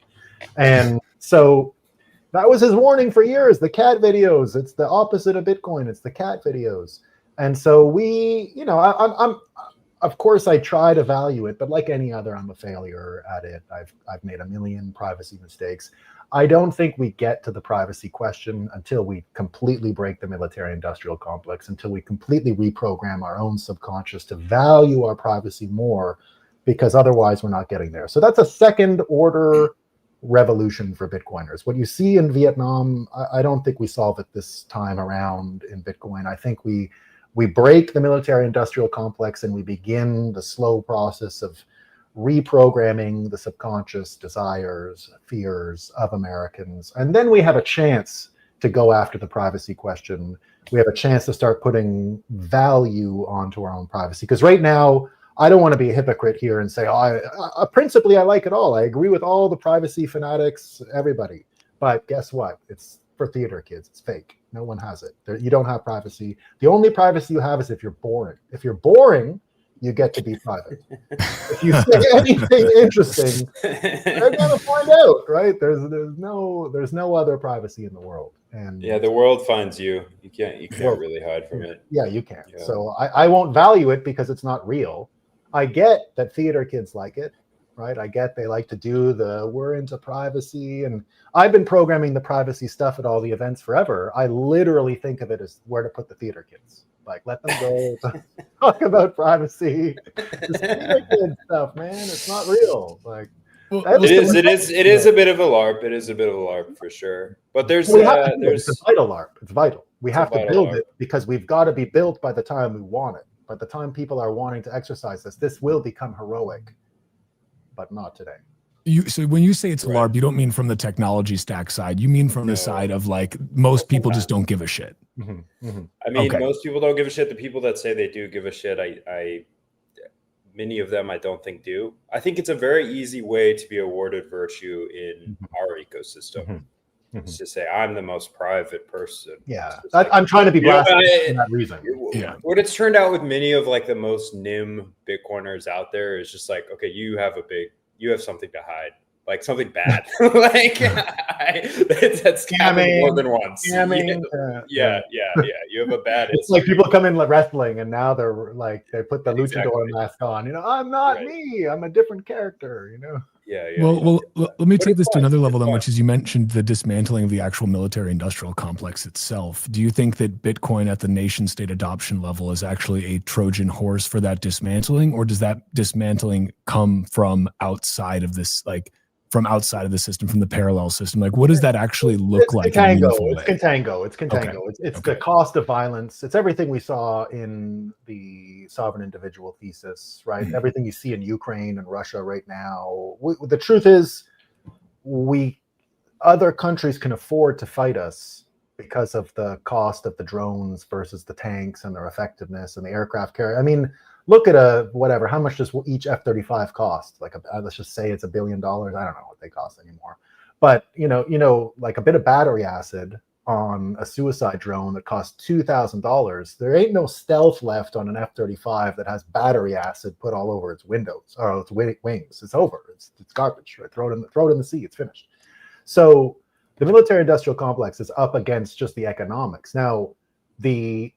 And so that was his warning for years. The cat videos. It's the opposite of Bitcoin. It's the cat videos. And so we, you know, I'm of course, I try to value it, but like any other, I'm a failure at it. I've made a million privacy mistakes. I don't think we get to the privacy question until we completely break the military-industrial complex, until we completely reprogram our own subconscious to value our privacy more, because otherwise we're not getting there. So that's a second-order revolution for Bitcoiners. What you see in Vietnam, I don't think we solve it this time around in Bitcoin. I think we break the military-industrial complex and we begin the slow process of reprogramming the subconscious desires, fears of Americans. And then we have a chance to go after the privacy question. We have a chance to start putting value onto our own privacy. Because right now, I don't want to be a hypocrite here and say, principally, I like it all. I agree with all the privacy fanatics, everybody. But guess what? It's for theater kids. It's fake. No one has it. You don't have privacy. The only privacy you have is if you're boring. If you're boring, you get to be private. If you say anything interesting, they're gonna find out, right? There's no other privacy in the world. And yeah, the world finds you. You can't really hide from it. Yeah, you can't. Yeah. So I won't value it because it's not real. I get that theater kids like it, right? I get they like to do we're into privacy, and I've been programming the privacy stuff at all the events forever. I literally think of it as where to put the theater kids. Like, let them go talk about privacy. This theater kid stuff, man, it's not real. Like, it is a bit of a LARP. It is a bit of a LARP for sure. But it's a vital LARP. It's vital. We have to build it because we've got to be built by the time we want it. By the time people are wanting to exercise this will become heroic, but not today. So when you say it's LARP, you don't mean from the technology stack side. You mean from the side of like most people just don't give a shit. Mm-hmm. Mm-hmm. I mean, most people don't give a shit. The people that say they do give a shit, many of them I don't think do. I think it's a very easy way to be awarded virtue in our ecosystem. Mm-hmm. It's to say I'm the most private person. Yeah, I'm trying to be blasted for that reason. Yeah. What it's turned out with many of like the most NIM Bitcoiners out there is just like, okay, you have something to hide, like something bad. Like that's happened more than once. Scamming, yeah. You have a bad. It's like people come in wrestling and now they're like they put the luchador mask on. You know, I'm not me. I'm a different character. You know. Yeah. Well, let me take this to another level then, which is you mentioned the dismantling of the actual military-industrial complex itself. Do you think that Bitcoin at the nation-state adoption level is actually a Trojan horse for that dismantling, or does that dismantling come from outside of this, like from outside of the system, from the parallel system? Like, what does that actually look like? It's contango. It's the cost of violence. It's everything we saw in the sovereign individual thesis, right? Mm-hmm. Everything you see in Ukraine and Russia right now. The truth is, other countries can afford to fight us because of the cost of the drones versus the tanks and their effectiveness and the aircraft carrier. I mean, look at how much does each F-35 cost? Like, let's just say it's $1 billion. I don't know what they cost anymore. But, like a bit of battery acid on a suicide drone that costs $2,000, there ain't no stealth left on an F-35 that has battery acid put all over its windows or its wings. It's over. It's garbage. Right? Throw it in the sea. It's finished. So the military-industrial complex is up against just the economics. Now, the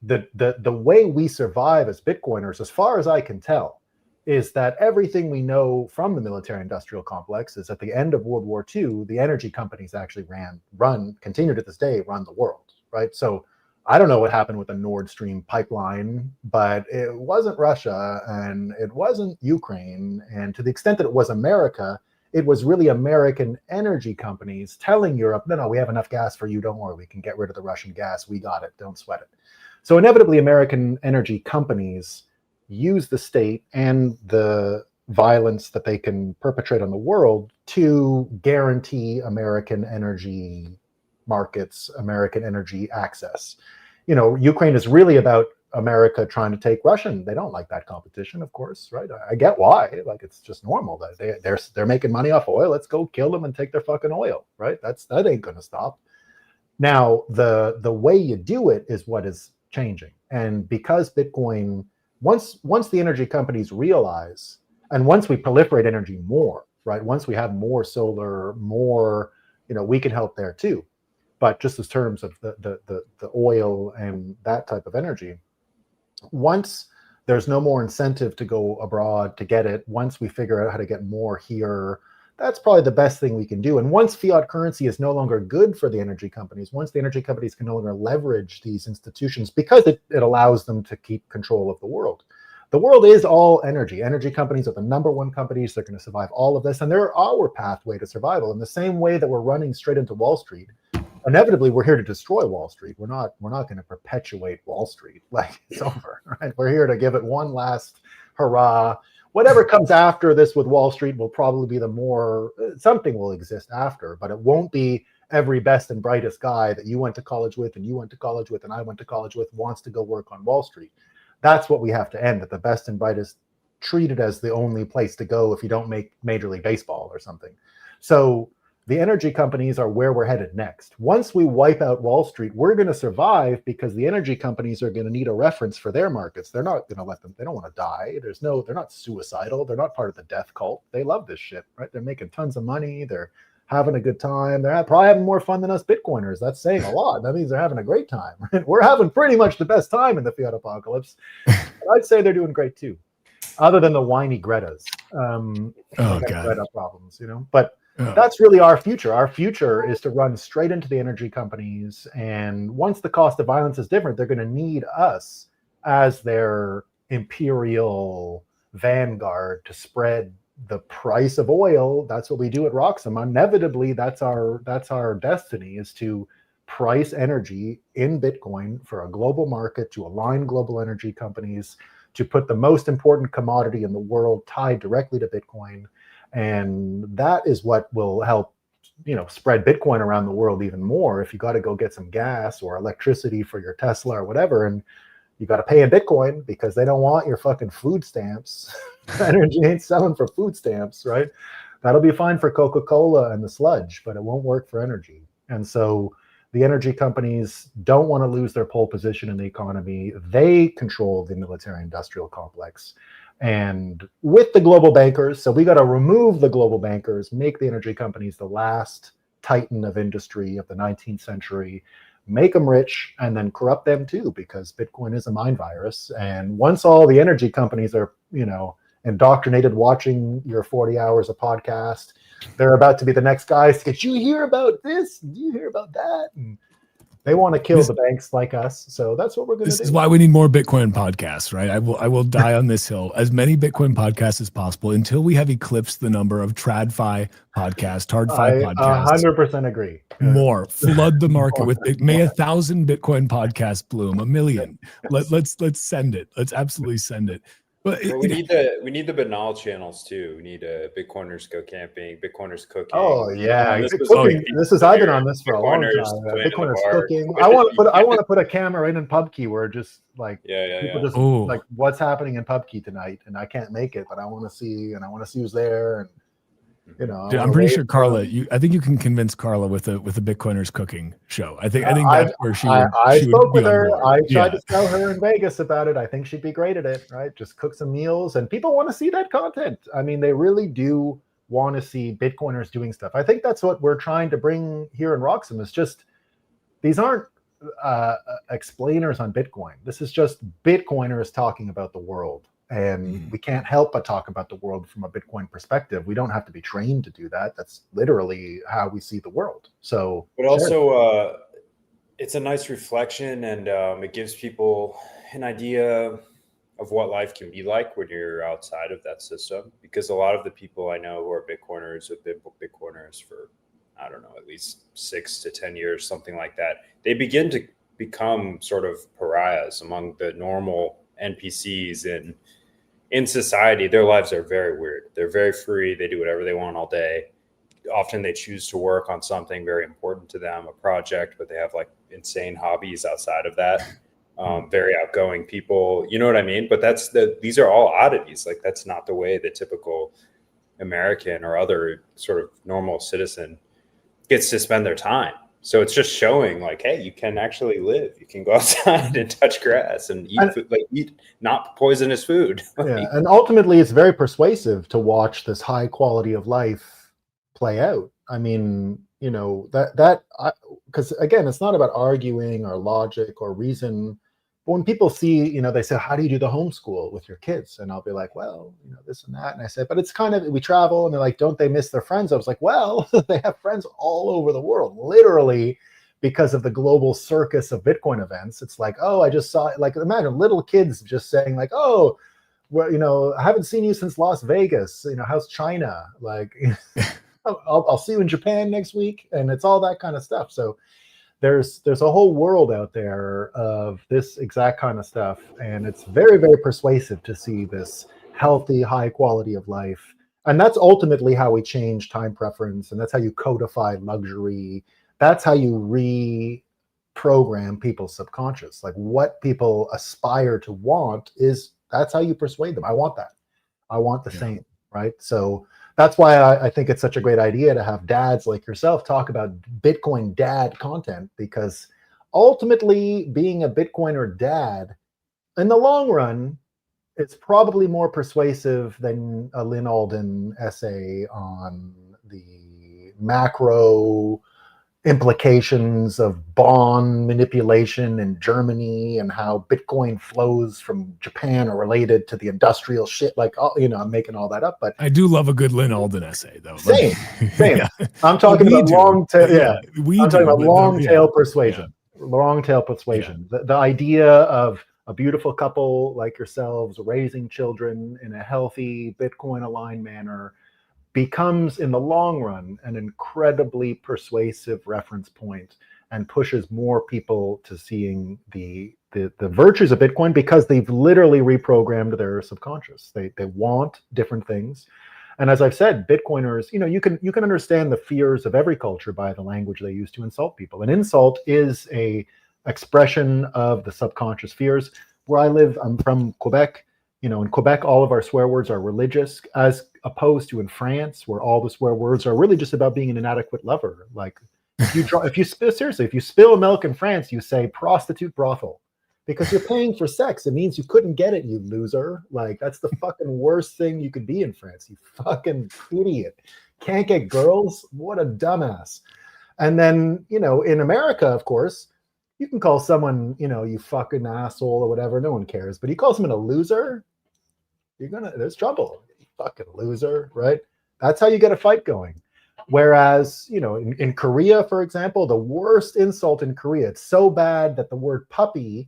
way we survive as Bitcoiners, as far as I can tell, is that everything we know from the military-industrial complex is at the end of World War II, the energy companies actually continue to this day, run the world, right? So I don't know what happened with the Nord Stream pipeline, but it wasn't Russia and it wasn't Ukraine. And to the extent that it was America, it was really American energy companies telling Europe, no, we have enough gas for you. Don't worry, we can get rid of the Russian gas. We got it. Don't sweat it. So inevitably, American energy companies use the state and the violence that they can perpetrate on the world to guarantee American energy markets, American energy access. Ukraine is really about America trying to take Russian. They don't like that competition, of course, right? I get why. Like, it's just normal that they're making money off oil. Let's go kill them and take their fucking oil, right? That ain't gonna stop. Now, the way you do it is what is changing, and because Bitcoin, once the energy companies realize, and once we proliferate energy more, right? Once we have more solar, more, we can help there too. But just in terms of the oil and that type of energy, once there's no more incentive to go abroad to get it, once we figure out how to get more here, that's probably the best thing we can do. And once fiat currency is no longer good for the energy companies, once the energy companies can no longer leverage these institutions because it allows them to keep control of the world. The world is all energy. Energy companies are the number one companies. They're going to survive all of this. And they're our pathway to survival. In the same way that we're running straight into Wall Street, inevitably we're here to destroy Wall Street. We're not going to perpetuate Wall Street like it's over, right? We're here to give it one last hurrah. Whatever comes after this with Wall Street will probably be something will exist after, but it won't be every best and brightest guy that you went to college with and you went to college with and I went to college with wants to go work on Wall Street. That's what we have to end, that the best and brightest treated as the only place to go if you don't make Major League Baseball or something. So the energy companies are where we're headed next. Once we wipe out Wall Street, we're going to survive because the energy companies are going to need a reference for their markets. They're not going to let them, they don't want to die. They're not suicidal. They're not part of the death cult. They love this shit, right? They're making tons of money. They're having a good time. They're probably having more fun than us Bitcoiners. That's saying a lot. That means they're having a great time. Right? We're having pretty much the best time in the fiat apocalypse. But I'd say they're doing great too, other than the whiny Gretas. God. Greta problems, But that's really our future. Our future is to run straight into the energy companies. And once the cost of violence is different, they're going to need us as their imperial vanguard to spread the price of oil. That's what we do at Roxham. Inevitably, that's our destiny, is to price energy in Bitcoin for a global market, to align global energy companies, to put the most important commodity in the world tied directly to Bitcoin. And that is what will help, spread Bitcoin around the world even more. If you got to go get some gas or electricity for your Tesla or whatever, and you got to pay in Bitcoin because they don't want your fucking food stamps. Energy ain't selling for food stamps, right? That'll be fine for Coca-Cola and the sludge, but it won't work for energy. And so the energy companies don't want to lose their pole position in the economy. They control the military-industrial complex. And with the global bankers, so we got to remove the global bankers, make the energy companies the last titan of industry of the 19th century, make them rich, and then corrupt them too, because Bitcoin is a mind virus. And once all the energy companies are, indoctrinated watching your 40 hours of podcast, they're about to be the next guys. Did you hear about this? Did you hear about that? And they want to kill the banks like us. So that's what we're going to do. This is why we need more Bitcoin podcasts, right? I will die on this hill. As many Bitcoin podcasts as possible until we have eclipsed the number of TradFi podcasts, TardFi podcasts. 100% agree. More. Flood the market with may 1,000 Bitcoin podcasts bloom, 1 million. Let's send it. Let's absolutely send it. But Well, we need the banal channels too. We need Bitcoiners go camping, Bitcoiners cooking. Oh yeah, This was cooking. like This is I've been on this for a long Bitcoiners time. playing in the Bitcoiners park. cooking. I want to put a camera in PubKey where just like people just Ooh. like what's happening in PubKey tonight, and I can't make it, but I want to see who's there, and you know. Dude, I'm pretty sure Carla. I think you can convince Carla with a Bitcoiners cooking show. I think that's where she. I she spoke would with be on her. board. I Yeah. tried to tell her in Vegas about it. I think she'd be great at it. Right, just cook some meals, and people want to see that content. I mean, they really do want to see Bitcoiners doing stuff. I think that's what we're trying to bring here in Roxham. Is just these aren't explainers on Bitcoin. This is just Bitcoiners talking about the world. And we can't help but talk about the world from a Bitcoin perspective. We don't have to be trained to do that. That's literally how we see the world. So, but also it's a nice reflection, and it gives people an idea of what life can be like when you're outside of that system. Because a lot of the people I know who are Bitcoiners have been Bitcoiners for, I don't know, at least 6 to 10 years, something like that. They begin to become sort of pariahs among the normal NPCs in society. Their lives are very weird. They're very free. They do whatever they want all day. Often they choose to work on something very important to them, a project, but they have like insane hobbies outside of that. Very outgoing people, you know what I mean? But these are all oddities. Like that's not the way the typical American or other sort of normal citizen gets to spend their time. So it's just showing like, hey, you can actually live. You can go outside and touch grass and eat food, eat not poisonous food. Yeah, and ultimately, it's very persuasive to watch this high quality of life play out. I mean, you know because again, it's not about arguing or logic or reason. But when people see, you know, they say, "How do you do the homeschool with your kids?" And I'll be like, "Well, you know, this and that." And I said, "But it's kind of we travel," and they're like, "Don't they miss their friends?" I was like, "Well, they have friends all over the world, literally." Because of the global circus of Bitcoin events, it's like, oh, I just saw, like, imagine little kids just saying like, oh, well, you know, I haven't seen you since Las Vegas. You know, how's China? Like, I'll see you in Japan next week, and it's all that kind of stuff. So there's a whole world out there of this exact kind of stuff, and it's very, very persuasive to see this healthy, high quality of life, and that's ultimately how we change time preference, and that's how you codify luxury. That's how you reprogram people's subconscious. Like what people aspire to want that's how you persuade them. I want that. I want the same, right? So that's why I think it's such a great idea to have dads like yourself talk about Bitcoin dad content, because ultimately being a Bitcoiner dad in the long run, it's probably more persuasive than a Lynn Alden essay on the macro implications of bond manipulation in Germany and how Bitcoin flows from Japan are related to the industrial shit. Like, you know, I'm making all that up, but I do love a good Lynn Alden essay, though. Same. Yeah. I'm talking about long tail. Yeah, I'm talking about long tail persuasion. Long tail persuasion. The idea of a beautiful couple like yourselves raising children in a healthy Bitcoin aligned manner becomes in the long run an incredibly persuasive reference point and pushes more people to seeing the virtues of Bitcoin, because they've literally reprogrammed their subconscious. They want different things. And as I've said, Bitcoiners, you know, you can understand the fears of every culture by the language they use to insult people. An insult is a expression of the subconscious fears. Where I live, I'm from Quebec. You know, in Quebec, all of our swear words are religious, as opposed to in France, where all the swear words are really just about being an inadequate lover. Like, if you spill milk in France, you say prostitute brothel, because you're paying for sex. It means you couldn't get it, you loser. Like, that's the fucking worst thing you could be in France. You fucking idiot. Can't get girls? What a dumbass. And then, you know, in America, of course, you can call someone, you know, you fucking asshole or whatever. No one cares. But you call someone a loser, there's trouble. You fucking loser, right? That's how you get a fight going. Whereas, you know, in Korea, for example, the worst insult in Korea, it's so bad that the word puppy,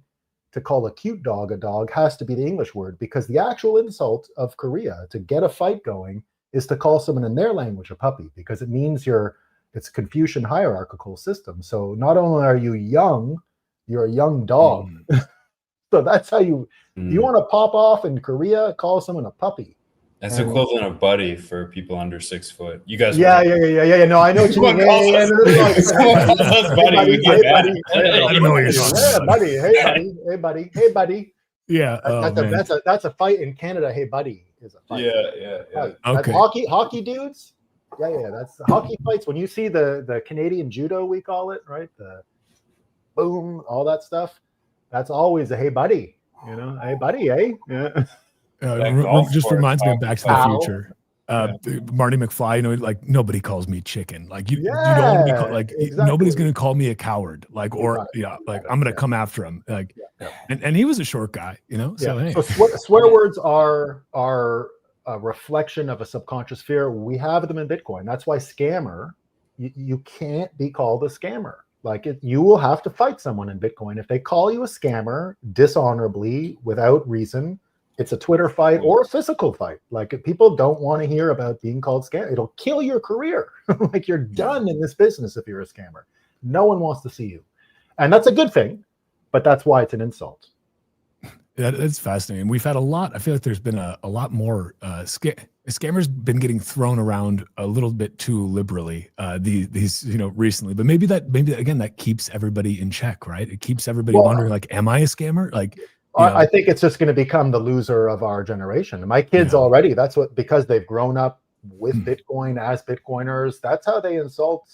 to call a cute dog a dog, has to be the English word, because the actual insult of Korea to get a fight going is to call someone in their language a puppy, because it means it's a Confucian hierarchical system. So not only are you young, you're a young dog. So that's how you want to pop off in Korea, call someone a puppy. That's equivalent of buddy for people under 6 foot. You guys, yeah. No, I know what you mean. Someone calls us buddy. We get mad. I don't know what you're talking about. Hey, buddy. Yeah, that's a fight in Canada. Hey, buddy, is a fight. Yeah. Okay. Hockey dudes. Yeah. That's hockey fights. When you see the Canadian judo, we call it, right? The boom, all that stuff. That's always a hey, buddy. You know, hey, buddy, eh? Yeah. Just reminds me of Back to the Future. Marty McFly, like nobody calls me chicken. Like you don't want to be called, like exactly. Nobody's going to call me a coward. Like I'm going to come after him. Like, and he was a short guy, So hey. So swear words are a reflection of a subconscious fear. We have them in Bitcoin. That's why scammer. You can't be called a scammer. Like you will have to fight someone in Bitcoin if they call you a scammer dishonorably without reason. It's a Twitter fight or a physical fight. Like if people don't want to hear about being called scam, it'll kill your career. Like you're done in this business if you're a scammer. No one wants to see you. And that's a good thing, but that's why it's an insult. That's fascinating. We've had a lot. I feel like there's been a lot more scammers been getting thrown around a little bit too liberally these recently. But maybe again that keeps everybody in check, right? It keeps everybody wondering, like, am I a scammer? Like, I think it's just going to become the loser of our generation. My kids already, because they've grown up with Bitcoin as Bitcoiners, that's how they insult.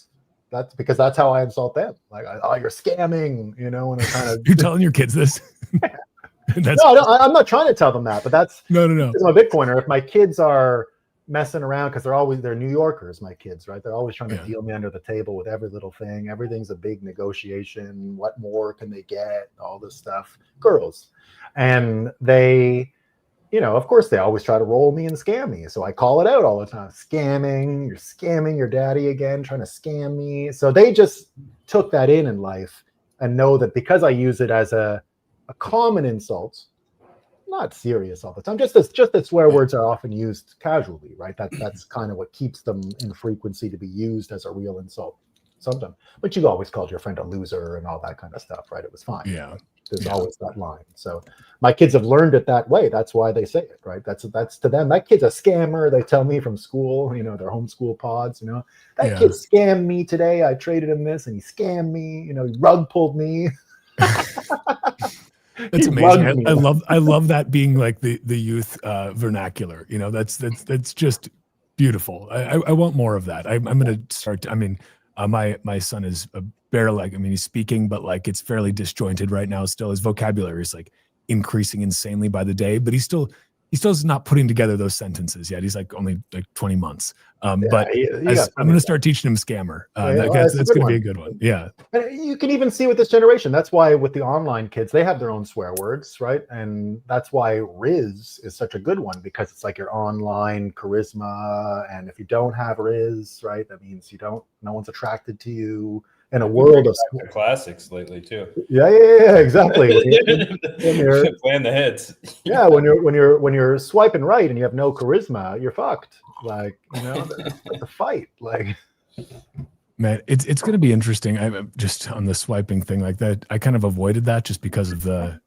That's because that's how I insult them. Like, oh, you're scamming, and I kind of. You're telling your kids this? I'm not trying to tell them that, but that's no. I'm a Bitcoiner. If my kids are messing around, because they're New Yorkers, my kids, right? They're always trying to deal me under the table with every little thing. Everything's a big negotiation. What more can they get? All this stuff. Girls. And they, of course, they always try to roll me and scam me. So I call it out all the time. Scamming, you're scamming your daddy again, trying to scam me. So they just took that in life and know that because I use it as a common insult, not serious all the time, just that swear words are often used casually, right? That's kind of what keeps them in frequency to be used as a real insult sometimes. But you always called your friend a loser and all that kind of stuff, right? It was fine. Yeah. There's always that line. So my kids have learned it that way. That's why they say it, right? That's to them. That kid's a scammer. They tell me from school, their homeschool pods, that kid scammed me today. I traded him this and he scammed me, he rug pulled me. That's amazing. I love that being like the youth vernacular. That's just beautiful. I want more of that. I'm going to start. My son is he's speaking, but like it's fairly disjointed right now. Still, his vocabulary is like increasing insanely by the day, but he still is not putting together those sentences yet. He's like only like 20 months. But I'm going to start teaching him scammer. That's going to be a good one. Yeah. And you can even see with this generation, that's why with the online kids, they have their own swear words, right? And that's why Riz is such a good one, because it's like your online charisma. And if you don't have Riz, right, that means no one's attracted to you. In a world of classics lately too. Yeah, exactly. when you're playing the hits. Yeah, when you're swiping right and you have no charisma, you're fucked. Like, that's a fight. Like, man, it's going to be interesting. I'm just on the swiping thing like that. I kind of avoided that just because of the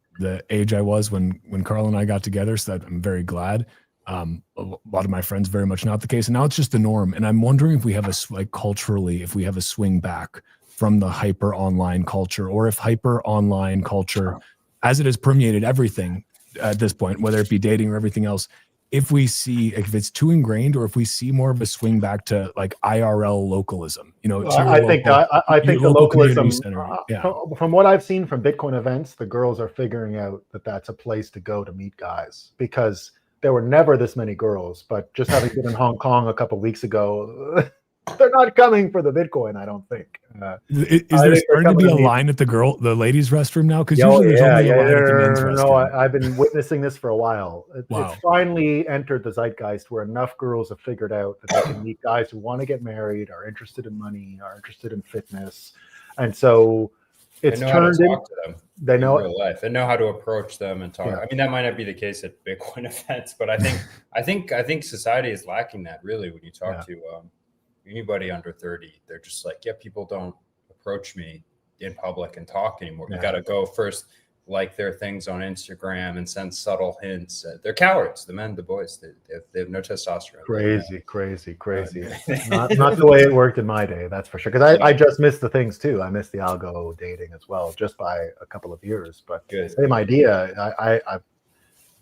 age I was when Carl and I got together. So that I'm very glad. A lot of my friends, very much not the case, and now it's just the norm. And I'm wondering if we have culturally, if we have a swing back from the hyper online culture, or if hyper online culture, as it has permeated everything at this point, whether it be dating or everything else, if it's too ingrained, or if we see more of a swing back to like IRL localism, I think the localism, from what I've seen from Bitcoin events, the girls are figuring out that that's a place to go to meet guys, because there were never this many girls, but just having been in Hong Kong a couple of weeks ago, they're not coming for the Bitcoin, I don't think. Is there starting to be a line at the ladies' restroom now? Because usually there's only a line at the men's restroom. No, I've been witnessing this for a while. It's finally entered the zeitgeist where enough girls have figured out that they can meet guys who want to get married, are interested in money, are interested in fitness. And so it's turned in. They know in real life. They know how to approach them and talk. Yeah. I mean, that might not be the case at Bitcoin events, but I think society is lacking that, really. When you talk to anybody under 30, they're just like, people don't approach me in public and talk anymore. You got to go first like their things on Instagram and send subtle hints. They're cowards. The men, the boys, they have no testosterone. Crazy. not the way it worked in my day, that's for sure. Because I just missed the things too. I missed the algo dating as well, just by a couple of years. But same idea.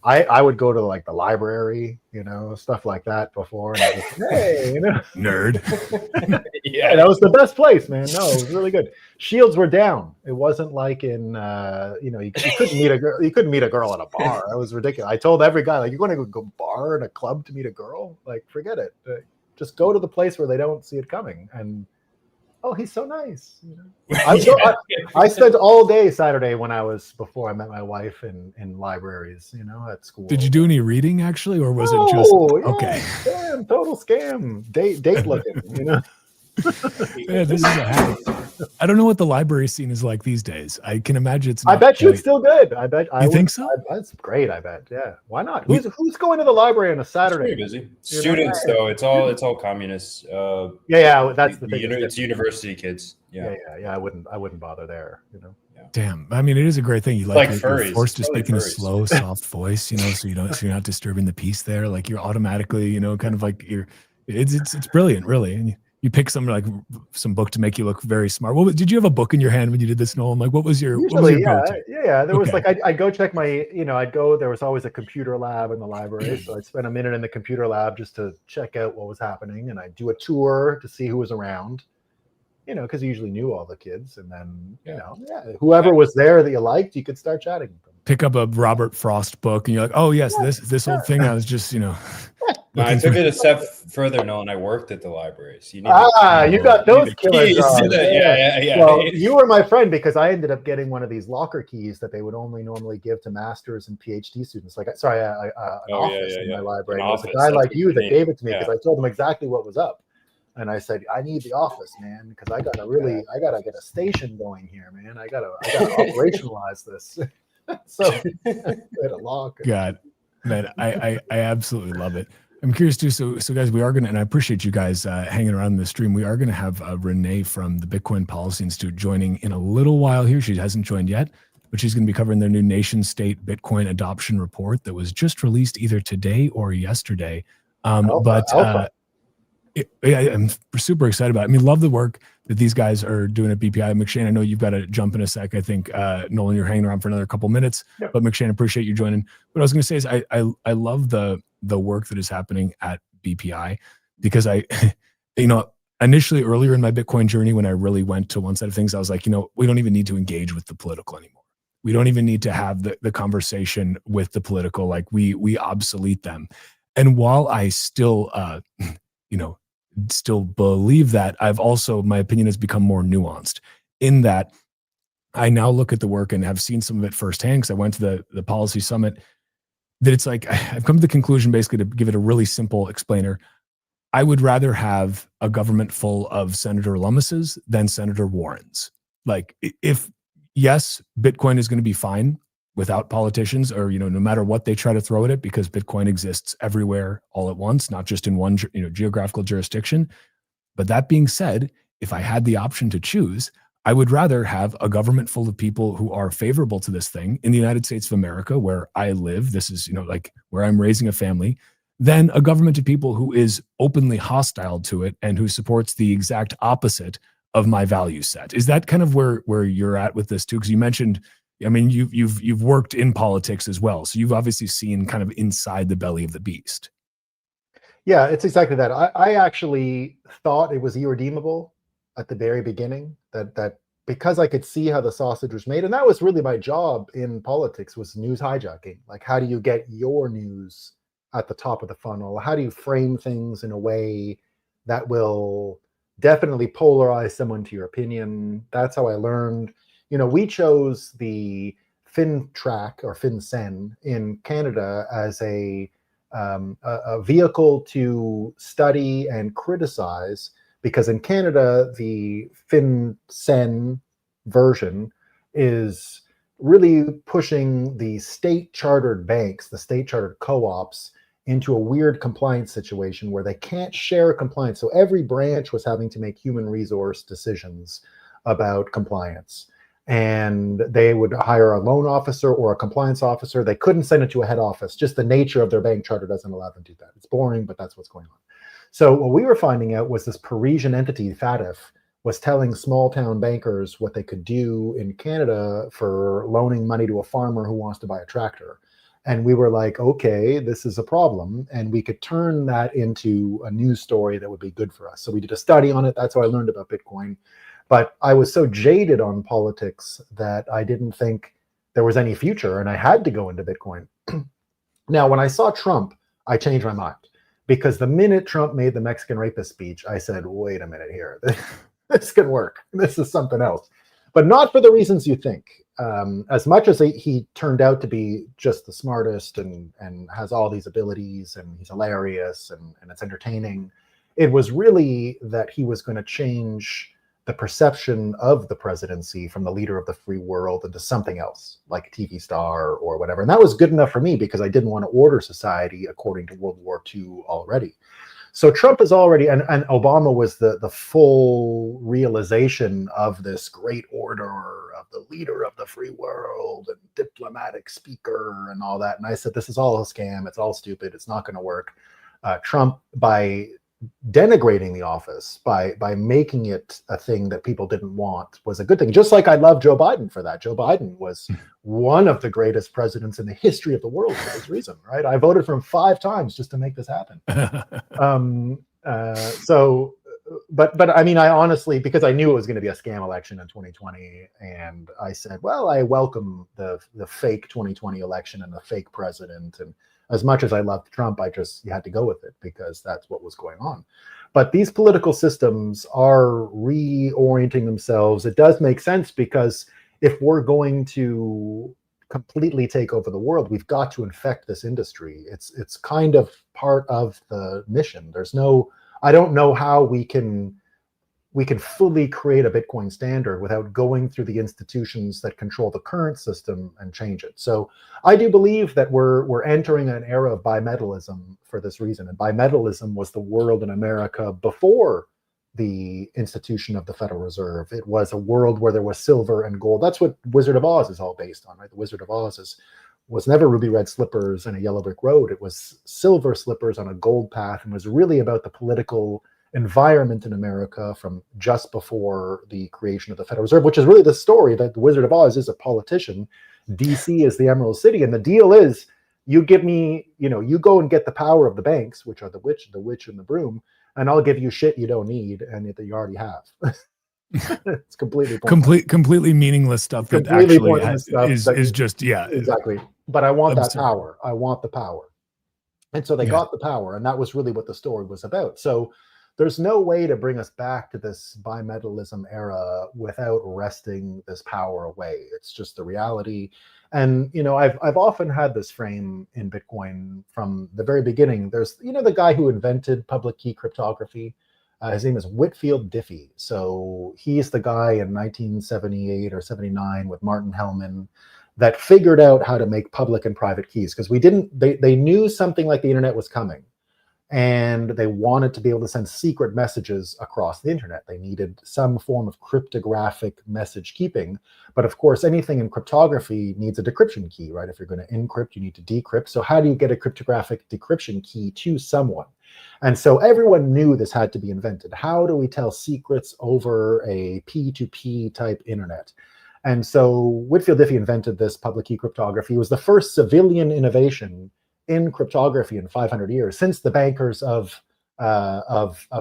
I would go to like the library, stuff like that before. And I was like, hey, nerd. Yeah, that was the best place, man. No, it was really good. Shields were down. It wasn't like in, you couldn't meet a girl. You couldn't meet a girl at a bar. That was ridiculous. I told every guy, like, you're going to go bar in a club to meet a girl? Like, forget it. Just go to the place where they don't see it coming. And oh, he's so nice. I spent all day Saturday before I met my wife in libraries, at school. Did you do any reading actually, or was it just okay? Scam, total scam, date looking, Yeah, this is a habit. I don't know what the library scene is like these days. I can imagine it's. I bet you it's still good. I bet. You think so? That's great. I bet. Yeah. Why not? Who's going to the library on a Saturday? It's pretty busy. Students, though, it's all communists. Yeah. That's the thing. It's university kids. Yeah. I wouldn't bother there. Damn. I mean, it is a great thing. You're forced to speak in a slow, furries. soft voice, so you're not disturbing the peace there. Like you're automatically, kind of like it's brilliant, really. And you pick some book to make you look very smart. Did you have a book in your hand when you did this, Nolan? Like, what was your go-to? Yeah. There was I'd go check my, there was always a computer lab in the library. So I'd spend a minute in the computer lab just to check out what was happening. And I'd do a tour to see who was around, because you usually knew all the kids. And then, whoever was there that you liked, you could start chatting with them. Pick up a Robert Frost book and you're like, oh yes, this old thing I was just, No, I took it a step further, Nolan. I worked at the library. So you got those killer jobs. Yeah. Well, you were my friend because I ended up getting one of these locker keys that they would only normally give to masters and PhD students. An office in my library. It was a guy like you that gave it to me because I told him exactly what was up. And I said, I need the office, man, because I gotta get a station going here, man. I gotta operationalize this. So I had a locker. God, man, I absolutely love it. I'm curious too. So guys, we are going to, and I appreciate you guys hanging around in the stream. We are going to have Renee from the Bitcoin Policy Institute joining in a little while here. She hasn't joined yet, but she's going to be covering their new nation state Bitcoin adoption report that was just released either today or yesterday. I'm super excited about it. I mean, love the work that these guys are doing at BPI. McShane, I know you've got to jump in a sec. I think, Nolan, you're hanging around for another couple minutes, but McShane, appreciate you joining. What I was going to say is I love the work that is happening at BPI because initially earlier in my Bitcoin journey, when I really went to one side of things, I was like, we don't even need to engage with the political anymore. We don't even need to have the conversation with the political, like we obsolete them. And while I still, still believe that, my opinion has become more nuanced in that I now look at the work and have seen some of it firsthand because I went to the policy summit, that it's like, I've come to the conclusion, basically, to give it a really simple explainer. I would rather have a government full of Senator Lummises than Senator Warrens. Like, yes, Bitcoin is going to be fine without politicians, or, no matter what they try to throw at it, because Bitcoin exists everywhere all at once, not just in one, geographical jurisdiction. But that being said, if I had the option to choose, I would rather have a government full of people who are favorable to this thing in the United States of America, where I live. This is, where I'm raising a family, than a government of people who is openly hostile to it and who supports the exact opposite of my value set. Is that kind of where you're at with this too? Because you mentioned, you've worked in politics as well, so you've obviously seen kind of inside the belly of the beast. Yeah, it's exactly that. I actually thought it was irredeemable at the very beginning, that because I could see how the sausage was made, and that was really my job in politics, was news hijacking. Like, how do you get your news at the top of the funnel? How do you frame things in a way that will definitely polarize someone to your opinion? That's how I learned. We chose the FinTrack or FinCEN in Canada as a vehicle to study and criticize, because in Canada, the FinCEN version is really pushing the state-chartered banks, the state-chartered co-ops, into a weird compliance situation where they can't share compliance. So every branch was having to make human resource decisions about compliance. and they would hire a loan officer or a compliance officer. They couldn't send it to a head office. Just the nature of their bank charter doesn't allow them to do that. It's boring, but that's what's going on. So what we were finding out was this Parisian entity, FATF, was telling small town bankers what they could do in Canada for loaning money to a farmer who wants to buy a tractor. And we were like, okay, this is a problem. And we could turn that into a news story that would be good for us. So we did a study on it. That's how I learned about Bitcoin. But I was so jaded on politics that I didn't think there was any future, and I had to go into Bitcoin. Now, when I saw Trump, I changed my mind, because the minute Trump made the Mexican rapist speech, I said, wait a minute here. This can work. This is something else. But not for the reasons you think. As much as he turned out to be just the smartest and has all these abilities and he's hilarious and it's entertaining, it was really that he was going to change the perception of the presidency from the leader of the free world into something else, like a TV star or whatever. And that was good enough for me, because I didn't want to order society according to World War II already. So Trump is already, and Obama was the full realization of this great order of the leader of the free world and diplomatic speaker and all that. And I said, this is all a scam. It's all stupid. It's not going to work. Trump, by denigrating the office, by making it a thing that people didn't want, was a good thing. Just like I love Joe Biden for that. Joe Biden was one of the greatest presidents in the history of the world for this reason, right? I voted for him 5 times just to make this happen. But I mean, I honestly, because I knew it was going to be a scam election in 2020, and I said, well, I welcome the fake 2020 election and the fake president. And as much as I loved Trump, you had to go with it, because that's what was going on. But these political systems are reorienting themselves. It does make sense, because if we're going to completely take over the world, we've got to infect this industry. It's kind of part of the mission. I don't know how we can fully create a Bitcoin standard without going through the institutions that control the current system and change it. So I do believe that we're entering an era of bimetallism for this reason. And bimetallism was the world in America before the institution of the Federal Reserve. It was a world where there was silver and gold. That's what Wizard of Oz is all based on, right? The Wizard of Oz was never ruby red slippers and a yellow brick road. It was silver slippers on a gold path, and was really about the political environment in America from just before the creation of the Federal Reserve, which is really the story that the Wizard of Oz is a politician. DC is the Emerald City. And the deal is, you give me, you go and get the power of the banks, which are the witch and the broom, and I'll give you shit you don't need and that you already have. It's completely pointless. completely meaningless stuff that Completely actually is just, yeah. Exactly. But I want absurd. that power. I want the power. And so they got the power, and that was really what the story was about. So there's no way to bring us back to this bimetallism era without wresting this power away. It's just the reality. And, I've often had this frame in Bitcoin from the very beginning. There's, the guy who invented public key cryptography. His name is Whitfield Diffie. So he's the guy in 1978 or 79 with Martin Hellman that figured out how to make public and private keys, because they knew something like the internet was coming. And they wanted to be able to send secret messages across the internet. They needed some form of cryptographic message keeping. But of course, anything in cryptography needs a decryption key, right? If you're going to encrypt, you need to decrypt. So how do you get a cryptographic decryption key to someone? And so everyone knew this had to be invented. How do we tell secrets over a P2P type internet? And so Whitfield Diffie invented this public key cryptography. It was the first civilian innovation in cryptography in 500 years, since the bankers of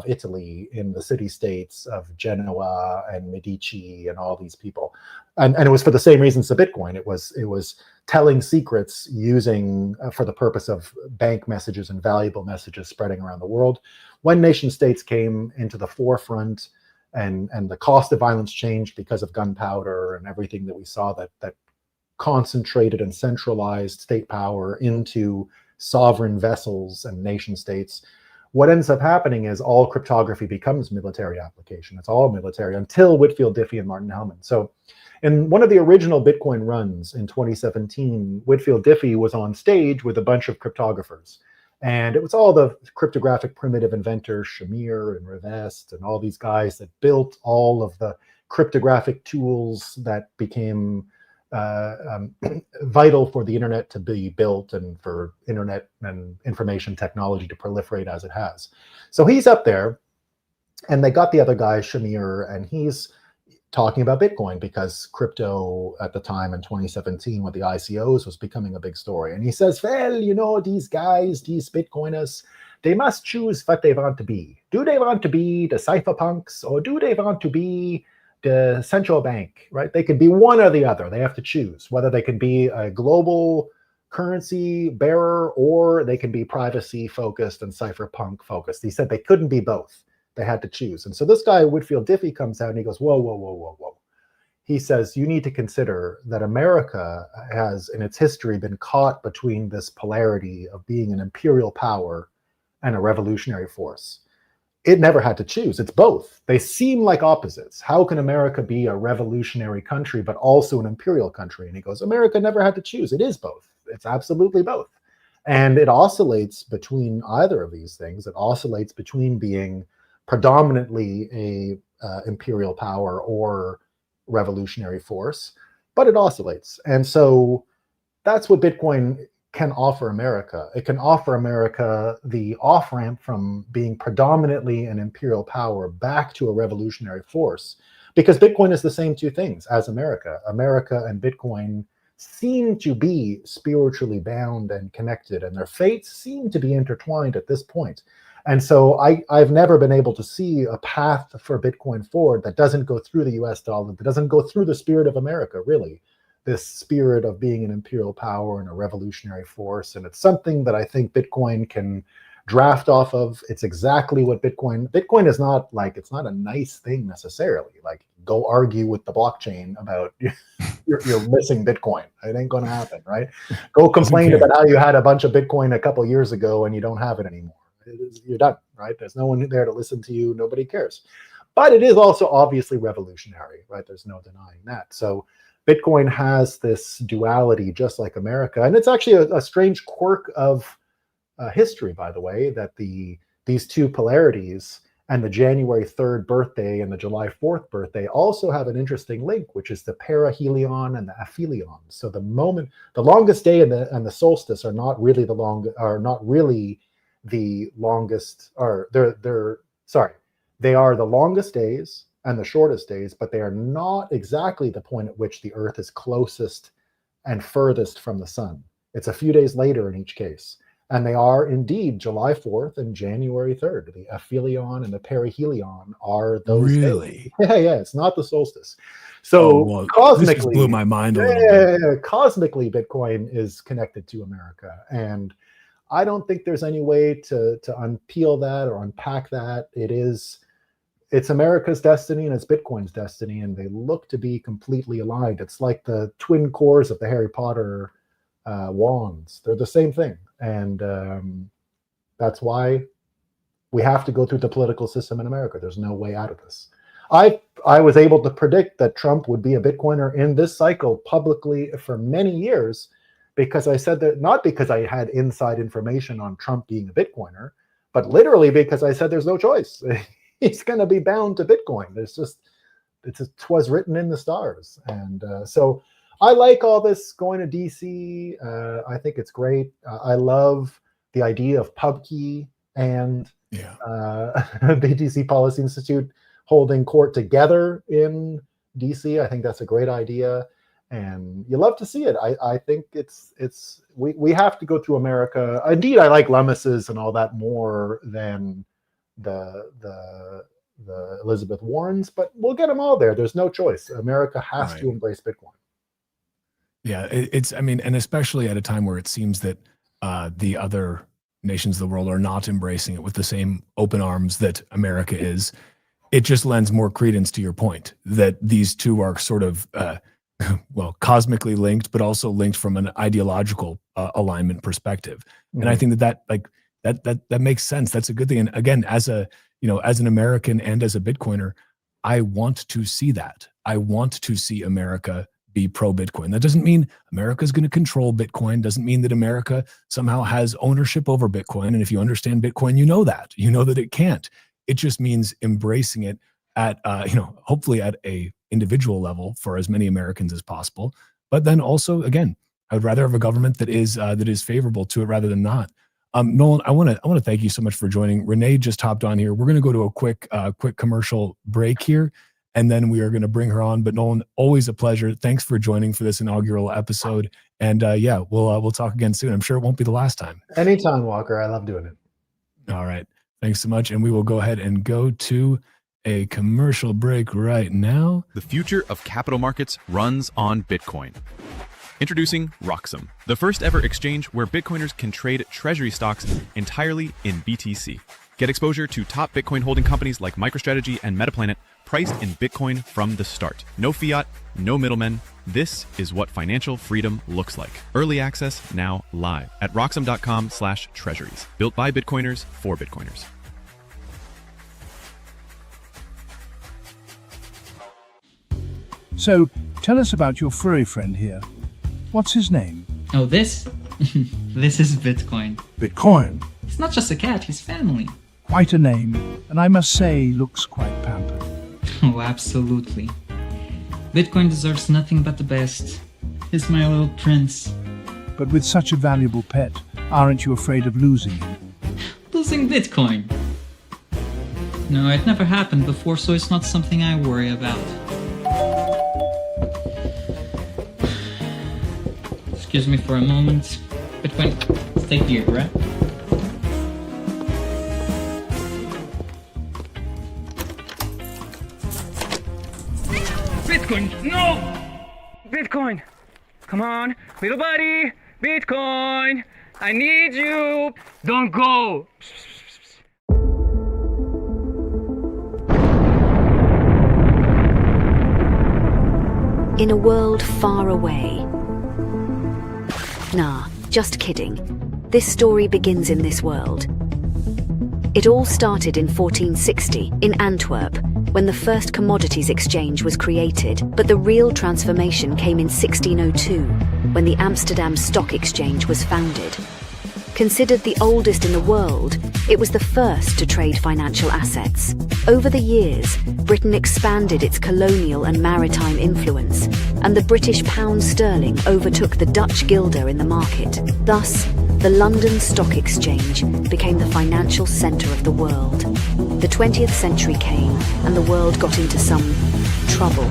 Italy in the city-states of Genoa and Medici and all these people. And it was for the same reasons to Bitcoin. It was telling secrets using for the purpose of bank messages and valuable messages spreading around the world. When nation states came into the forefront and the cost of violence changed because of gunpowder and everything that we saw that concentrated and centralized state power into sovereign vessels and nation states, what ends up happening is all cryptography becomes military application. It's all military until Whitfield Diffie and Martin Hellman. So in one of the original Bitcoin runs in 2017, Whitfield Diffie was on stage with a bunch of cryptographers. And it was all the cryptographic primitive inventors, Shamir and Rivest, and all these guys that built all of the cryptographic tools that became vital for the internet to be built and for internet and information technology to proliferate as it has. So he's up there, and they got the other guy, Shamir, and he's talking about Bitcoin because crypto at the time in 2017 with the ICOs was becoming a big story. And he says, well, you know, these guys, these Bitcoiners, they must choose what they want to be. Do they want to be the cypherpunks, or do they want to be the central bank, right? They can be one or the other. They have to choose whether they can be a global currency bearer or they can be privacy focused and cypherpunk focused. He said they couldn't be both. They had to choose. And so this guy, Whitfield Diffie, comes out and he goes, whoa, whoa, whoa, whoa, whoa. He says, you need to consider that America has in its history been caught between this polarity of being an imperial power and a revolutionary force. It never had to choose. It's both. They seem like opposites. How can America be a revolutionary country, but also an imperial country? And he goes, America never had to choose. It is both. It's absolutely both. And it oscillates between either of these things. It oscillates between being predominantly a imperial power or revolutionary force, but it oscillates. And so that's what Bitcoin can offer America. It can offer America the off-ramp from being predominantly an imperial power back to a revolutionary force, because Bitcoin is the same two things as America. America and Bitcoin seem to be spiritually bound and connected, and their fates seem to be intertwined at this point. And so I've never been able to see a path for Bitcoin forward that doesn't go through the US dollar, that doesn't go through the spirit of America, really. This spirit of being an imperial power and a revolutionary force. And it's something that I think Bitcoin can draft off of. It's exactly what Bitcoin is not like, it's not a nice thing necessarily. Like, go argue with the blockchain about you're missing Bitcoin. It ain't going to happen, right? Go complain about how you had a bunch of Bitcoin a couple years ago and you don't have it anymore. You're done, right? There's no one there to listen to you. Nobody cares. But it is also obviously revolutionary, right? There's no denying that. So Bitcoin has this duality just like America. And it's actually a strange quirk of history, by the way, that these two polarities and the January 3rd birthday and the July 4th birthday also have an interesting link, which is the perihelion and the aphelion. So the longest day and the solstice are not really the longest, or they are the longest days and the shortest days, but they are not exactly the point at which the Earth is closest and furthest from the sun. It's a few days later in each case. And they are indeed July 4th and January 3rd. The aphelion and the perihelion are those really days. Yeah, it's not the solstice. So cosmically, this just blew my mind a little bit. Cosmically, Bitcoin is connected to America. And I don't think there's any way to unpeel that or unpack that. It's America's destiny and it's Bitcoin's destiny, and they look to be completely aligned. It's like the twin cores of the Harry Potter wands. They're the same thing. And that's why we have to go through the political system in America. There's no way out of this. I was able to predict that Trump would be a Bitcoiner in this cycle publicly for many years, because I said that, not because I had inside information on Trump being a Bitcoiner, but literally because I said there's no choice. He's going to be bound to Bitcoin. Twas written in the stars. And so I like all this going to DC. I think it's great. I love the idea of PubKey and BTC Policy Institute holding court together in DC. I think that's a great idea. And you love to see it. I think we have to go through America. Indeed, I like Lummis's and all that more than the Elizabeth Warrens, but we'll get them all there. There's no choice. America has to embrace Bitcoin. Yeah, and especially at a time where it seems that the other nations of the world are not embracing it with the same open arms that America is. It just lends more credence to your point that these two are sort of cosmically linked, but also linked from an ideological alignment perspective. Mm-hmm. And I think that makes sense. That's a good thing. And again, as an American and as a Bitcoiner, I want to see that. I want to see America be pro-Bitcoin. That doesn't mean America is going to control Bitcoin. Doesn't mean that America somehow has ownership over Bitcoin. And if you understand Bitcoin, you know that it can't. It just means embracing it at hopefully at a individual level for as many Americans as possible. But then also, again, I would rather have a government that is favorable to it rather than not. Nolan, I want to thank you so much for joining. Renee just hopped on here. We're going to go to a quick commercial break here, and then we are going to bring her on. But Nolan, always a pleasure. Thanks for joining for this inaugural episode. And we'll talk again soon. I'm sure it won't be the last time. Anytime, Walker. I love doing it. All right. Thanks so much. And we will go ahead and go to a commercial break right now. The future of capital markets runs on Bitcoin. Introducing Roxum, the first ever exchange where Bitcoiners can trade treasury stocks entirely in BTC. Get exposure to top Bitcoin holding companies like MicroStrategy and Metaplanet, priced in Bitcoin from the start. No fiat, no middlemen. This is what financial freedom looks like. Early access now live at roxum.com/treasuries. Built by Bitcoiners for Bitcoiners. So, tell us about your furry friend here. What's his name? Oh, this? This is Bitcoin. Bitcoin. It's not just a cat, he's family. Quite a name, and I must say, looks quite pampered. Oh, absolutely. Bitcoin deserves nothing but the best. He's my little prince. But with such a valuable pet, aren't you afraid of losing him? Losing Bitcoin? No, it never happened before, so it's not something I worry about. Excuse me for a moment. Bitcoin, take the breath. Bitcoin, no! Bitcoin, come on, little buddy. Bitcoin, I need you. Don't go. In a world far away. Nah, just kidding. This story begins in this world. It all started in 1460 in Antwerp, when the first commodities exchange was created, but the real transformation came in 1602, when the Amsterdam Stock Exchange was founded. Considered the oldest in the world, it was the first to trade financial assets. Over the years, Britain expanded its colonial and maritime influence, and the British pound sterling overtook the Dutch guilder in the market. Thus, the London Stock Exchange became the financial centre of the world. The 20th century came, and the world got into some trouble.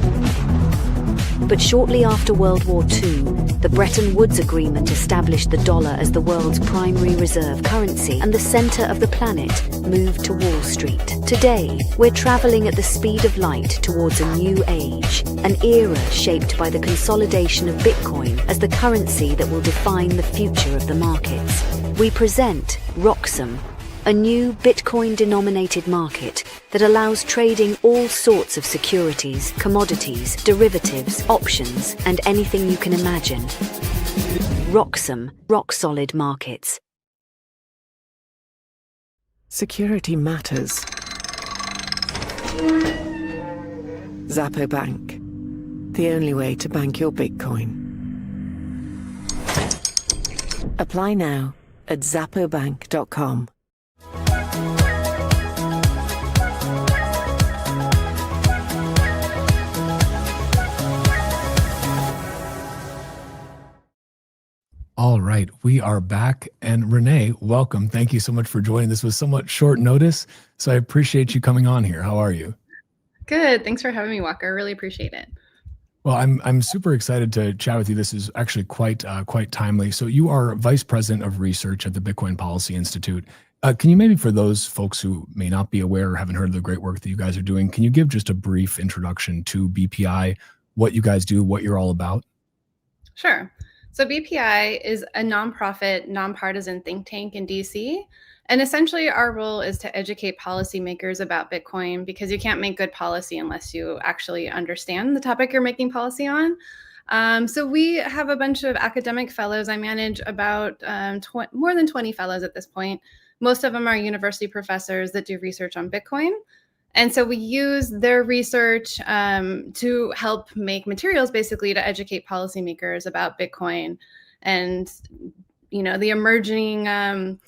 But shortly after World War II, the Bretton Woods Agreement established the dollar as the world's primary reserve currency, and the center of the planet moved to Wall Street. Today, we're traveling at the speed of light towards a new age, an era shaped by the consolidation of Bitcoin as the currency that will define the future of the markets. We present Roxum, a new Bitcoin-denominated market that allows trading all sorts of securities, commodities, derivatives, options, and anything you can imagine. Roxum, rock-solid markets. Security matters. Zappo Bank. The only way to bank your Bitcoin. Apply now at zappobank.com. All right, we are back. And Renee, welcome. Thank you so much for joining. This was somewhat short notice, so I appreciate you coming on here. How are you? Good. Thanks for having me, Walker. Really appreciate it. Well, I'm super excited to chat with you. This is actually quite timely. So you are Vice President of Research at the Bitcoin Policy Institute. Can you maybe, for those folks who may not be aware or haven't heard of the great work that you guys are doing, can you give just a brief introduction to BPI, what you guys do, what you're all about? Sure. So BPI is a nonprofit, nonpartisan think tank in DC. And essentially our role is to educate policymakers about Bitcoin, because you can't make good policy unless you actually understand the topic you're making policy on. So we have a bunch of academic fellows. I manage about more than 20 fellows at this point. Most of them are university professors that do research on Bitcoin. And so we use their research to help make materials, basically, to educate policymakers about Bitcoin and, the emerging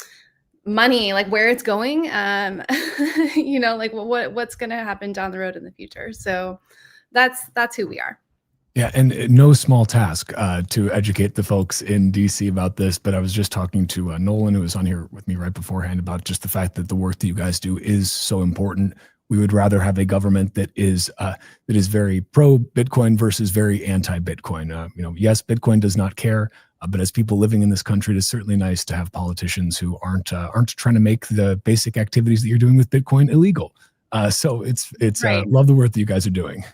money, like where it's going, like what's going to happen down the road in the future. So that's who we are. Yeah, and no small task to educate the folks in DC about this. But I was just talking to Nolan, who was on here with me right beforehand, about just the fact that the work that you guys do is so important. We would rather have a government that is very pro Bitcoin versus very anti Bitcoin. Yes, Bitcoin does not care, but as people living in this country, it is certainly nice to have politicians who aren't trying to make the basic activities that you're doing with Bitcoin illegal. So it's Right. Love the work that you guys are doing.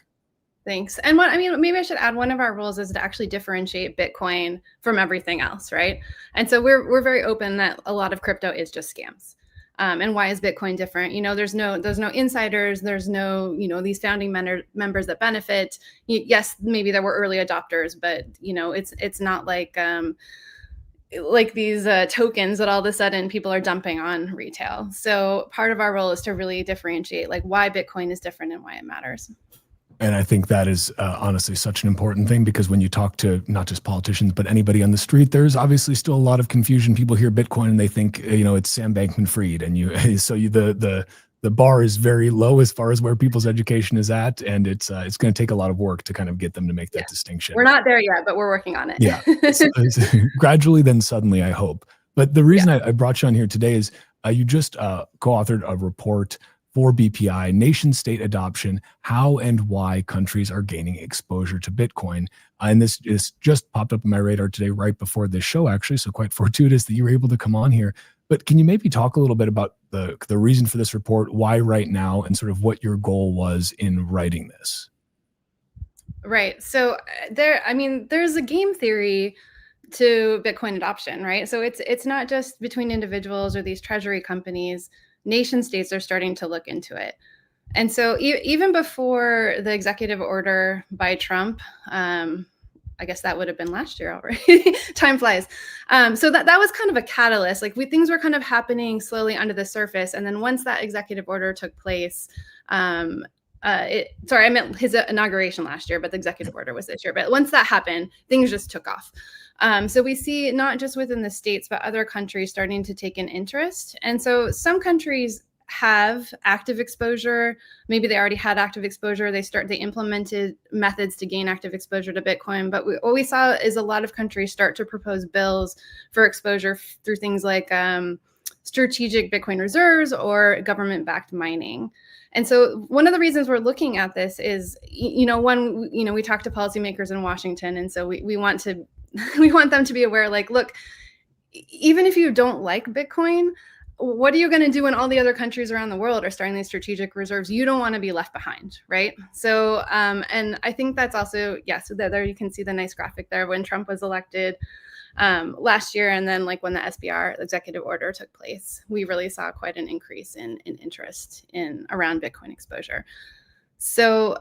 Thanks. And maybe I should add, one of our rules is to actually differentiate Bitcoin from everything else, right? And so we're very open that a lot of crypto is just scams. And why is Bitcoin different? There's no insiders, there's no, these founding members that benefit. Yes, maybe there were early adopters, but it's not like these tokens that all of a sudden people are dumping on retail. So part of our role is to really differentiate like why Bitcoin is different and why it matters. And I think that is honestly such an important thing, because when you talk to not just politicians, but anybody on the street, there's obviously still a lot of confusion. People hear Bitcoin and they think, it's Sam Bankman-Fried, and the bar is very low as far as where people's education is at. And it's going to take a lot of work to kind of get them to make that distinction. We're not there yet, but we're working on it. Yeah. Gradually, then suddenly, I hope. But the reason I brought you on here today is you just co-authored a report for BPI, Nation State Adoption, How and Why Countries Are Gaining Exposure to Bitcoin. And this is just popped up on my radar today right before this show, actually. So quite fortuitous that you were able to come on here. But can you maybe talk a little bit about the reason for this report, why right now, and sort of what your goal was in writing this? Right. So there's a game theory to Bitcoin adoption, right? So it's not just between individuals or these treasury companies. Nation states are starting to look into it. And so even before the executive order by Trump, I guess that would have been last year already. Time flies. So that was kind of a catalyst. Like things were kind of happening slowly under the surface. And then once that executive order took place, I meant his inauguration last year, but the executive order was this year. But once that happened, things just took off. So we see not just within the states, but other countries starting to take an interest. And so some countries have active exposure. Maybe they already had active exposure. They implemented methods to gain active exposure to Bitcoin. But what we saw is a lot of countries start to propose bills for exposure through things like strategic Bitcoin reserves or government-backed mining. And so one of the reasons we're looking at this is, we talk to policymakers in Washington. And so we want them to be aware, like, look, even if you don't like Bitcoin, what are you going to do when all the other countries around the world are starting these strategic reserves? You don't want to be left behind, right? So, and I think that's also, so there you can see the nice graphic there when Trump was elected last year. And then like when the SBR executive order took place, we really saw quite an increase in interest around Bitcoin exposure. So,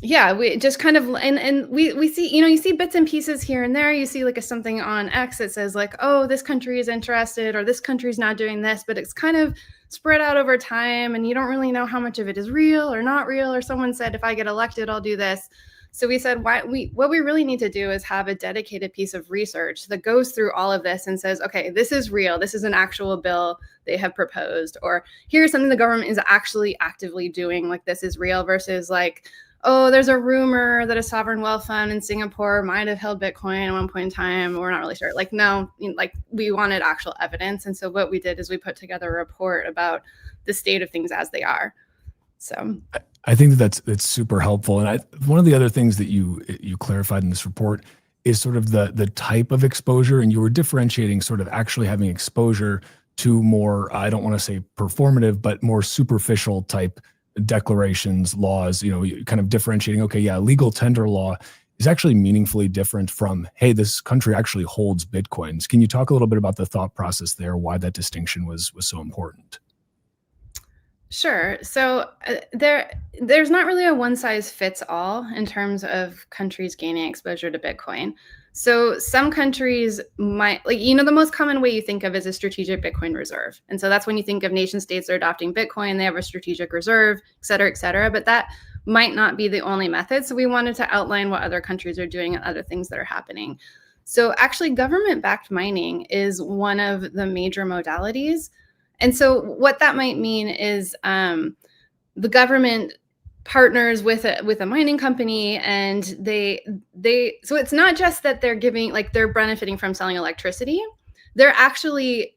we just kind of, and we see, you see bits and pieces here and there. You see like something on X that says like, oh, this country is interested, or this country's not doing this, but it's kind of spread out over time. And you don't really know how much of it is real or not real. Or someone said, if I get elected, I'll do this. So we said, what we really need to do is have a dedicated piece of research that goes through all of this and says, okay, this is real. This is an actual bill they have proposed, or here's something the government is actually actively doing. Like this is real versus like, oh, there's a rumor that a sovereign wealth fund in Singapore might have held Bitcoin at one point in time. We're not really sure. Like, no, like we wanted actual evidence. And so what we did is we put together a report about the state of things as they are. So I think that's super helpful. And one of the other things that you clarified in this report is sort of the type of exposure, and you were differentiating sort of actually having exposure to more, I don't want to say performative, but more superficial type declarations, laws, kind of differentiating, okay, yeah, legal tender law is actually meaningfully different from, hey, this country actually holds Bitcoins. Can you talk a little bit about the thought process there, why that distinction was so important? Sure. So there's not really a one size fits all in terms of countries gaining exposure to Bitcoin. So some countries might, the most common way you think of is a strategic Bitcoin reserve. And so that's when you think of nation states that are adopting Bitcoin, they have a strategic reserve, et cetera, but that might not be the only method. So we wanted to outline what other countries are doing and other things that are happening. So actually, government-backed mining is one of the major modalities. And so what that might mean is the government partners with a mining company, and they so it's not just that they're giving, like, they're benefiting from selling electricity. They're actually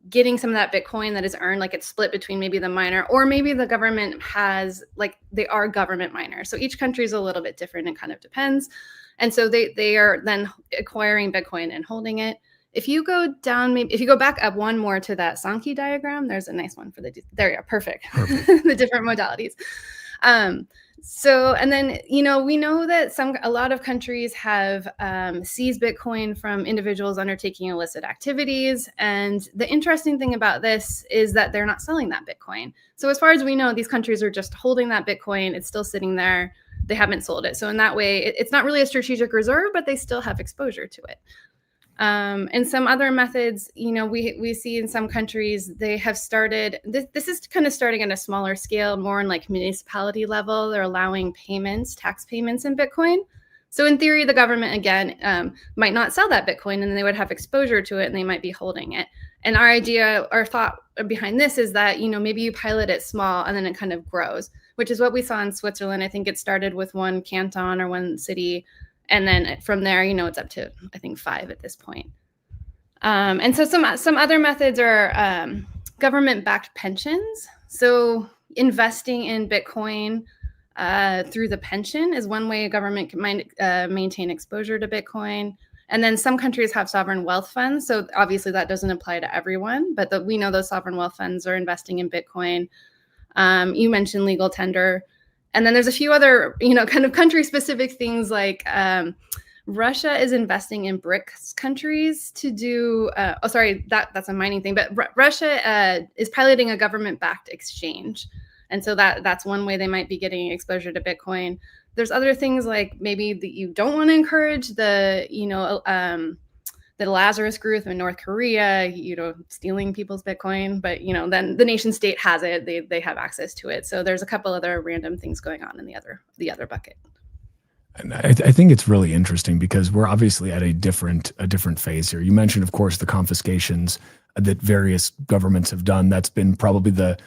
getting some of that Bitcoin that is earned, like it's split between maybe the miner, or maybe the government has, like, they are government miners. So each country is a little bit different. It kind of depends. And so they are then acquiring Bitcoin and holding it. If you go down, maybe if you go back up one more to that Sankey diagram, there's a nice one for there you go, perfect. The different modalities. So, and then, you know, we know that a lot of countries have seized Bitcoin from individuals undertaking illicit activities. And the interesting thing about this is that they're not selling that Bitcoin. So as far as we know, these countries are just holding that Bitcoin. It's still sitting there. They haven't sold it. So in that way, it's not really a strategic reserve, but they still have exposure to it. And some other methods, you know, we see in some countries, they have started, this is kind of starting at a smaller scale, more in like municipality level. They're allowing tax payments in Bitcoin. So in theory, the government, again, might not sell that Bitcoin, and then they would have exposure to it and they might be holding it. And our thought behind this is that, you know, maybe you pilot it small and then it kind of grows, which is what we saw in Switzerland. I think it started with one canton or one city. And then from there, you know, it's up to, I think, 5 at this point. And so some other methods are government-backed pensions. So investing in Bitcoin through the pension is one way a government can maintain exposure to Bitcoin. And then some countries have sovereign wealth funds. So obviously that doesn't apply to everyone, but we know those sovereign wealth funds are investing in Bitcoin. You mentioned legal tender. And then there's a few other, you know, kind of country-specific things, like Russia is investing in BRICS countries to do. That's a mining thing. But Russia is piloting a government-backed exchange, and so that's one way they might be getting exposure to Bitcoin. There's other things like maybe that you don't want to encourage the, you know, the Lazarus Group in North Korea, you know, stealing people's Bitcoin, but, you know, then the nation state has it, they have access to it. So there's a couple other random things going on in the other bucket. And I think it's really interesting because we're obviously at a different phase here. You mentioned, of course, the confiscations that various governments have done. That's been probably the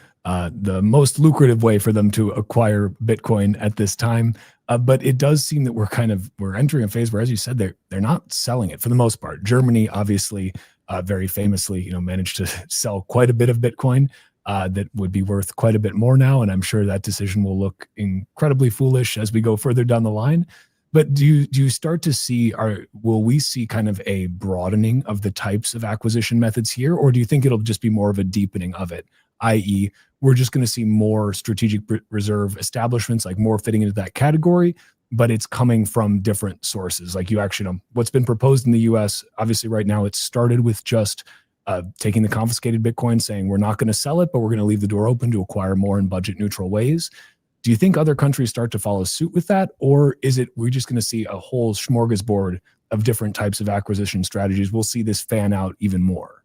most lucrative way for them to acquire Bitcoin at this time. But it does seem that we're entering a phase where, as you said, they're not selling it for the most part. Germany, obviously, very famously, you know, managed to sell quite a bit of Bitcoin that would be worth quite a bit more now. And I'm sure that decision will look incredibly foolish as we go further down the line. But do you start to see, will we see kind of a broadening of the types of acquisition methods here? Or do you think it'll just be more of a deepening of it? i.e., we're just going to see more strategic reserve establishments, like more fitting into that category, but it's coming from different sources. Like you actually know what's been proposed in the US, obviously right now, it started with just taking the confiscated Bitcoin, saying we're not going to sell it, but we're going to leave the door open to acquire more in budget neutral ways. Do you think other countries start to follow suit with that? Or is it, we're just going to see a whole smorgasbord of different types of acquisition strategies? We'll see this fan out even more.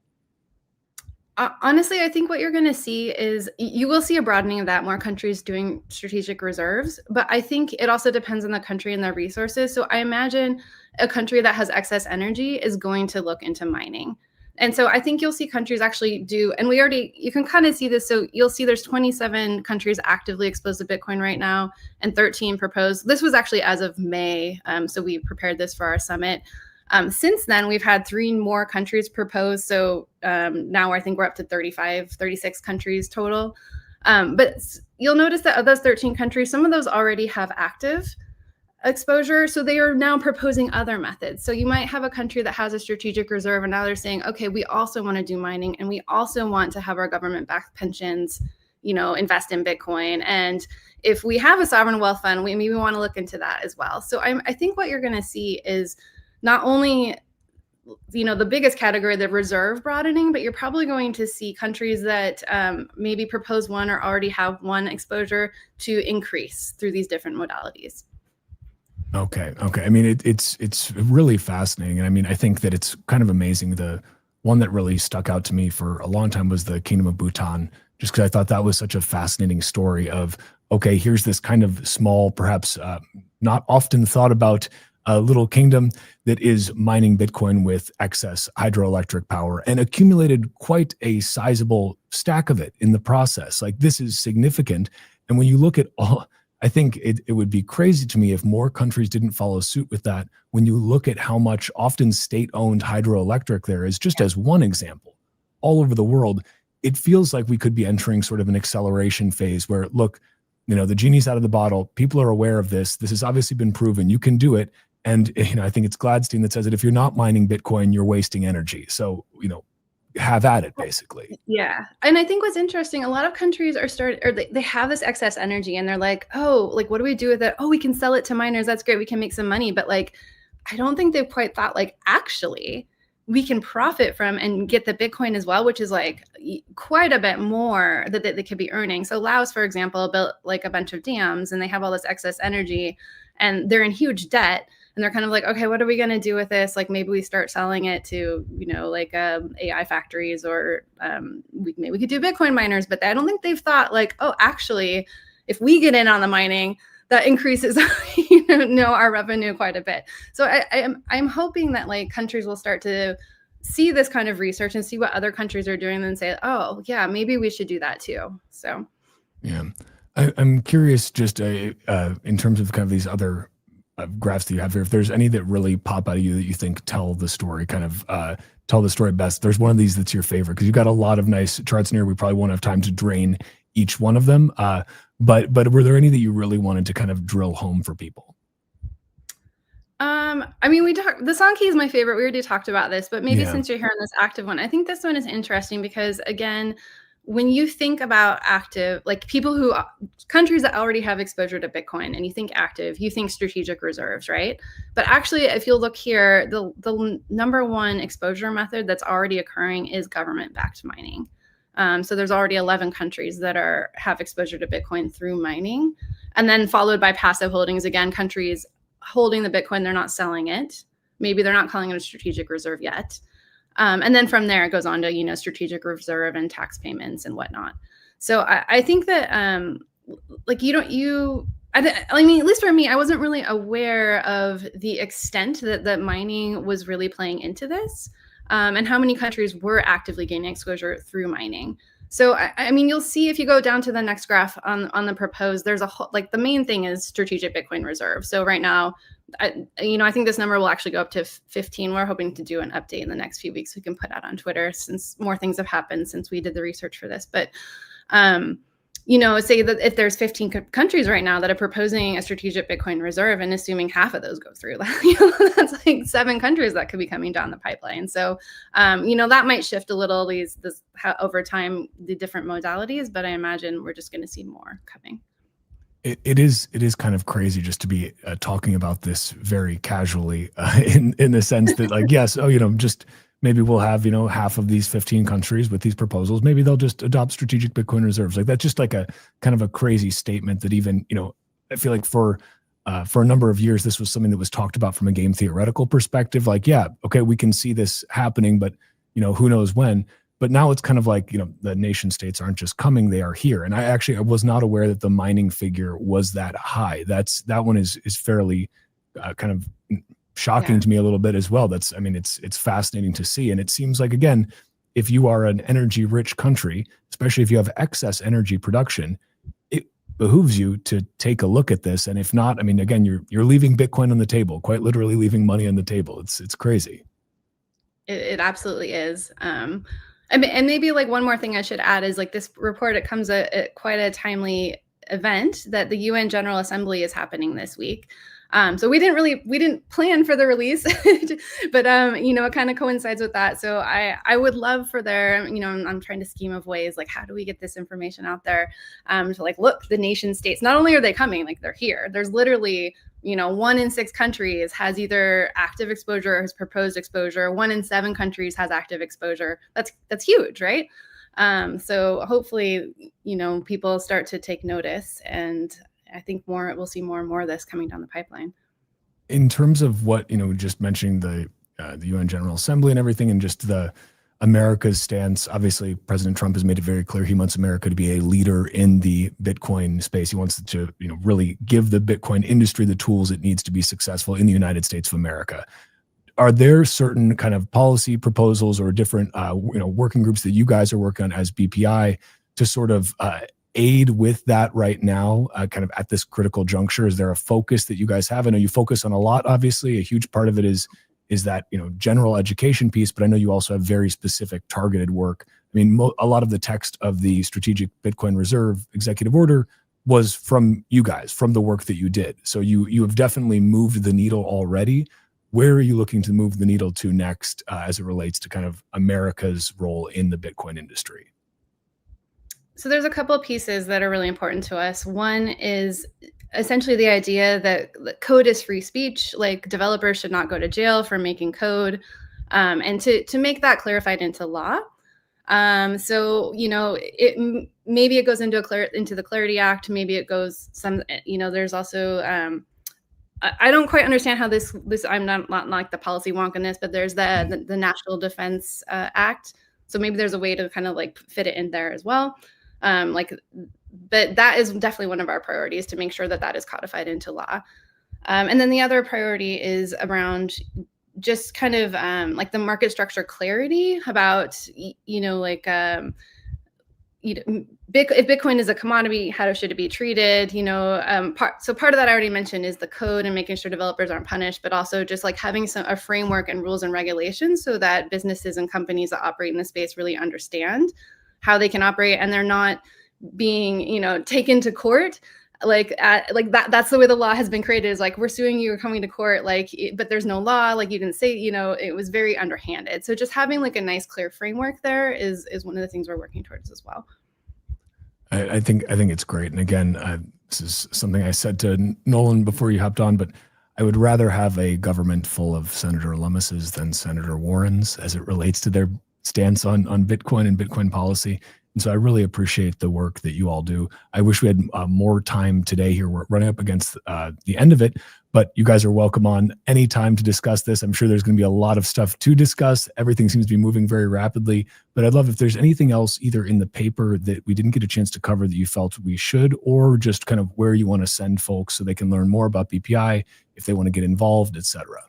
Honestly, I think what you're going to see is you will see a broadening of that, more countries doing strategic reserves. But I think it also depends on the country and their resources. So I imagine a country that has excess energy is going to look into mining. And so I think you'll see countries actually do, and you can kind of see this. So you'll see there's 27 countries actively exposed to Bitcoin right now and 13 proposed. This was actually as of May. So we prepared this for our summit. Since then, we've had 3 more countries propose. So now I think we're up to 36 countries total. But you'll notice that of those 13 countries, some of those already have active exposure. So they are now proposing other methods. So you might have a country that has a strategic reserve, and now they're saying, okay, we also want to do mining, and we also want to have our government-backed pensions, you know, invest in Bitcoin. And if we have a sovereign wealth fund, we maybe want to look into that as well. So I think what you're going to see is not only, you know, the biggest category, the reserve broadening, but you're probably going to see countries that maybe propose one or already have one exposure to increase through these different modalities. Okay. I mean, it's really fascinating. And I mean, I think that it's kind of amazing. The one that really stuck out to me for a long time was the Kingdom of Bhutan, just because I thought that was such a fascinating story of, okay, here's this kind of small, perhaps not often thought about little kingdom that is mining Bitcoin with excess hydroelectric power and accumulated quite a sizable stack of it in the process. Like, this is significant. And when you look at all, I think it would be crazy to me if more countries didn't follow suit with that. When you look at how much often state-owned hydroelectric there is, just as one example, all over the world, it feels like we could be entering sort of an acceleration phase where, look, the genie's out of the bottle. People are aware of this. This has obviously been proven. You can do it. And, I think it's Gladstein that says that if you're not mining Bitcoin, you're wasting energy. So, have at it, basically. Yeah. And I think what's interesting, a lot of countries are they have this excess energy and they're like, oh, like, what do we do with it? Oh, we can sell it to miners. That's great. We can make some money. But like, I don't think they've quite thought, like, actually, we can profit from and get the Bitcoin as well, which is like quite a bit more that they could be earning. So Laos, for example, built like a bunch of dams and they have all this excess energy and they're in huge debt. And they're kind of like, okay, what are we going to do with this? Like, maybe we start selling it to, like AI factories, or maybe we could do Bitcoin miners. But I don't think they've thought like, oh, actually, if we get in on the mining, that increases, our revenue quite a bit. So I'm hoping that like countries will start to see this kind of research and see what other countries are doing and say, oh, yeah, maybe we should do that too. So, yeah, I'm curious just in terms of kind of these other graphs that you have here, if there's any that really pop out of you that you think tell the story best. There's one of these that's your favorite, because you've got a lot of nice charts in here. We probably won't have time to drain each one of them. But were there any that you really wanted to kind of drill home for people? I mean, the Sankey is my favorite. We already talked about this, but maybe since you're here on this active one, I think this one is interesting because, again, when you think about active, like countries that already have exposure to Bitcoin, and you think active, you think strategic reserves, right? But actually, if you look here, the number one exposure method that's already occurring is government-backed mining. So there's already 11 countries that have exposure to Bitcoin through mining, and then followed by passive holdings. Again, countries holding the Bitcoin, they're not selling it. Maybe they're not calling it a strategic reserve yet. And then from there, it goes on to, strategic reserve and tax payments and whatnot. So I think that, I mean, at least for me, I wasn't really aware of the extent that mining was really playing into this, and how many countries were actively gaining exposure through mining. So, I mean, you'll see if you go down to the next graph on the proposed, there's a whole, like, the main thing is strategic Bitcoin reserve. So right now, I think this number will actually go up to 15. We're hoping to do an update in the next few weeks we can put out on Twitter, since more things have happened since we did the research for this. But, say that if there's 15 countries right now that are proposing a strategic Bitcoin reserve, and assuming half of those go through, that's like 7 countries that could be coming down the pipeline. So, that might shift a little over time, the different modalities, but I imagine we're just going to see more coming. It is kind of crazy just to be talking about this very casually, in the sense that, like, yes, just maybe we'll have, half of these 15 countries with these proposals. Maybe they'll just adopt strategic Bitcoin reserves. Like, that's just like a kind of a crazy statement that even, I feel like for a number of years, this was something that was talked about from a game theoretical perspective. Like, yeah, okay, we can see this happening, but, who knows when. But now it's kind of like, the nation states aren't just coming, they are here. And I was not aware that the mining figure was that high. That one is fairly kind of shocking to me a little bit as well. It's fascinating to see. And it seems like, again, if you are an energy rich country, especially if you have excess energy production, it behooves you to take a look at this. And if not, again, you're leaving Bitcoin on the table, quite literally leaving money on the table. It's crazy. It absolutely is. And maybe like one more thing I should add is, like, this report, it comes at quite a timely event that the UN General Assembly is happening this week. So we didn't plan for the release, but it kind of coincides with that. So I would love for I'm trying to scheme of ways, like, how do we get this information out there, to, like, look, the nation states, not only are they coming, like, they're here. There's literally, 1 in 6 countries has either active exposure or has proposed exposure. 1 in 7 countries has active exposure. That's huge, right? So hopefully, people start to take notice, and I think we'll see more and more of this coming down the pipeline. In terms of what, just mentioning the UN General Assembly and everything, and just the America's stance. Obviously, President Trump has made it very clear he wants America to be a leader in the Bitcoin space. He wants to, really give the Bitcoin industry the tools it needs to be successful in the United States of America. Are there certain kind of policy proposals or different, working groups that you guys are working on as BPI to sort of aid with that right now, kind of at this critical juncture? Is there a focus that you guys have? I know you focus on a lot, obviously. A huge part of it is that, general education piece, but I know you also have very specific targeted work. I mean, a lot of the text of the Strategic Bitcoin Reserve Executive Order was from you guys, from the work that you did. So you have definitely moved the needle already. Where are you looking to move the needle to next as it relates to kind of America's role in the Bitcoin industry? So there's a couple of pieces that are really important to us. One is essentially the idea that code is free speech, like developers should not go to jail for making code, and to make that clarified into law. So, maybe it goes into the Clarity Act, maybe it goes there's also, I don't quite understand how this I'm not like the policy wonk in this, but there's the National Defense Act. So maybe there's a way to kind of like fit it in there as well. But that is definitely one of our priorities, to make sure that that is codified into law. And then the other priority is around just kind of like the market structure clarity about, if Bitcoin is a commodity, how should it be treated? So part of that I already mentioned is the code and making sure developers aren't punished, but also just like having a framework and rules and regulations so that businesses and companies that operate in the space really understand how they can operate, and they're not being, taken to court. That's the way the law has been created, is like, we're suing you, we're coming to court, but there's no law, like you didn't say, it was very underhanded. So just having like a nice, clear framework there is one of the things we're working towards as well. I think it's great. And again, this is something I said to Nolan before you hopped on, but I would rather have a government full of Senator Lummises than Senator Warrens as it relates to their stance on Bitcoin and Bitcoin policy. And so I really appreciate the work that you all do. I wish we had more time today here. We're running up against the end of it, but you guys are welcome on any time to discuss this. I'm sure there's going to be a lot of stuff to discuss. Everything seems to be moving very rapidly, but I'd love if there's anything else either in the paper that we didn't get a chance to cover that you felt we should, or just kind of where you want to send folks so they can learn more about BPI, if they want to get involved, etc.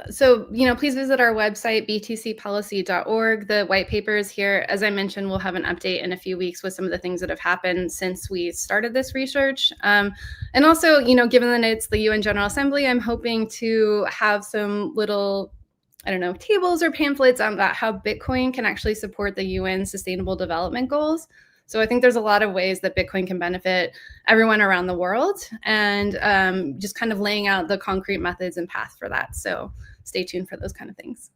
So, please visit our website, btcpolicy.org. The white paper is here. As I mentioned, we'll have an update in a few weeks with some of the things that have happened since we started this research. And also, given that it's the UN General Assembly, I'm hoping to have some little, tables or pamphlets about how Bitcoin can actually support the UN Sustainable Development Goals. So I think there's a lot of ways that Bitcoin can benefit everyone around the world, and just kind of laying out the concrete methods and path for that. So stay tuned for those kind of things.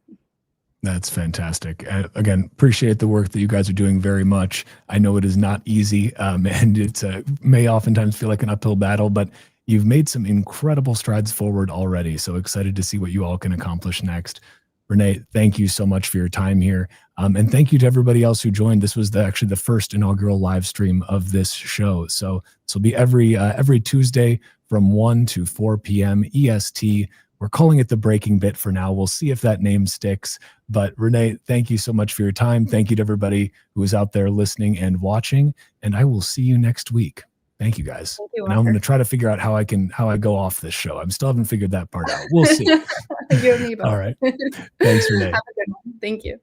That's fantastic. Again, appreciate the work that you guys are doing very much. I know it is not easy, and it may oftentimes feel like an uphill battle, but you've made some incredible strides forward already. So excited to see what you all can accomplish next. Renee, thank you so much for your time here. And thank you to everybody else who joined. This was actually the first inaugural live stream of this show. So this will be every Tuesday from 1 to 4 p.m. EST. We're calling it the Breaking Bit for now. We'll see if that name sticks. But Renee, thank you so much for your time. Thank you to everybody who is out there listening and watching. And I will see you next week. Thank you, guys. Thank you, and I'm going to try to figure out how I go off this show. I still haven't figured that part out. We'll see. You and me both. All right. Thanks, Renee. Have a good one. Thank you.